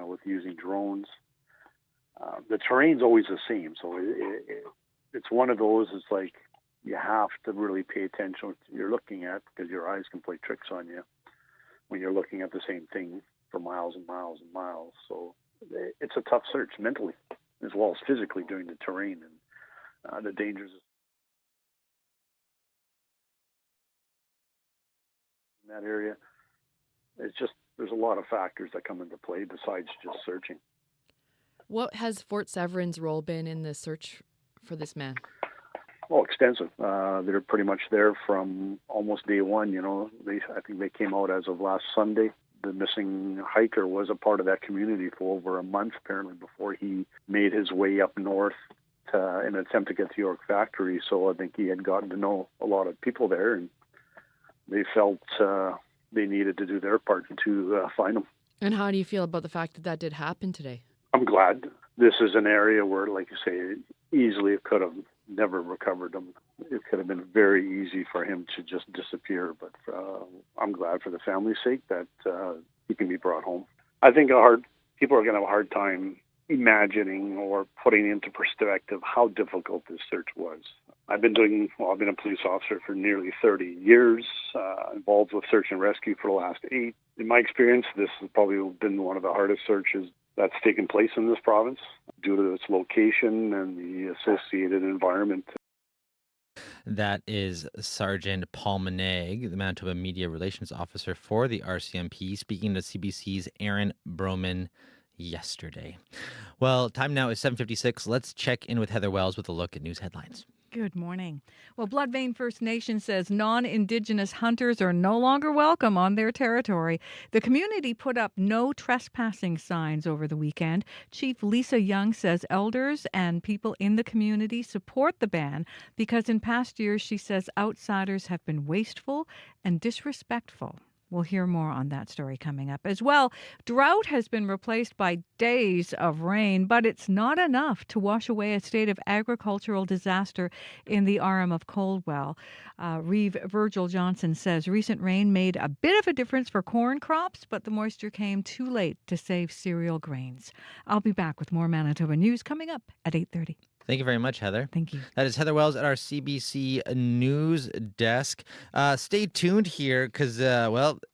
with using drones. The terrain's always the same, so it's one of those. It's like you have to really pay attention to what you're looking at, because your eyes can play tricks on you when you're looking at the same thing for miles and miles and miles. So it's a tough search mentally as well as physically during the terrain and the dangers in that area. It's just, there's a lot of factors that come into play besides just searching. What has Fort Severin's role been in the search for this man? Oh, extensive. They're pretty much there from almost day one. You know, I think they came out as of last Sunday. The missing hiker was a part of that community for over a month, apparently, before he made his way up north in an attempt to get to York Factory. So I think he had gotten to know a lot of people there, and they felt they needed to do their part to find him. And how do you feel about the fact that that did happen today? I'm glad. This is an area where, like you say, easily it could have never recovered him. It could have been very easy for him to just disappear, but I'm glad for the family's sake that he can be brought home. I think people are going to have a hard time imagining or putting into perspective how difficult this search was. I've been a police officer for nearly 30 years, involved with search and rescue for the last 8. In my experience, this has probably been one of the hardest searches that's taken place in this province due to its location and the associated environment. That is Sergeant Paul Maneg, the Manitoba Media Relations Officer for the RCMP, speaking to CBC's Aaron Broman yesterday. Well, time now is 7:56. Let's check in with Heather Wells with a look at news headlines. Good morning. Well, Bloodvein First Nation says non-Indigenous hunters are no longer welcome on their territory. The community put up no trespassing signs over the weekend. Chief Lisa Young says elders and people in the community support the ban because in past years, she says, outsiders have been wasteful and disrespectful. We'll hear more on that story coming up. As well, drought has been replaced by days of rain, but it's not enough to wash away a state of agricultural disaster in the RM of Coldwell. Reeve Virgil Johnson says recent rain made a bit of a difference for corn crops, but the moisture came too late to save cereal grains. I'll be back with more Manitoba news coming up at 8:30. Thank you very much, Heather. Thank you. That is Heather Wells at our CBC News desk. Stay tuned here because,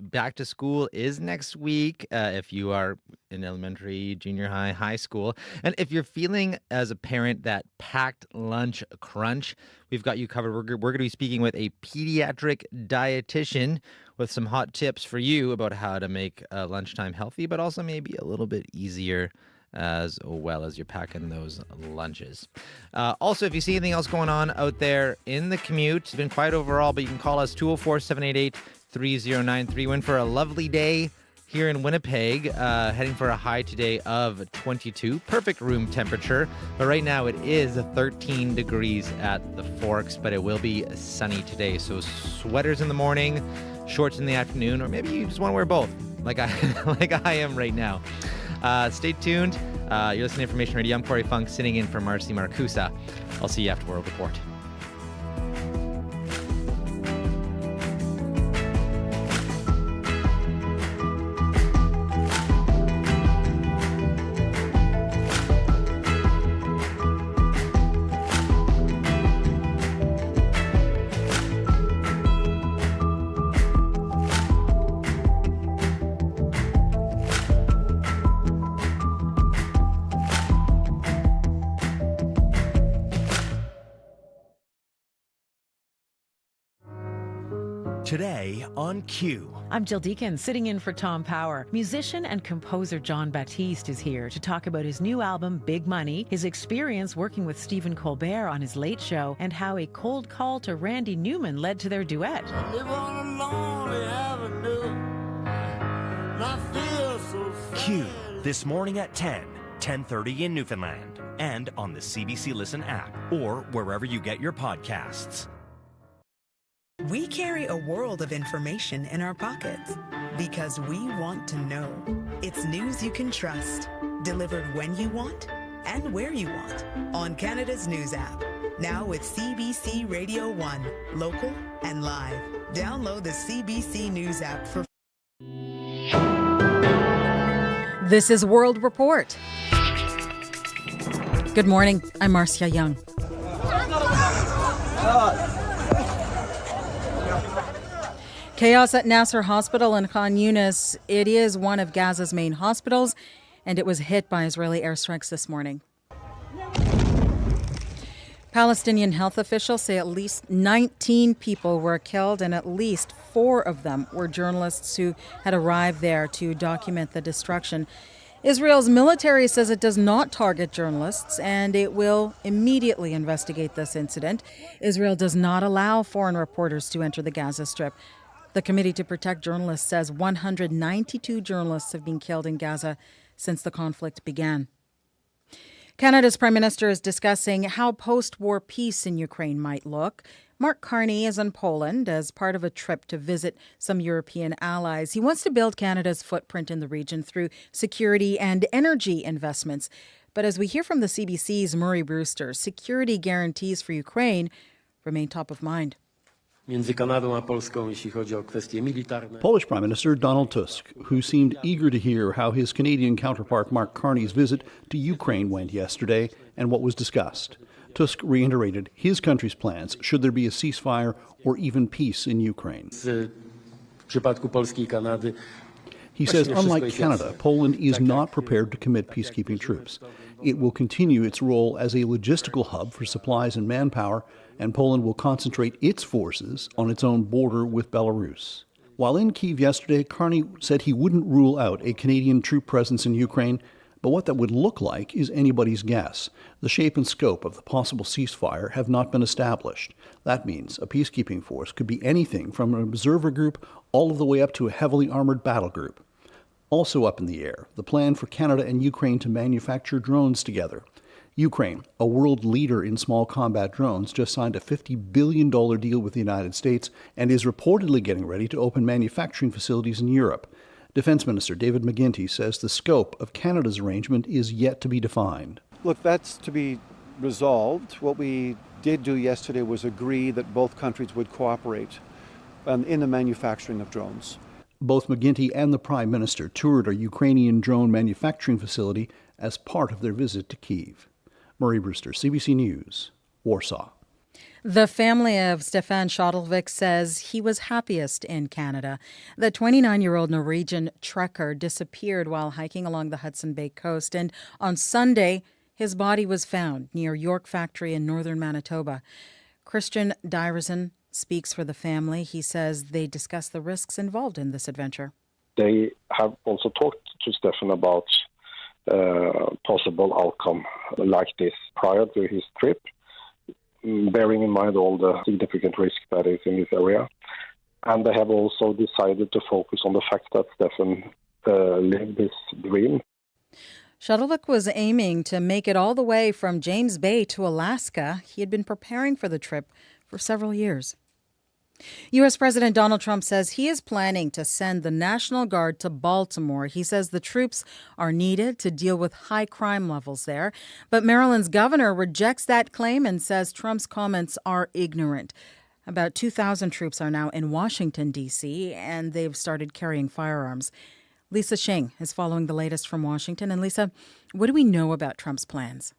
back to school is next week if you are in elementary, junior high, high school. And if you're feeling as a parent that packed lunch crunch, we've got you covered. We're going to be speaking with a pediatric dietitian with some hot tips for you about how to make lunchtime healthy, but also maybe a little bit easier as well as you're packing those lunches. Also, if you see anything else going on out there in the commute, it's been quiet overall, but you can call us 204-788-3093. We're in for a lovely day here in Winnipeg, heading for a high today of 22. Perfect room temperature, but right now it is 13 degrees at the Forks, but it will be sunny today. So sweaters in the morning, shorts in the afternoon, or maybe you just want to wear both, like I am right now. Stay tuned. You're listening to Information Radio. I'm Corey Funk, sitting in for Marcy Marcusa. I'll see you after World Report. Today on Q. I'm Jill Deacon, sitting in for Tom Power. Musician and composer John Baptiste is here to talk about his new album, Big Money, his experience working with Stephen Colbert on his Late Show, and how a cold call to Randy Newman led to their duet. I live on a lonely avenue, and I feel so sad. Q, this morning at 10:30 in Newfoundland, and on the CBC Listen app, or wherever you get your podcasts. We carry a world of information in our pockets because we want to know. It's news you can trust, delivered when you want and where you want on Canada's News app. Now with CBC Radio 1, local and live. Download the CBC News app for... This is World Report. Good morning. I'm Marcia Young. Chaos at Nasser Hospital in Khan Yunis. It is one of Gaza's main hospitals, and it was hit by Israeli airstrikes this morning. Palestinian health officials say at least 19 people were killed, and at least 4 of them were journalists who had arrived there to document the destruction. Israel's military says it does not target journalists, and it will immediately investigate this incident. Israel does not allow foreign reporters to enter the Gaza Strip. The Committee to Protect Journalists says 192 journalists have been killed in Gaza since the conflict began. Canada's Prime Minister is discussing how post-war peace in Ukraine might look. Mark Carney is in Poland as part of a trip to visit some European allies. He wants to build Canada's footprint in the region through security and energy investments. But as we hear from the CBC's Murray Brewster, security guarantees for Ukraine remain top of mind. Polish Prime Minister Donald Tusk, who seemed eager to hear how his Canadian counterpart Mark Carney's visit to Ukraine went yesterday and what was discussed. Tusk reiterated his country's plans should there be a ceasefire or even peace in Ukraine. He says, unlike Canada, Poland is not prepared to commit peacekeeping troops. It will continue its role as a logistical hub for supplies and manpower, and Poland will concentrate its forces on its own border with Belarus. While in Kyiv yesterday, Carney said he wouldn't rule out a Canadian troop presence in Ukraine, but what that would look like is anybody's guess. The shape and scope of the possible ceasefire have not been established. That means a peacekeeping force could be anything from an observer group all the way up to a heavily armored battle group. Also up in the air, the plan for Canada and Ukraine to manufacture drones together. Ukraine, a world leader in small combat drones, just signed a $50 billion deal with the United States and is reportedly getting ready to open manufacturing facilities in Europe. Defense Minister David McGuinty says the scope of Canada's arrangement is yet to be defined. Look, that's to be resolved. What we did do yesterday was agree that both countries would cooperate in the manufacturing of drones. Both McGuinty and the Prime Minister toured a Ukrainian drone manufacturing facility as part of their visit to Kyiv. Murray Brewster, CBC News, Warsaw. The family of Stefan Shotvvic says he was happiest in Canada. The 29-year-old Norwegian trekker disappeared while hiking along the Hudson Bay coast, and on Sunday, his body was found near York Factory in northern Manitoba. Christian Dyerson speaks for the family. He says they discussed the risks involved in this adventure. They have also talked to Stefan about possible outcome like this prior to his trip, bearing in mind all the significant risk that is in this area. And they have also decided to focus on the fact that Stefan lived this dream. Shotvvic was aiming to make it all the way from James Bay to Alaska. He had been preparing for the trip for several years. U.S. President Donald Trump says he is planning to send the National Guard to Baltimore. He says the troops are needed to deal with high crime levels there. But Maryland's governor rejects that claim and says Trump's comments are ignorant. About 2,000 troops are now in Washington, D.C., and they've started carrying firearms. Lisa Shing is following the latest from Washington. And Lisa, what do we know about Trump's plans?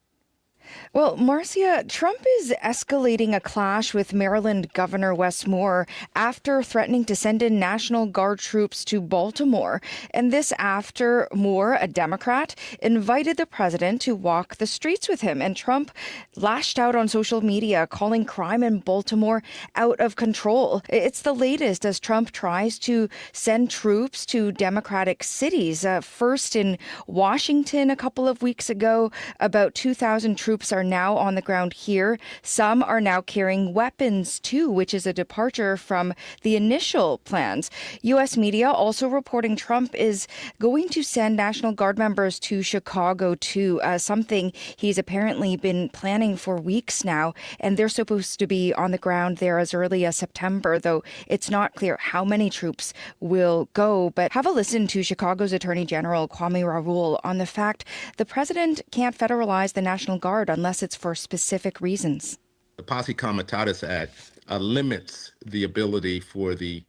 Well, Marcia, Trump is escalating a clash with Maryland Governor Wes Moore after threatening to send in National Guard troops to Baltimore. And this after Moore, a Democrat, invited the president to walk the streets with him. And Trump lashed out on social media, calling crime in Baltimore out of control. It's the latest as Trump tries to send troops to Democratic cities. First in Washington a couple of weeks ago, about 2,000 troops are now on the ground here. Some are now carrying weapons too, which is a departure from the initial plans. U.S. media also reporting Trump is going to send National Guard members to Chicago too, something he's apparently been planning for weeks now. And they're supposed to be on the ground there as early as September, though it's not clear how many troops will go. But have a listen to Chicago's Attorney General Kwame Raoul on the fact the president can't federalize the National Guard unless it's for specific reasons. The Posse Comitatus Act limits the ability for the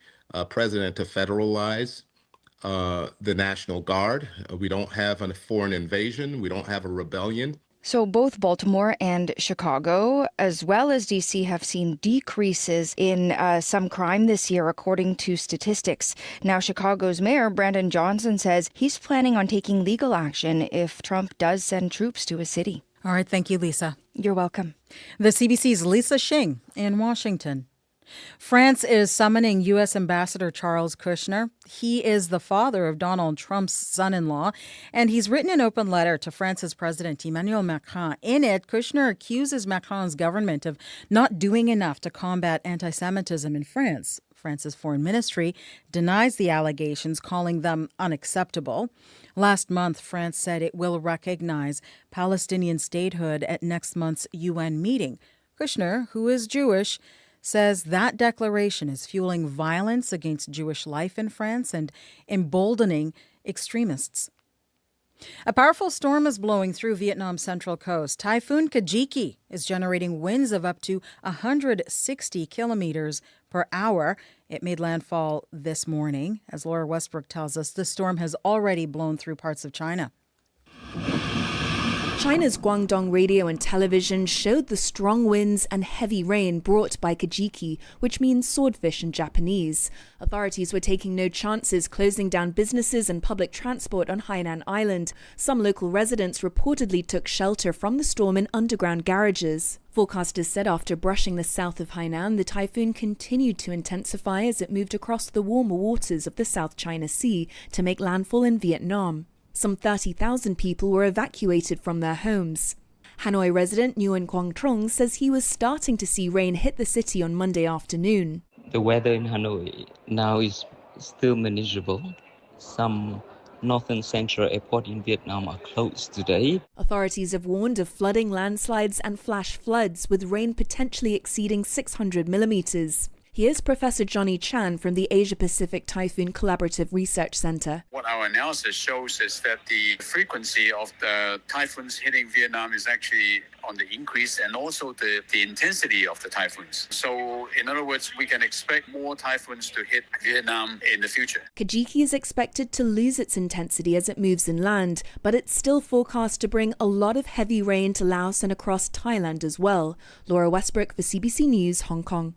president to federalize the National Guard. We don't have a foreign invasion. We don't have a rebellion. So both Baltimore and Chicago, as well as D.C., have seen decreases in some crime this year, according to statistics. Now, Chicago's mayor, Brandon Johnson, says he's planning on taking legal action if Trump does send troops to a city. All right. Thank you, Lisa. You're welcome. The CBC's Lisa Shing in Washington. France is summoning U.S. Ambassador Charles Kushner. He is the father of Donald Trump's son-in-law, and he's written an open letter to France's President Emmanuel Macron. In it, Kushner accuses Macron's government of not doing enough to combat anti-Semitism in France. France's foreign ministry denies the allegations, calling them unacceptable. Last month, France said it will recognize Palestinian statehood at next month's UN meeting. Kushner, who is Jewish, says that declaration is fueling violence against Jewish life in France and emboldening extremists. A powerful storm is blowing through Vietnam's central coast. Typhoon Kajiki is generating winds of up to 160 kilometers per hour. It made landfall this morning. As Laura Westbrook tells us, the storm has already blown through parts of China. China's Guangdong radio and television showed the strong winds and heavy rain brought by Kajiki, which means swordfish in Japanese. Authorities were taking no chances, closing down businesses and public transport on Hainan Island. Some local residents reportedly took shelter from the storm in underground garages. Forecasters said after brushing the south of Hainan, the typhoon continued to intensify as it moved across the warmer waters of the South China Sea to make landfall in Vietnam. Some 30,000 people were evacuated from their homes. Hanoi resident Nguyen Quang Trong says he was starting to see rain hit the city on Monday afternoon. The weather in Hanoi now is still manageable. Some northern central airport in Vietnam are closed today. Authorities have warned of flooding, landslides and flash floods, with rain potentially exceeding 600 millimeters. Here's Professor Johnny Chan from the Asia-Pacific Typhoon Collaborative Research Center. What our analysis shows is that the frequency of the typhoons hitting Vietnam is actually on the increase, and also the intensity of the typhoons. So in other words, we can expect more typhoons to hit Vietnam in the future. Kajiki is expected to lose its intensity as it moves inland, but it's still forecast to bring a lot of heavy rain to Laos and across Thailand as well. Laura Westbrook for CBC News, Hong Kong.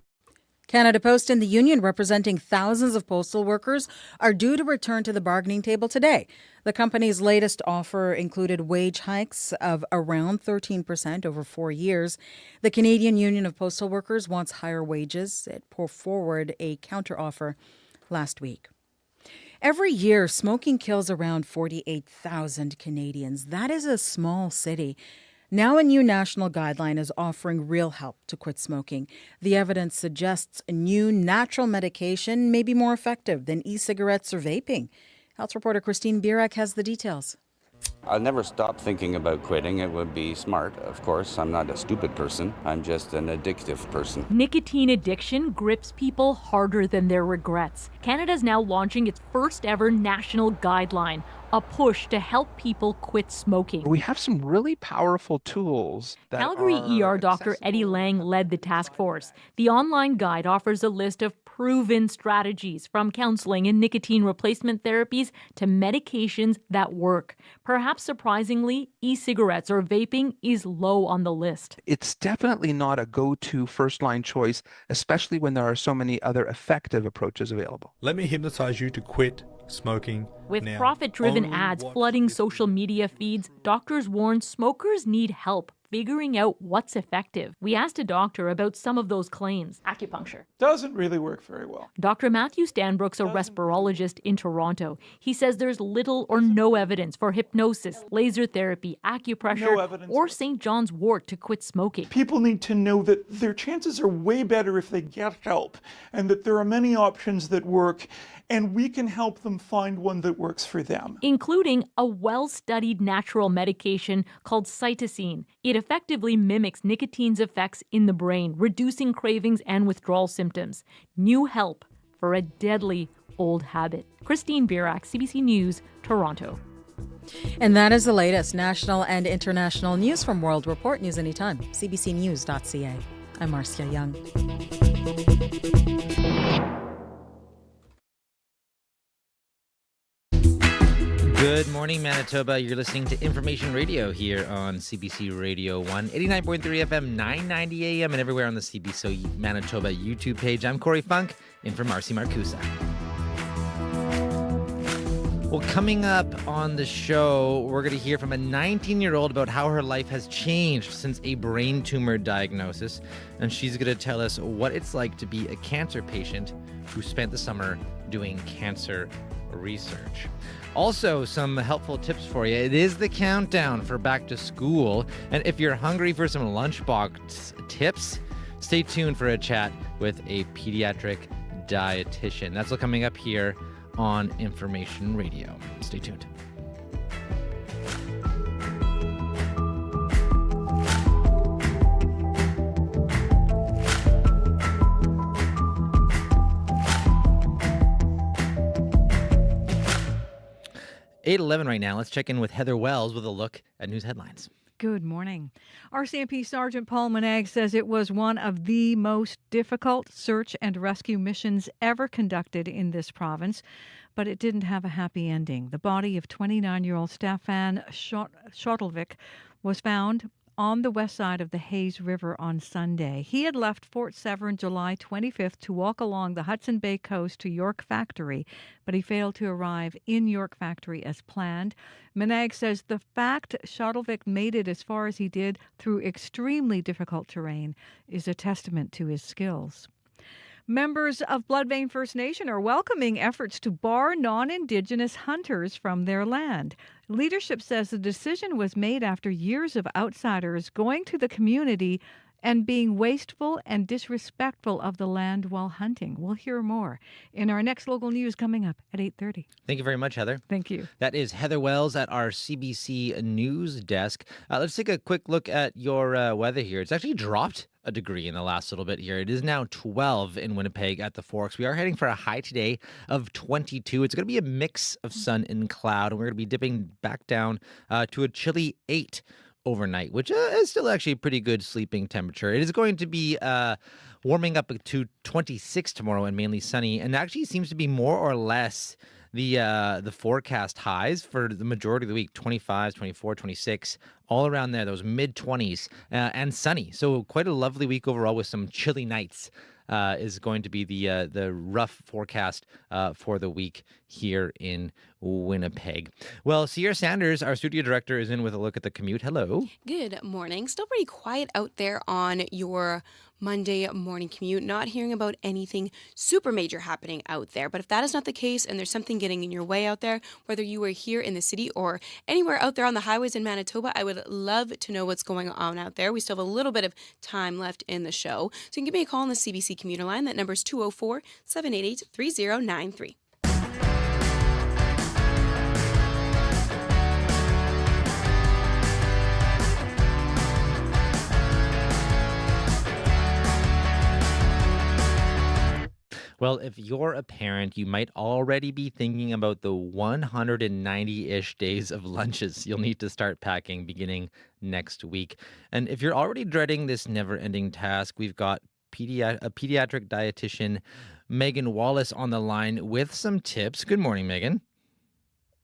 Canada Post and the union representing thousands of postal workers are due to return to the bargaining table today. The company's latest offer included wage hikes of around 13% over 4 years. The Canadian Union of Postal Workers wants higher wages. It put forward a counteroffer last week. Every year, smoking kills around 48,000 Canadians. That is a small city. Now a new national guideline is offering real help to quit smoking. The evidence suggests a new natural medication may be more effective than e-cigarettes or vaping. Health reporter Christine Birak has the details. I'll never stop thinking about quitting. It would be smart, of course. I'm not a stupid person. I'm just an addictive person. Nicotine addiction grips people harder than their regrets. Canada's now launching its first ever national guideline, a push to help people quit smoking. We have some really powerful tools. Calgary ER Dr. Eddie Lang led the task force. The online guide offers a list of proven strategies, from counseling and nicotine replacement therapies to medications that work. Perhaps surprisingly, e-cigarettes or vaping is low on the list. It's definitely not a go-to first-line choice, especially when there are so many other effective approaches available. Let me hypnotize you to quit smoking With now. profit-driven Only ads watch flooding social media feeds, doctors warn smokers need help figuring out what's effective. We asked a doctor about some of those claims. Acupuncture doesn't really work very well. Dr. Matthew Stanbrook's a respirologist in Toronto. He says there's little or no evidence for hypnosis, laser therapy, acupressure, or St. John's wort to quit smoking. People need to know that their chances are way better if they get help, and that there are many options that work, and we can help them find one that works for them. Including a well-studied natural medication called cytosine. It effectively mimics nicotine's effects in the brain, reducing cravings and withdrawal symptoms. New help for a deadly old habit. Christine Birak, CBC News, Toronto. And that is the latest national and international news from World Report. News anytime. CBCnews.ca. I'm Marcia Young. Good morning, Manitoba. You're listening to Information Radio here on CBC Radio 1, 89.3 FM, 990 AM, and everywhere on the CBC Manitoba YouTube page. I'm Corey Funk, in for Marcy Marcusa. Well, coming up on the show, we're going to hear from a 19-year-old about how her life has changed since a brain tumor diagnosis. And she's going to tell us what it's like to be a cancer patient who spent the summer doing cancer research. Also, some helpful tips for you. It is the countdown for back to school. And if you're hungry for some lunchbox tips, stay tuned for a chat with a pediatric dietitian. That's all coming up here on Information Radio. Stay tuned. (8:11) right now. Let's check in with Heather Wells with a look at news headlines. Good morning. RCMP Sergeant Paul Monag says it was one of the most difficult search and rescue missions ever conducted in this province, but it didn't have a happy ending. The body of 29-year-old Stefan Shotvvic was found on the west side of the Hayes River on Sunday. He had left Fort Severn July 25th to walk along the Hudson Bay coast to York Factory, but he failed to arrive in York Factory as planned. Monag says the fact Shotvvic made it as far as he did through extremely difficult terrain is a testament to his skills. Members of Bloodvein First Nation are welcoming efforts to bar non-Indigenous hunters from their land. Leadership says the decision was made after years of outsiders going to the community and being wasteful and disrespectful of the land while hunting. We'll hear more in our next local news coming up at 8:30. Thank you very much, Heather. Thank you. That is Heather Wells at our CBC News desk. Let's take a quick look at your weather here. It's actually dropped a degree in the last little bit here. It is now 12 in Winnipeg at the Forks. We are heading for a high today of 22. It's going to be a mix of sun and cloud, and we're going to be dipping back down to a chilly 8 overnight, which is still actually a pretty good sleeping temperature. It is going to be warming up to 26 tomorrow and mainly sunny, and actually seems to be more or less the forecast highs for the majority of the week, 25, 24, 26, all around there, those mid-20s, and sunny. So quite a lovely week overall with some chilly nights. Is going to be the rough forecast for the week here in Winnipeg. Well, Sierra Sanders, our studio director, is in with a look at the commute. Hello. Good morning. Still pretty quiet out there on your Monday morning commute. Not hearing about anything super major happening out there. But if that is not the case and there's something getting in your way out there, whether you are here in the city or anywhere out there on the highways in Manitoba, I would love to know what's going on out there. We still have a little bit of time left in the show. So you can give me a call on the CBC commuter line. That number is 204-788-3093. Well, if you're a parent, you might already be thinking about the 190-ish days of lunches you'll need to start packing beginning next week. And if you're already dreading this never-ending task, we've got a pediatric dietitian, Megan Wallace, on the line with some tips. Good morning, Megan.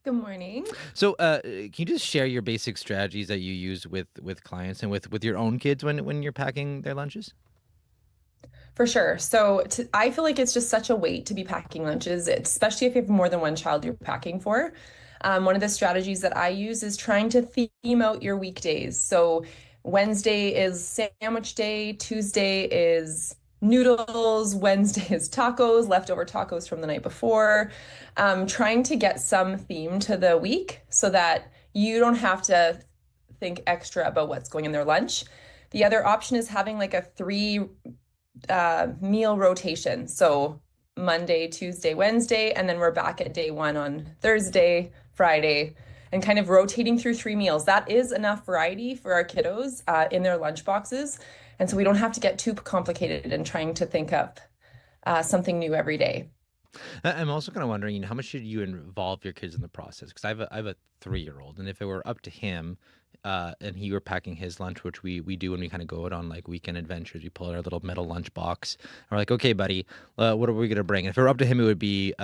Good morning. So can you just share your basic strategies that you use with clients and with your own kids when you're packing their lunches? For sure. So I feel like it's just such a weight to be packing lunches, especially if you have more than one child you're packing for. One of the strategies that I use is trying to theme out your weekdays. So Wednesday is sandwich day, Tuesday is noodles, Wednesday is tacos, leftover tacos from the night before. Trying to get some theme to the week so that you don't have to think extra about what's going in their lunch. The other option is having like a 3 meal rotation. So Monday, Tuesday, Wednesday, and then we're back at day 1 on Thursday, Friday, and kind of rotating through 3 meals. That is enough variety for our kiddos in their lunch boxes. And so we don't have to get too complicated in trying to think up something new every day. I'm also kind of wondering, how much should you involve your kids in the process? Because I have a 3-year-old, and if it were up to him, and he were packing his lunch, which we do when we kind of go out on like weekend adventures, we pull out our little metal lunch box. And we're like, okay, buddy, what are we going to bring? And if it were up to him, it would be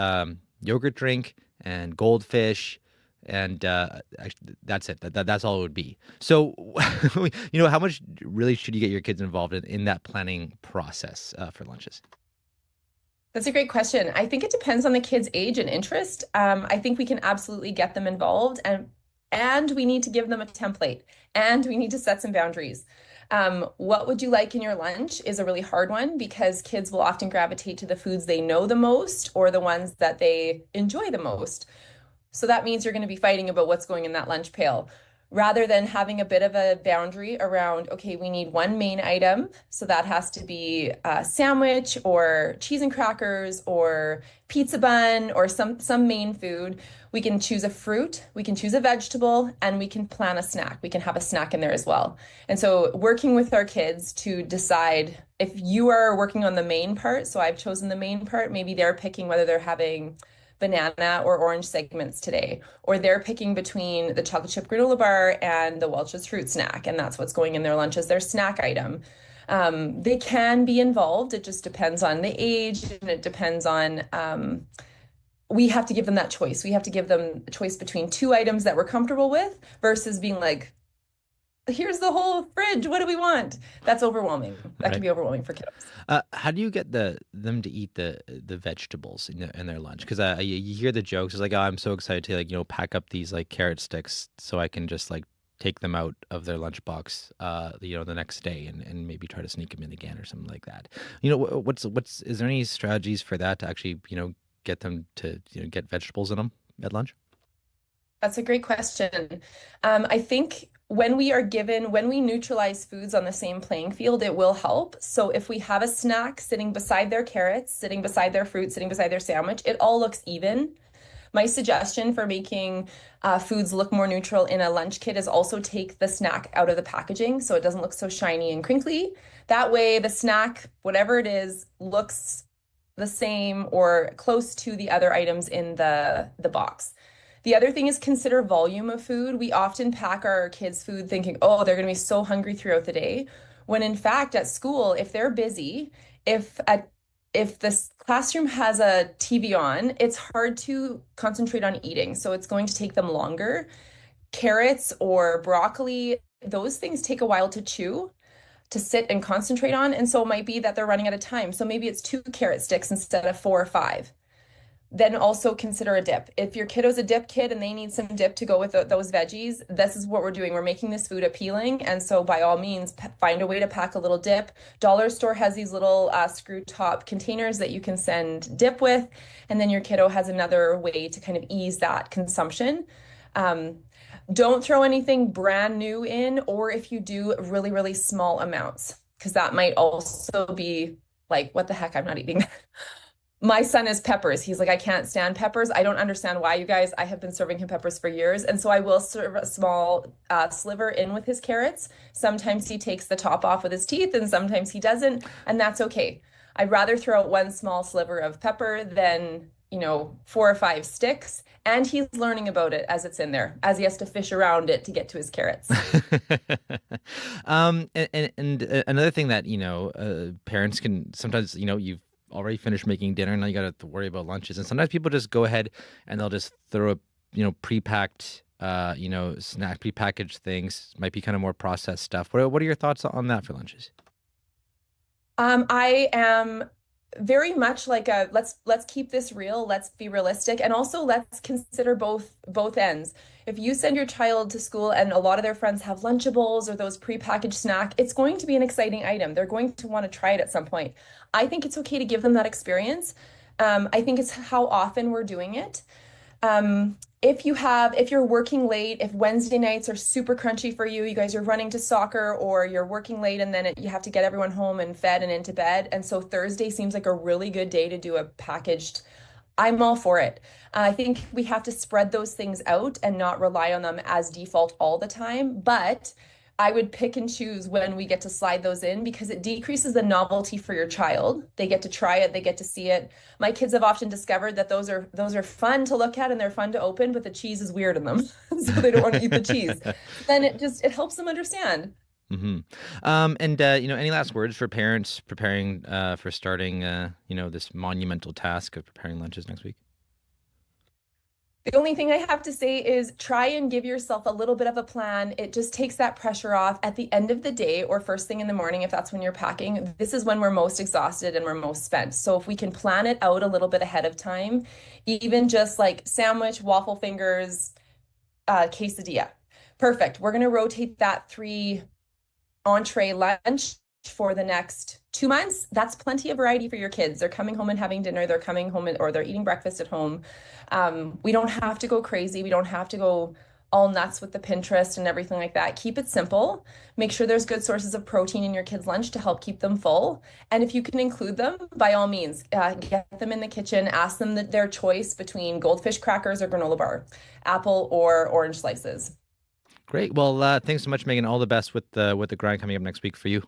yogurt drink and goldfish. And actually, that's it. That's all it would be. So, how much really should you get your kids involved in that planning process for lunches? That's a great question. I think it depends on the kid's age and interest. I think we can absolutely get them involved, and we need to give them a template, and we need to set some boundaries. What would you like in your lunch is a really hard one because kids will often gravitate to the foods they know the most or the ones that they enjoy the most. So that means you're going to be fighting about what's going in that lunch pail. Rather than having a bit of a boundary around, okay, we need one main item. So that has to be a sandwich or cheese and crackers or pizza bun or some main food. We can choose a fruit, we can choose a vegetable, and we can plan a snack. We can have a snack in there as well. And so working with our kids to decide if you are working on the main part, so I've chosen the main part, maybe they're picking whether they're having banana or orange segments today, or they're picking between the chocolate chip granola bar and the Welch's fruit snack, and that's what's going in their lunch as their snack item. They can be involved. It just depends on the age, and it depends on, we have to give them that choice. We have to give them a choice between 2 items that we're comfortable with versus being like, here's the whole fridge. What do we want? That's overwhelming. That can be overwhelming for kiddos. How do you get them to eat the vegetables in their lunch? Because you hear the jokes. It's like, oh, I'm so excited to pack up these like carrot sticks so I can just like take them out of their lunchbox, the next day and maybe try to sneak them in again or something like that. Is there any strategies for that to actually get them to get vegetables in them at lunch? That's a great question. I think when we neutralize foods on the same playing field, it will help. So if we have a snack sitting beside their carrots, sitting beside their fruit, sitting beside their sandwich, it all looks even. My suggestion for making foods look more neutral in a lunch kit is also take the snack out of the packaging so it doesn't look so shiny and crinkly. That way the snack, whatever it is, looks the same or close to the other items in the box. The other thing is consider volume of food. We often pack our kids' food thinking, oh, they're going to be so hungry throughout the day. When in fact, at school, if they're busy, if this classroom has a TV on, it's hard to concentrate on eating. So it's going to take them longer. Carrots or broccoli, those things take a while to chew, to sit and concentrate on. And so it might be that they're running out of time. So maybe it's 2 carrot sticks instead of 4 or 5. Then also consider a dip. If your kiddo's a dip kid and they need some dip to go with those veggies, this is what we're doing. We're making this food appealing. And so by all means, find a way to pack a little dip. Dollar store has these little screw top containers that you can send dip with. And then your kiddo has another way to kind of ease that consumption. Don't throw anything brand new in, or if you do, really, really small amounts, because that might also be like, what the heck, I'm not eating that. My son is peppers. He's like, I can't stand peppers. I don't understand why, you guys. I have been serving him peppers for years. And so I will serve a small sliver in with his carrots. Sometimes he takes the top off with his teeth and sometimes he doesn't. And that's okay. I'd rather throw out 1 small sliver of pepper than, 4 or 5 sticks. And he's learning about it as it's in there, as he has to fish around it to get to his carrots. And another thing that, parents can sometimes, you've already finished making dinner, now you got to worry about lunches, and sometimes people just go ahead and they'll just throw a pre-packed snack, prepackaged things. Might be kind of more processed stuff. What are your thoughts on that for lunches? I am very much like let's keep this real, let's be realistic, and also let's consider both ends. If you send your child to school and a lot of their friends have Lunchables or those prepackaged snack, it's going to be an exciting item. They're going to want to try it at some point. I think it's okay to give them that experience. I think it's how often we're doing it. If you're working late, if Wednesday nights are super crunchy for you, you guys are running to soccer or you're working late and then you have to get everyone home and fed and into bed. And so Thursday seems like a really good day to do a packaged. I'm all for it. I think we have to spread those things out and not rely on them as default all the time. But I would pick and choose when we get to slide those in because it decreases the novelty for your child. They get to try it, they get to see it. My kids have often discovered that those are fun to look at and they're fun to open, but the cheese is weird in them. So they don't want to eat the cheese. Then it helps them understand. Mm-hmm. Any last words for parents preparing for starting this monumental task of preparing lunches next week? The only thing I have to say is try and give yourself a little bit of a plan. It just takes that pressure off at the end of the day or first thing in the morning, if that's when you're packing. This is when we're most exhausted and we're most spent. So if we can plan it out a little bit ahead of time, even just like sandwich, waffle fingers, quesadilla. Perfect. We're going to rotate that 3 entree lunch for the next 2 months. That's plenty of variety for your kids. They're coming home and having dinner. They're coming home or they're eating breakfast at home. We don't have to go crazy. We don't have to go all nuts with the Pinterest and everything like that. Keep it simple. Make sure there's good sources of protein in your kids' lunch to help keep them full. And if you can include them, by all means, get them in the kitchen. Ask them their choice between goldfish crackers or granola bar, apple or orange slices. Great. Well, thanks so much, Megan. All the best with the grind coming up next week for you.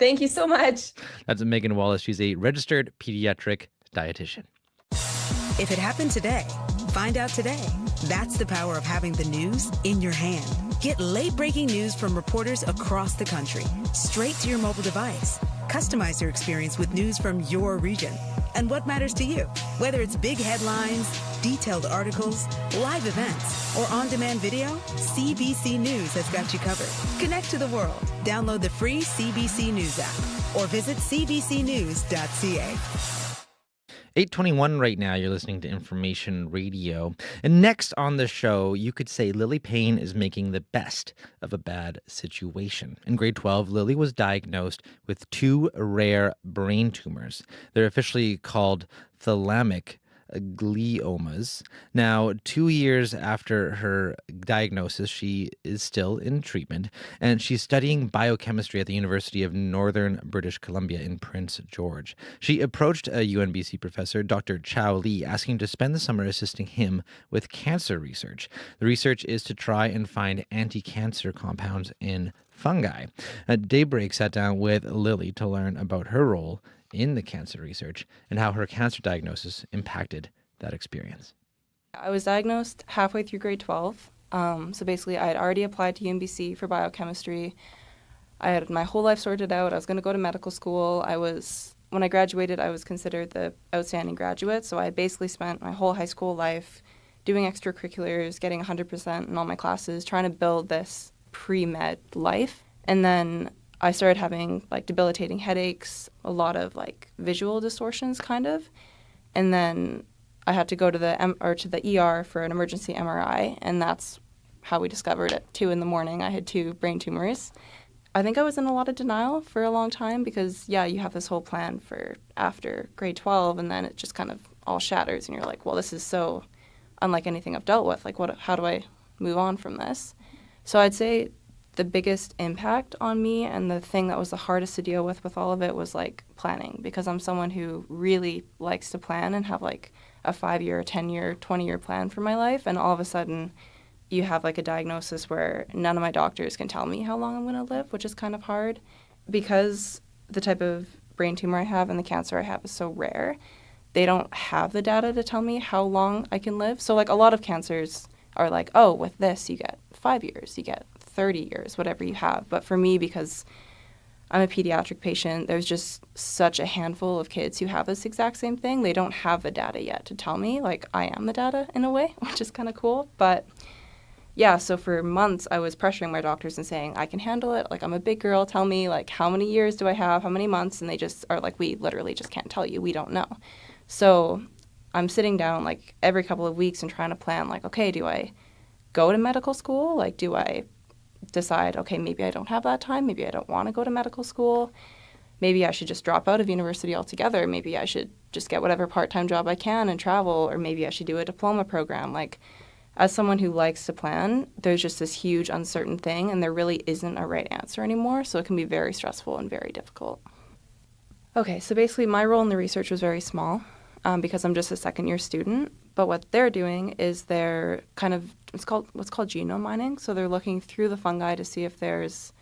Thank you so much. That's Megan Wallace. She's a registered pediatric dietitian. If it happened today, find out today. That's the power of having the news in your hand. Get late-breaking news from reporters across the country, straight to your mobile device. Customize your experience with news from your region and what matters to you. Whether it's big headlines, detailed articles, live events, or on-demand video, CBC News has got you covered. Connect to the world. Download the free CBC News app or visit cbcnews.ca. 8:21 right now. You're listening to Information Radio. And next on the show, you could say Lily Payne is making the best of a bad situation. In grade 12, Lily was diagnosed with 2 rare brain tumors. They're officially called thalamic gliomas. Now, 2 years after her diagnosis, she is still in treatment, and she's studying biochemistry at the University of Northern British Columbia in Prince George. She approached a UNBC professor, Dr. Chow Lee, asking to spend the summer assisting him with cancer research. The research is to try and find anti-cancer compounds in fungi. Daybreak sat down with Lily to learn about her role in the cancer research and how her cancer diagnosis impacted that experience. I was diagnosed halfway through grade 12. So basically, I had already applied to UNBC for biochemistry. I had my whole life sorted out. I was going to go to medical school. When I graduated, I was considered the outstanding graduate. So I basically spent my whole high school life doing extracurriculars, getting 100% in all my classes, trying to build this pre-med life. And then I started having like debilitating headaches, a lot of like visual distortions kind of. And then I had to go to the ER for an emergency MRI, and that's how we discovered at 2 a.m. I had 2 brain tumors. I think I was in a lot of denial for a long time because, yeah, you have this whole plan for after grade 12, and then it just kind of all shatters, and you're like, well, this is so unlike anything I've dealt with. Like, how do I move on from this? So I'd say the biggest impact on me and the thing that was the hardest to deal with all of it was like planning, because I'm someone who really likes to plan and have like a 5-year, 10-year, 20-year plan for my life. And all of a sudden you have like a diagnosis where none of my doctors can tell me how long I'm going to live, which is kind of hard because the type of brain tumor I have and the cancer I have is so rare. They don't have the data to tell me how long I can live. So like a lot of cancers are like, oh, with this you get 5 years, you get 30 years, whatever you have. But for me, because I'm a pediatric patient, there's just such a handful of kids who have this exact same thing. They don't have the data yet to tell me. Like, I am the data in a way, which is kind of cool. But yeah, so for months I was pressuring my doctors and saying, I can handle it. Like, I'm a big girl. Tell me, like, how many years do I have? How many months? And they just are like, we literally just can't tell you. We don't know. So I'm sitting down like every couple of weeks and trying to plan, like, okay, do I go to medical school? Like, do I decide, okay, maybe I don't have that time. Maybe I don't want to go to medical school. Maybe I should just drop out of university altogether. Maybe I should just get whatever part-time job I can and travel, or maybe I should do a diploma program. Like, as someone who likes to plan, there's just this huge uncertain thing, and there really isn't a right answer anymore, so it can be very stressful and very difficult. Okay, so basically my role in the research was very small because I'm just a second-year student. But what they're doing is they're kind of, what's called genome mining. So they're looking through the fungi to see if there's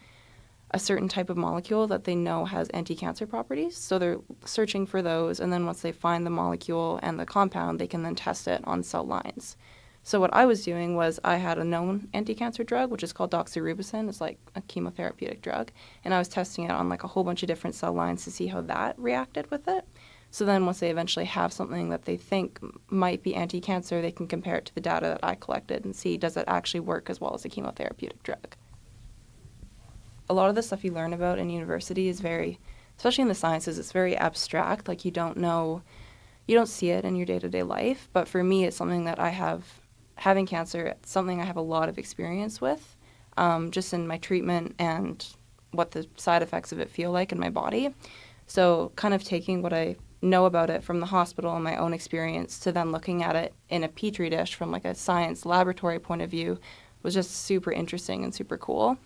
a certain type of molecule that they know has anti-cancer properties. So they're searching for those, and then once they find the molecule and the compound, they can then test it on cell lines. So what I was doing was I had a known anti-cancer drug, which is called doxorubicin. It's like a chemotherapeutic drug. And I was testing it on like a whole bunch of different cell lines to see how that reacted with it. So then once they eventually have something that they think might be anti-cancer, they can compare it to the data that I collected and see, does it actually work as well as a chemotherapeutic drug? A lot of the stuff you learn about in university is very, especially in the sciences, it's very abstract. Like, you don't see it in your day-to-day life. But for me, it's something that having cancer, it's something I have a lot of experience with, just in my treatment and what the side effects of it feel like in my body. So kind of taking what I know about it from the hospital and my own experience to then looking at it in a petri dish from like a science laboratory point of view was just super interesting and super cool.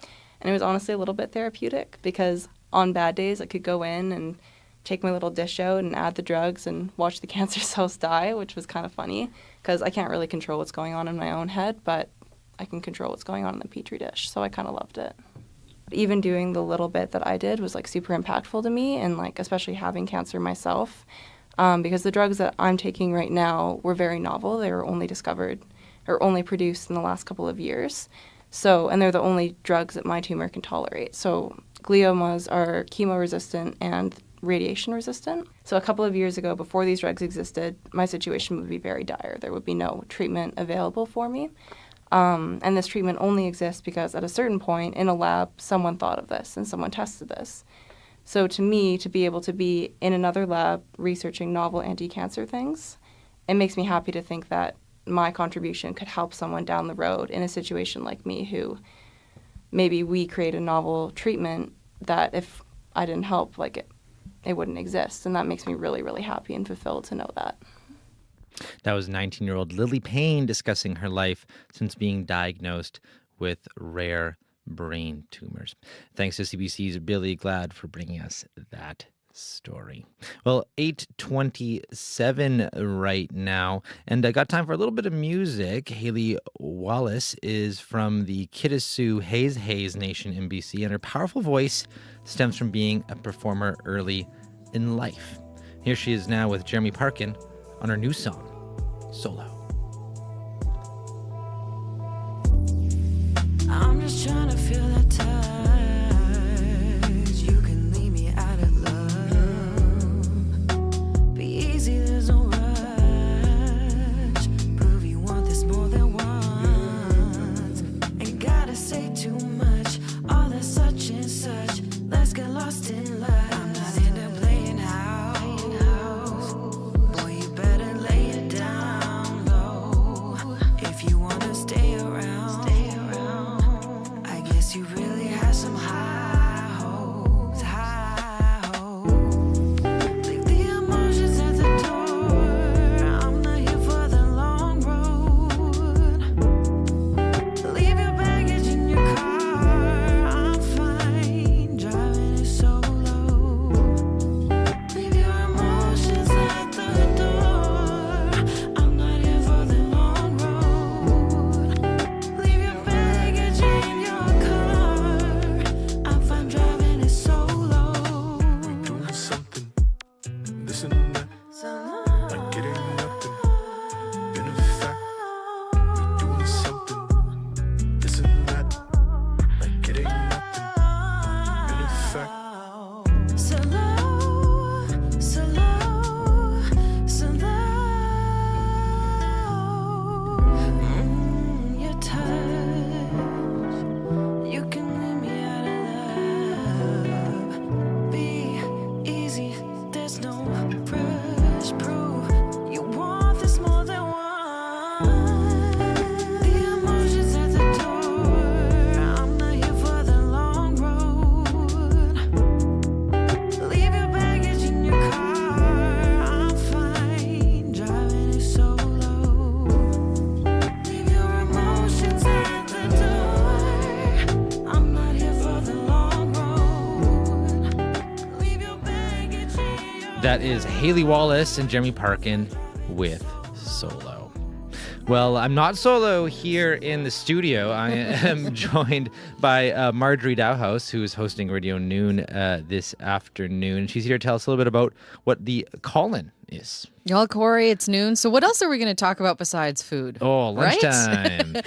And it was honestly a little bit therapeutic because on bad days I could go in and take my little dish out and add the drugs and watch the cancer cells die, which was kind of funny because I can't really control what's going on in my own head, but I can control what's going on in the petri dish. So I kind of loved it. Even doing the little bit that I did was like super impactful to me, and like especially having cancer myself, because the drugs that I'm taking right now were very novel. They were only discovered or only produced in the last couple of years. So, and they're the only drugs that my tumor can tolerate. So gliomas are chemo-resistant and radiation-resistant. So a couple of years ago, before these drugs existed, my situation would be very dire. There would be no treatment available for me. And this treatment only exists because at a certain point in a lab, someone thought of this and someone tested this. So to me, to be able to be in another lab researching novel anti-cancer things, it makes me happy to think that my contribution could help someone down the road in a situation like me who maybe we create a novel treatment that if I didn't help, like it wouldn't exist. And that makes me really, really happy and fulfilled to know that. That was 19-year-old Lily Payne discussing her life since being diagnosed with rare brain tumors. Thanks to CBC's Billy Glad for bringing us that story. Well, 8:27 right now, and I got time for a little bit of music. Haley Wallace is from the Kitasoo Hayes Nation in BC, and her powerful voice stems from being a performer early in life. Here she is now with Jeremy Parkin on her new song, Solo. I'm just trying to feel that touch. You can leave me out of love. Be easy, there's no rush. Prove you want this more than once. Ain't gotta say too much. All that such and such. Let's get lost in love. I'm not into playing house. Boy, you better lay it down low. If you wanna stay around. You really have some high hopes, high hopes. Leave the emotions at the door. I'm not here for the long road. Leave your baggage in your car. I'm fine driving it solo. Leave your emotions at the door. I'm not here for the long road. Leave your baggage in your That is Haley Wallace and Jeremy Parkin with Solo. Well, I'm not solo here in the studio. I am joined by Marjorie Dowhouse, who is hosting Radio Noon this afternoon. She's here to tell us a little bit about what the call-in is. Well, Corey, it's noon. So what else are we going to talk about besides food? Oh, lunchtime. Right?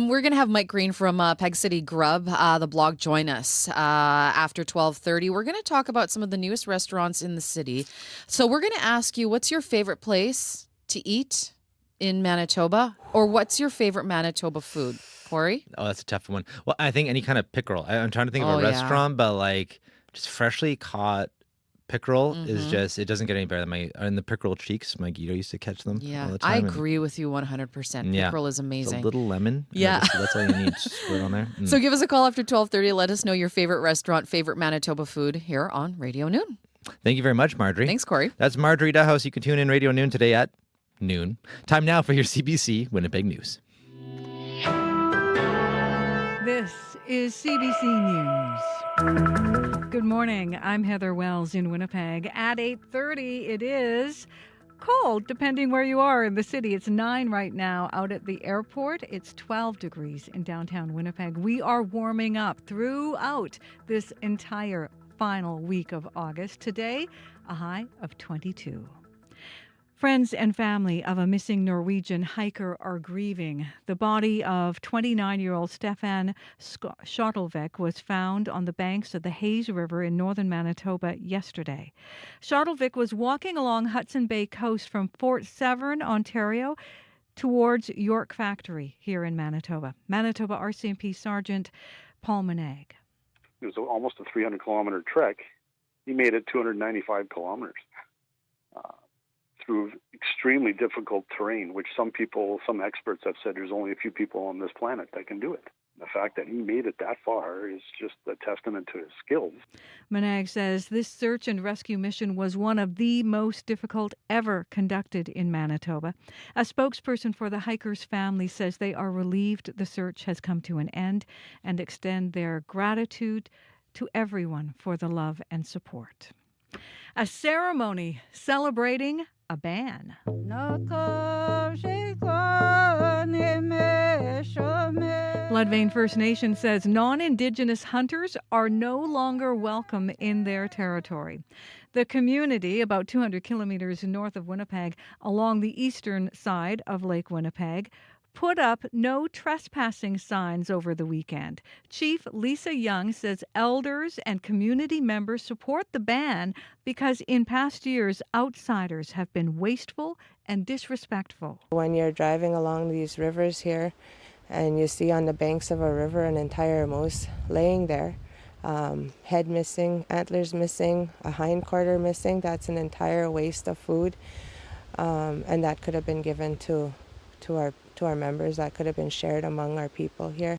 We're going to have Mike Green from Peg City Grub, the blog, join us after 12:30. We're going to talk about some of the newest restaurants in the city. So we're going to ask you, what's your favorite place to eat in Manitoba? Or what's your favorite Manitoba food? Corey? Oh, that's a tough one. Well, I think any kind of pickerel. I'm trying to think of a restaurant, but like just freshly caught pickerel is just, it doesn't get any better than and the pickerel cheeks. My Guido used to catch them all the time. I agree with you 100%. Pickerel is amazing. It's a little lemon. Yeah. That's all you need. Squirt on there. So give us a call after 12:30. Let us know your favorite restaurant, favorite Manitoba food here on Radio Noon. Thank you very much, Marjorie. Thanks, Corey. That's Marjorie Dowhouse. You can tune in Radio Noon today at noon. Time now for your CBC Winnipeg News. This is CBC News. Good morning. I'm Heather Wells in Winnipeg. At 8:30, it is cold, depending where you are in the city. It's 9 right now. Out at the airport, it's 12 degrees in downtown Winnipeg. We are warming up throughout this entire final week of August. Today, a high of 22. Friends and family of a missing Norwegian hiker are grieving. The body of 29-year-old Stefan Shotvvic was found on the banks of the Hayes River in northern Manitoba yesterday. Shotvvic was walking along Hudson Bay coast from Fort Severn, Ontario, towards York Factory here in Manitoba. Manitoba RCMP Sergeant Paul Monag. It was almost a 300-kilometer trek. He made it 295 kilometers. Through extremely difficult terrain, which some experts have said there's only a few people on this planet that can do it. The fact that he made it that far is just a testament to his skills. Manag says this search and rescue mission was one of the most difficult ever conducted in Manitoba. A spokesperson for the hiker's family says they are relieved the search has come to an end and extend their gratitude to everyone for the love and support. A ceremony celebrating a ban. Bloodvein First Nation says non-Indigenous hunters are no longer welcome in their territory. The community, about 200 kilometers north of Winnipeg, along the eastern side of Lake Winnipeg, put up no trespassing signs over the weekend. Chief Lisa Young says elders and community members support the ban because in past years, outsiders have been wasteful and disrespectful. When you're driving along these rivers here and you see on the banks of a river an entire moose laying there, head missing, antlers missing, a hindquarter missing, that's an entire waste of food, and that could have been given to our members, that could have been shared among our people here.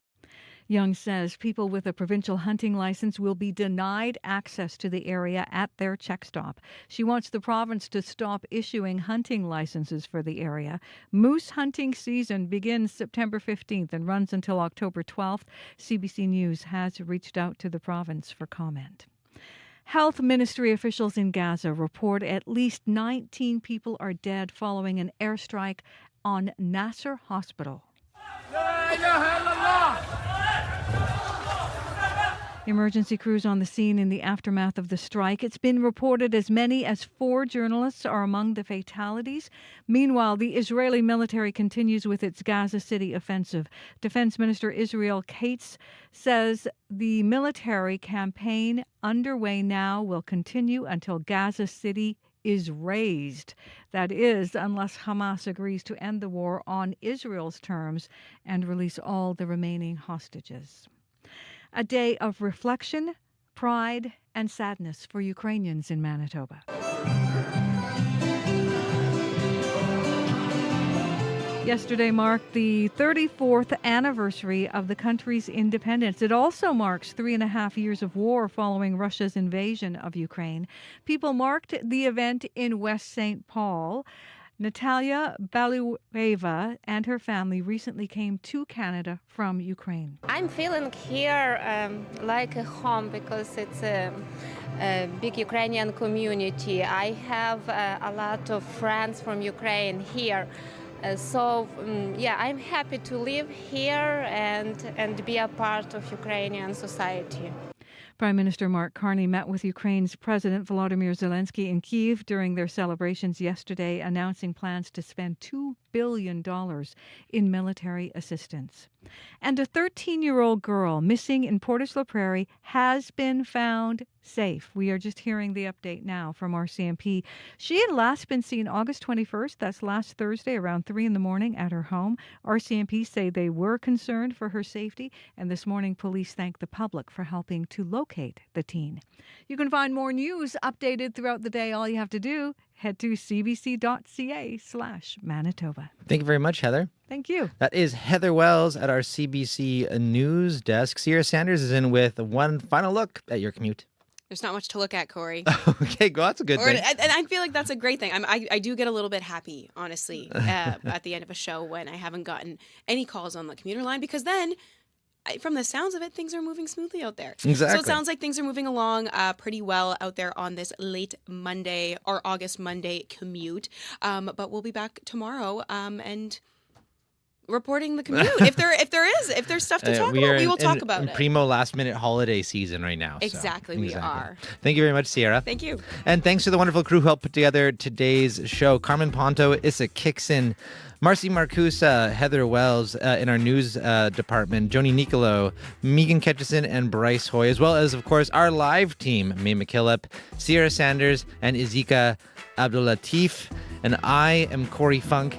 Young says people with a provincial hunting license will be denied access to the area at their check stop. She wants the province to stop issuing hunting licenses for the area. Moose hunting season begins September 15th and runs until October 12th. CBC News has reached out to the province for comment. Health ministry officials in Gaza report at least 19 people are dead following an airstrike on Nasser Hospital. Emergency crews on the scene in the aftermath of the strike. It's been reported as many as 4 journalists are among the fatalities. Meanwhile, the Israeli military continues with its Gaza City offensive. Defense Minister Israel Katz says the military campaign underway now will continue until Gaza City is razed. That is, unless Hamas agrees to end the war on Israel's terms and release all the remaining hostages. A day of reflection, pride, and sadness for Ukrainians in Manitoba. Yesterday marked the 34th anniversary of the country's independence. It also marks 3.5 years of war following Russia's invasion of Ukraine. People marked the event in West St. Paul. Natalia Balueva and her family recently came to Canada from Ukraine. I'm feeling here like a home because it's a big Ukrainian community. I have a lot of friends from Ukraine here. I'm happy to live here and be a part of Ukrainian society. Prime Minister Mark Carney met with Ukraine's President Volodymyr Zelensky in Kyiv during their celebrations yesterday, announcing plans to spend $2 billion in military assistance. And a 13-year-old girl missing in Portage la Prairie has been found safe. We are just hearing the update now from RCMP. She had last been seen August 21st, that's last Thursday, around 3 in the morning at her home. RCMP say they were concerned for her safety, and this morning police thank the public for helping to locate the teen. You can find more news updated throughout the day. All you have to do, head to cbc.ca/Manitoba. Thank you very much, Heather. Thank you. That is Heather Wells at our CBC News desk. Sierra Sanders is in with one final look at your commute. There's not much to look at, Corey. Okay, well, that's a good thing. And I feel like that's a great thing. I do get a little bit happy, honestly, at the end of a show when I haven't gotten any calls on the commuter line, because then, from the sounds of it, things are moving smoothly out there. Exactly. So it sounds like things are moving along pretty well out there on this late Monday or August Monday commute. But we'll be back tomorrow and reporting the commute. If there's stuff to talk about, we will talk about it. Primo last minute holiday season right now. Exactly, we are. Thank you very much, Sierra. Thank you. And thanks to the wonderful crew who helped put together today's show. Carmen Ponto, Issa Kixon, Marcy Marcusa, Heather Wells in our news department, Joni Nicolo, Megan Ketchison, and Bryce Hoy, as well as, of course, our live team, May McKillop, Sierra Sanders, and Izika Abdulatif. And I am Corey Funk.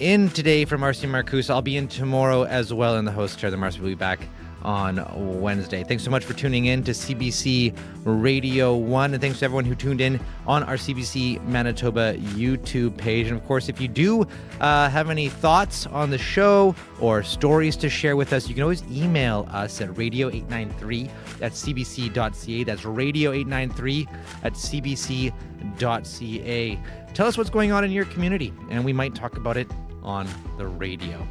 In today from Marcy Marcusa. I'll be in tomorrow as well in the host chair. The Marcy will be back on Wednesday. Thanks so much for tuning in to CBC Radio 1, and thanks to everyone who tuned in on our CBC Manitoba YouTube page. And of course, if you do have any thoughts on the show or stories to share with us, you can always email us at radio893@cbc.ca. That's radio893@cbc.ca. Tell us what's going on in your community, and we might talk about it on the radio.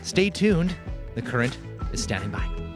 Stay tuned. The Current is standing by.